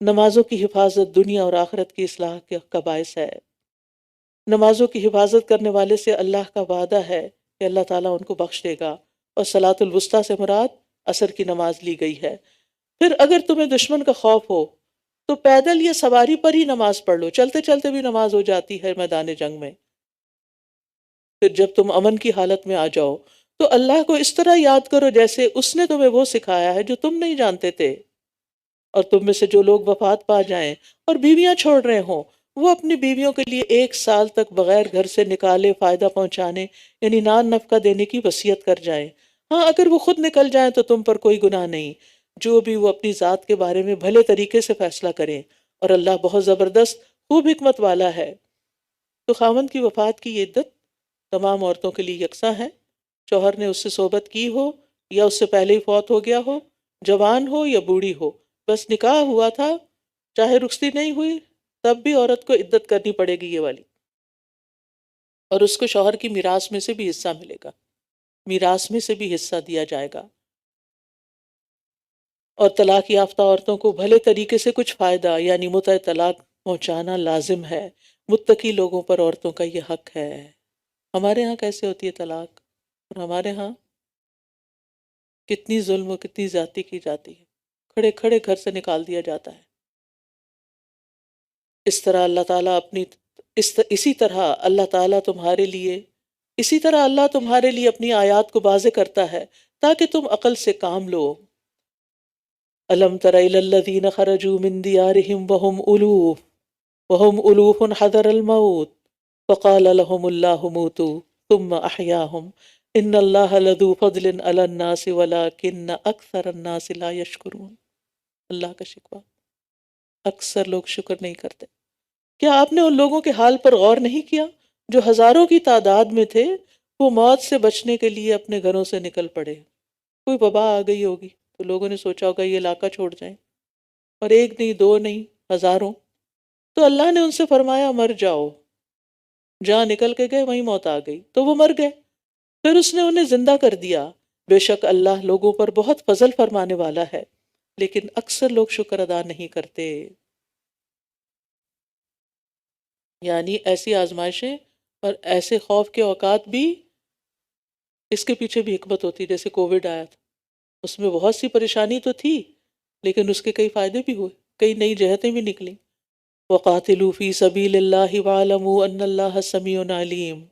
نمازوں کی حفاظت دنیا اور آخرت کی اصلاح کا باعث ہے۔ نمازوں کی حفاظت کرنے والے سے اللہ کا وعدہ ہے کہ اللہ تعالیٰ ان کو بخش دے گا، اور صلاۃ الوسطیٰ سے مراد عصر کی نماز لی گئی ہے۔ پھر اگر تمہیں دشمن کا خوف ہو تو پیدل یا سواری پر ہی نماز پڑھ لو، چلتے چلتے بھی نماز ہو جاتی ہے میدان جنگ میں۔ پھر جب تم امن کی حالت میں آ جاؤ تو اللہ کو اس طرح یاد کرو جیسے اس نے تمہیں وہ سکھایا ہے جو تم نہیں جانتے تھے، اور تم میں سے جو لوگ وفات پا جائیں اور بیویاں چھوڑ رہے ہوں وہ اپنی بیویوں کے لیے 1 سال تک بغیر گھر سے نکالے فائدہ پہنچانے یعنی نان نفقہ دینے کی وصیت کر جائیں۔ ہاں اگر وہ خود نکل جائیں تو تم پر کوئی گناہ نہیں، جو بھی وہ اپنی ذات کے بارے میں بھلے طریقے سے فیصلہ کریں، اور اللہ بہت زبردست خوب حکمت والا ہے۔ تو خاوند کی وفات کی یہ عدت تمام عورتوں کے لیے یکساں ہے، شوہر نے اس سے صحبت کی ہو یا اس سے پہلے ہی فوت ہو گیا ہو، جوان ہو یا بوڑھی ہو، بس نکاح ہوا تھا چاہے رخصتی نہیں ہوئی تب بھی عورت کو عدت کرنی پڑے گی یہ والی، اور اس کو شوہر کی میراث میں سے بھی حصہ ملے گا، میراث میں سے بھی حصہ دیا جائے گا۔ اور طلاق یافتہ عورتوں کو بھلے طریقے سے کچھ فائدہ یعنی متع طلاق پہنچانا لازم ہے، متقی لوگوں پر عورتوں کا یہ حق ہے۔ ہمارے ہاں کیسے ہوتی ہے طلاق، اور ہمارے ہاں کتنی ظلم و کتنی زیادتی کی جاتی ہے، کھڑے کھڑے گھر سے نکال دیا جاتا ہے۔ اس طرح اللہ تعالیٰ اسی طرح اللہ تمہارے لیے اپنی آیات کو واضح کرتا ہے تاکہ تم عقل سے کام لو۔ أَلَمْ تَرَ إِلَى الَّذِينَ خَرَجُوا مِن دِيَارِهِمْ وَهُمْ أُلُوفٌ حَذَرَ الْمَوْتِ فَقَالَ لَهُمُ اللَّهُ مُوتُوا ثُمَّ أَحْيَاهُمْ إِنَّ اللَّهَ لَذُو فَضْلٍ عَلَى النَّاسِ وَلَكِنَّ أَكْثَرَ النَّاسِ لَا يَشْكُرُونَ۔ اللہ کا شکوہ، اکثر لوگ شکر نہیں کرتے۔ کیا آپ نے ان لوگوں کے حال پر غور نہیں کیا جو ہزاروں کی تعداد میں تھے، وہ موت سے بچنے کے لیے اپنے گھروں سے نکل پڑے؟ کوئی وبا آ گئی ہوگی تو لوگوں نے سوچا ہوگا یہ علاقہ چھوڑ جائیں، اور ایک نہیں دو نہیں ہزاروں، تو اللہ نے ان سے فرمایا مر جاؤ، جہاں نکل کے گئے وہیں موت آ گئی تو وہ مر گئے، پھر اس نے انہیں زندہ کر دیا۔ بے شک اللہ لوگوں پر بہت فضل فرمانے والا ہے، لیکن اکثر لوگ شکر ادا نہیں کرتے۔ یعنی ایسی آزمائشیں اور ایسے خوف کے اوقات بھی اس کے پیچھے بھی حکمت ہوتی، جیسے کووڈ آیا تھا، اس میں بہت سی پریشانی تو تھی لیکن اس کے کئی فائدے بھی ہوئے، کئی نئی جہتیں بھی نکلیں۔ وَقَاتِلُوا فِي سَبِيلِ اللَّهِ وَاعْلَمُوا أَنَّ اللَّهَ سَمِيعٌ عَلِيمٌ،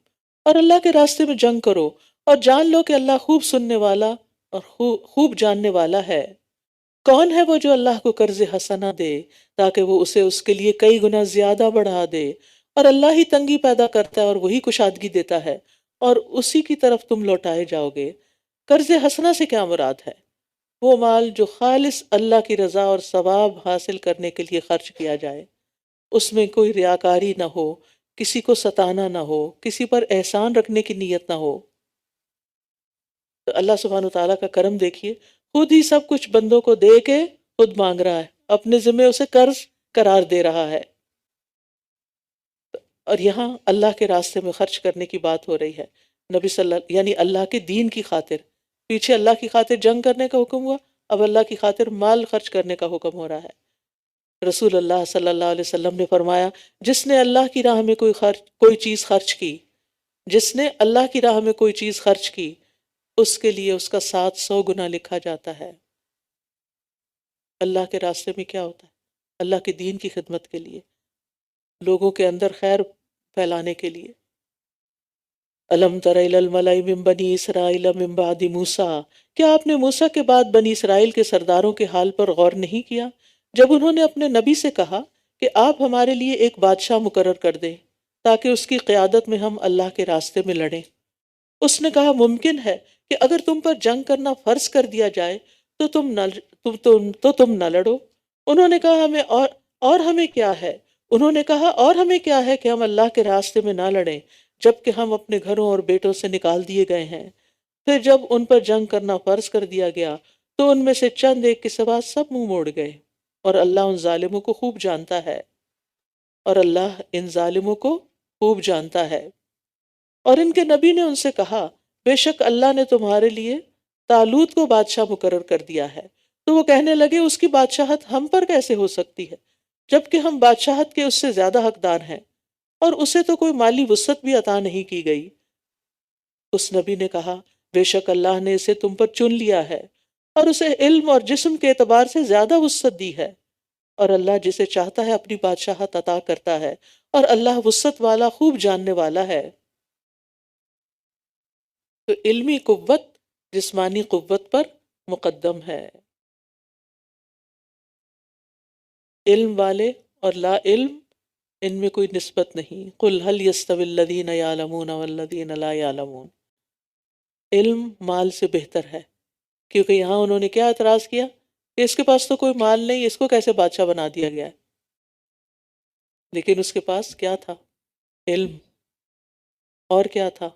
اور اللہ کے راستے میں جنگ کرو اور جان لو کہ اللہ خوب سننے والا اور خوب جاننے والا ہے۔ کون ہے وہ جو اللہ کو قرض حسنہ دے تاکہ وہ اسے اس کے لیے کئی گنا زیادہ بڑھا دے، اور اللہ ہی تنگی پیدا کرتا ہے اور وہی کشادگی دیتا ہے، اور اسی کی طرف تم لوٹائے جاؤ گے۔ قرض حسنہ سے کیا مراد ہے؟ وہ مال جو خالص اللہ کی رضا اور ثواب حاصل کرنے کے لیے خرچ کیا جائے، اس میں کوئی ریاکاری نہ ہو، کسی کو ستانا نہ ہو، کسی پر احسان رکھنے کی نیت نہ ہو۔ تو اللہ سبحانہ وتعالیٰ کا کرم دیکھیے، خود ہی سب کچھ بندوں کو دے کے خود مانگ رہا ہے، اپنے ذمہ اسے قرض قرار دے رہا ہے، اور یہاں اللہ کے راستے میں خرچ کرنے کی بات ہو رہی ہے، نبی صلی اللہ یعنی اللہ کے دین کی خاطر۔ پیچھے اللہ کی خاطر جنگ کرنے کا حکم ہوا، اب اللہ کی خاطر مال خرچ کرنے کا حکم ہو رہا ہے۔ رسول اللہ صلی اللہ علیہ وسلم نے فرمایا، جس نے اللہ کی راہ میں کوئی چیز خرچ کی، جس نے اللہ کی راہ میں کوئی چیز خرچ کی، اس کے لیے اس کا 700 گنا لکھا جاتا ہے۔ اللہ کے راستے میں کیا ہوتا ہے؟ اللہ کے دین کی خدمت کے لیے، لوگوں کے اندر خیر پھیلانے کے لیے۔ الم تر الی الملأ من بنی اسرائیل من بعد موسیٰ، کیا آپ نے موسیٰ کے بعد بنی اسرائیل کے سرداروں کے حال پر غور نہیں کیا جب انہوں نے اپنے نبی سے کہا کہ آپ ہمارے لیے ایک بادشاہ مقرر کر دیں تاکہ اس کی قیادت میں ہم اللہ کے راستے میں لڑیں۔ اس نے کہا ممکن ہے کہ اگر تم پر جنگ کرنا فرض کر دیا جائے تو تم نہ لڑو۔ انہوں نے کہا اور ہمیں کیا ہے؟ انہوں نے کہا اور ہمیں کیا ہے کہ ہم اللہ کے راستے میں نہ لڑیں جبکہ ہم اپنے گھروں اور بیٹوں سے نکال دیے گئے ہیں۔ پھر جب ان پر جنگ کرنا فرض کر دیا گیا تو ان میں سے چند ایک کے سوا سب منہ موڑ گئے، اور اللہ ان ظالموں کو خوب جانتا ہے، اور اللہ ان ظالموں کو خوب جانتا ہے۔ اور ان کے نبی نے ان سے کہا، بے شک اللہ نے تمہارے لیے طالوت کو بادشاہ مقرر کر دیا ہے۔ تو وہ کہنے لگے، اس کی بادشاہت ہم پر کیسے ہو سکتی ہے جبکہ ہم بادشاہت کے اس سے زیادہ حقدار ہیں، اور اسے تو کوئی مالی وسعت بھی عطا نہیں کی گئی۔ اس نبی نے کہا، بے شک اللہ نے اسے تم پر چن لیا ہے اور اسے علم اور جسم کے اعتبار سے زیادہ وسعت دی ہے، اور اللہ جسے چاہتا ہے اپنی بادشاہت عطا کرتا ہے، اور اللہ وسعت والا خوب جاننے والا ہے۔ تو علمی قوت جسمانی قوت پر مقدم ہے۔ علم والے اور لا علم، ان میں کوئی نسبت نہیں۔ قل هل يستوي الذين يعلمون والذين لا يعلمون۔ علم مال سے بہتر ہے، کیونکہ یہاں انہوں نے کیا اعتراض کیا کہ اس کے پاس تو کوئی مال نہیں، اس کو کیسے بادشاہ بنا دیا گیا ہے؟ لیکن اس کے پاس کیا تھا؟ علم۔ اور کیا تھا؟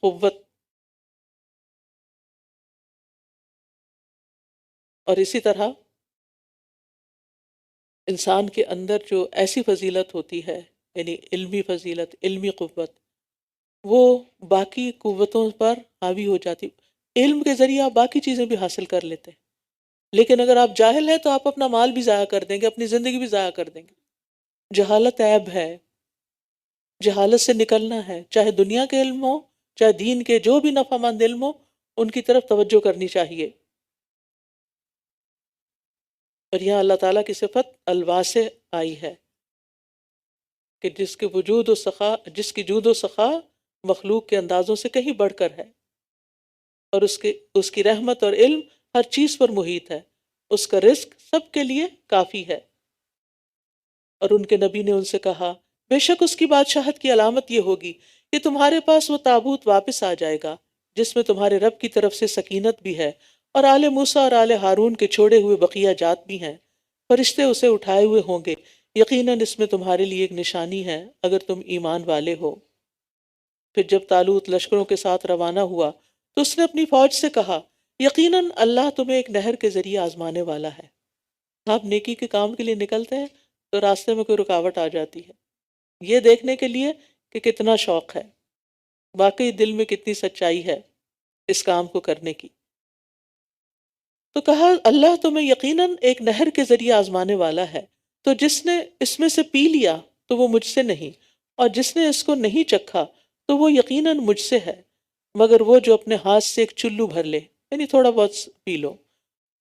قوت۔ اور اسی طرح انسان کے اندر جو ایسی فضیلت ہوتی ہے، یعنی علمی فضیلت، علمی قوت، وہ باقی قوتوں پر حاوی ہو جاتی۔ علم کے ذریعے آپ باقی چیزیں بھی حاصل کر لیتے ہیں، لیکن اگر آپ جاہل ہیں تو آپ اپنا مال بھی ضائع کر دیں گے، اپنی زندگی بھی ضائع کر دیں گے۔ جہالت عیب ہے، جہالت سے نکلنا ہے، چاہے دنیا کے علم ہو چاہے دین کے، جو بھی نفع مند علم ہو ان کی طرف توجہ کرنی چاہیے۔ اور یہاں اللہ تعالیٰ کی صفت الواسع آئی ہے کہ جس کی جود و سخا مخلوق کے اندازوں سے کہیں بڑھ کر ہے، اور اس کی رحمت اور علم ہر چیز پر محیط ہے، اس کا رزق سب کے لیے کافی ہے۔ اور ان کے نبی نے ان سے کہا، بے شک اس کی بادشاہت کی علامت یہ ہوگی کہ تمہارے پاس وہ تابوت واپس آ جائے گا جس میں تمہارے رب کی طرف سے سکینت بھی ہے، اور آل موسیٰ اور آل ہارون کے چھوڑے ہوئے بقیہ جات بھی ہیں، فرشتے اسے اٹھائے ہوئے ہوں گے، یقیناً اس میں تمہارے لیے ایک نشانی ہے اگر تم ایمان والے ہو۔ پھر جب طالوت لشکروں کے ساتھ روانہ ہوا تو اس نے اپنی فوج سے کہا، یقیناً اللہ تمہیں ایک نہر کے ذریعے آزمانے والا ہے۔ آپ نیکی کے کام کے لیے نکلتے ہیں تو راستے میں کوئی رکاوٹ آ جاتی ہے، یہ دیکھنے کے لیے کہ کتنا شوق ہے، واقعی دل میں کتنی سچائی ہے اس کام کو کرنے کی۔ تو کہا، اللہ تمہیں یقیناً ایک نہر کے ذریعے آزمانے والا ہے، تو جس نے اس میں سے پی لیا تو وہ مجھ سے نہیں، اور جس نے اس کو نہیں چکھا تو وہ یقیناً مجھ سے ہے، مگر وہ جو اپنے ہاتھ سے ایک چلو بھر لے، یعنی تھوڑا بہت پی لو۔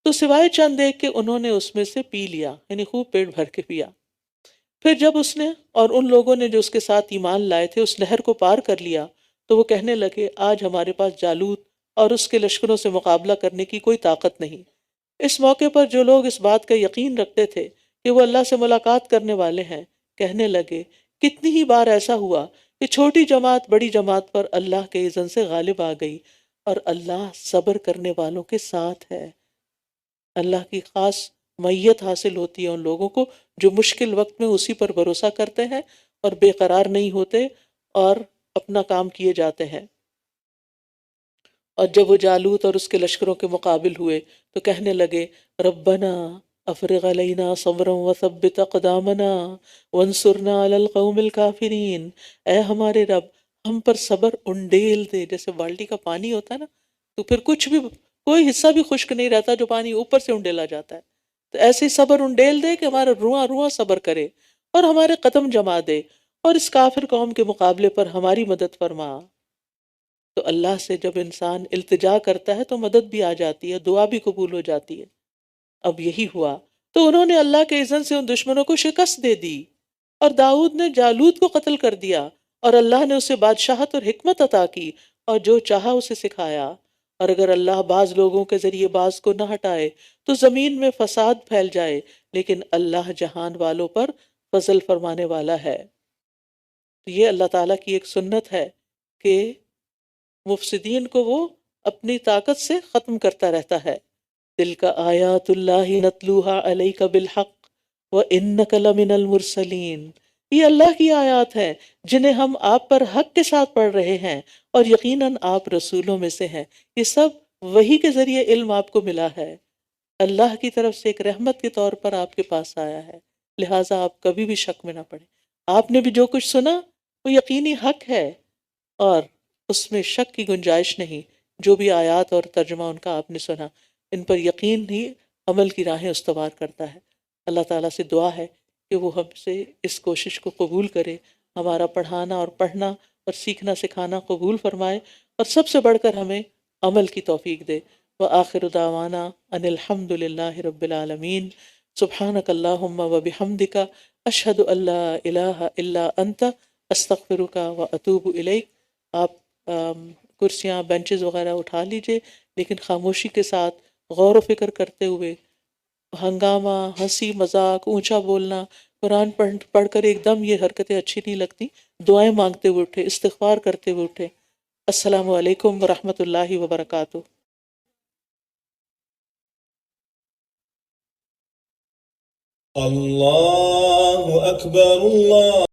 تو سوائے چند ایک کہ انہوں نے اس میں سے پی لیا، یعنی خوب پیٹ بھر کے پیا۔ پھر جب اس نے اور ان لوگوں نے جو اس کے ساتھ ایمان لائے تھے اس نہر کو پار کر لیا تو وہ کہنے لگے، آج ہمارے پاس جالوت اور اس کے لشکروں سے مقابلہ کرنے کی کوئی طاقت نہیں۔ اس موقع پر جو لوگ اس بات کا یقین رکھتے تھے کہ وہ اللہ سے ملاقات کرنے والے ہیں، کہنے لگے، کتنی ہی بار ایسا ہوا کہ چھوٹی جماعت بڑی جماعت پر اللہ کے اذن سے غالب آ گئی، اور اللہ صبر کرنے والوں کے ساتھ ہے۔ اللہ کی خاص معیت حاصل ہوتی ہے ان لوگوں کو جو مشکل وقت میں اسی پر بھروسہ کرتے ہیں اور بے قرار نہیں ہوتے اور اپنا کام کیے جاتے ہیں۔ اور جب وہ جالوت اور اس کے لشکروں کے مقابل ہوئے تو کہنے لگے، ربنا افرغ علینا صبرا وثبت اقدامنا وانصرنا علی القوم الکافرین۔ اے ہمارے رب، ہم پر صبر انڈیل دے، جیسے بالٹی کا پانی ہوتا ہے نا، تو پھر کچھ بھی، کوئی حصہ بھی خشک نہیں رہتا جو پانی اوپر سے انڈیلا جاتا ہے، تو ایسے ہی صبر انڈیل دے کہ ہمارا رواں رواں صبر کرے، اور ہمارے قدم جما دے، اور اس کافر قوم کے مقابلے پر ہماری مدد فرما۔ تو اللہ سے جب انسان التجا کرتا ہے تو مدد بھی آ جاتی ہے، دعا بھی قبول ہو جاتی ہے۔ اب یہی ہوا، تو انہوں نے اللہ کے اذن سے ان دشمنوں کو شکست دے دی، اور داؤد نے جالوت کو قتل کر دیا، اور اللہ نے اسے بادشاہت اور حکمت عطا کی، اور جو چاہا اسے سکھایا۔ اور اگر اللہ بعض لوگوں کے ذریعے بعض کو نہ ہٹائے تو زمین میں فساد پھیل جائے، لیکن اللہ جہان والوں پر فضل فرمانے والا ہے۔ تو یہ اللہ تعالیٰ کی ایک سنت ہے کہ مفسدین کو وہ اپنی طاقت سے ختم کرتا رہتا ہے۔ تلک آیات اللہ نتلوہا علیک بالحق وانک لمن المرسلین، یہ اللہ کی آیات ہیں جنہیں ہم آپ پر حق کے ساتھ پڑھ رہے ہیں، اور یقیناً آپ رسولوں میں سے ہیں۔ یہ سب وحی کے ذریعے علم آپ کو ملا ہے، اللہ کی طرف سے ایک رحمت کے طور پر آپ کے پاس آیا ہے، لہٰذا آپ کبھی بھی شک میں نہ پڑیں۔ آپ نے بھی جو کچھ سنا وہ یقینی حق ہے، اور اس میں شک کی گنجائش نہیں۔ جو بھی آیات اور ترجمہ ان کا آپ نے سنا، ان پر یقین ہی عمل کی راہیں استوار کرتا ہے۔ اللہ تعالیٰ سے دعا ہے کہ وہ ہم سے اس کوشش کو قبول کرے، ہمارا پڑھانا اور پڑھنا اور سیکھنا سکھانا قبول فرمائے، اور سب سے بڑھ کر ہمیں عمل کی توفیق دے۔ وآخر دعوانا ان الحمد للہ رب العالمین۔ سبحانک اللہم وبحمدک، اشہد ان لا الہ الا انت، استغفرک واتوب الیک۔ آپ کرسیاں بینچز وغیرہ اٹھا لیجئے، لیکن خاموشی کے ساتھ غور و فکر کرتے ہوئے۔ ہنگامہ، ہنسی مذاق، اونچا بولنا، قرآن پڑھ کر ایک دم یہ حرکتیں اچھی نہیں لگتی۔ دعائیں مانگتے ہوئے اٹھے، استغفار کرتے ہوئے اٹھے۔ السلام علیکم ورحمۃ اللہ وبرکاتہ۔ اللہ اکبر اللہ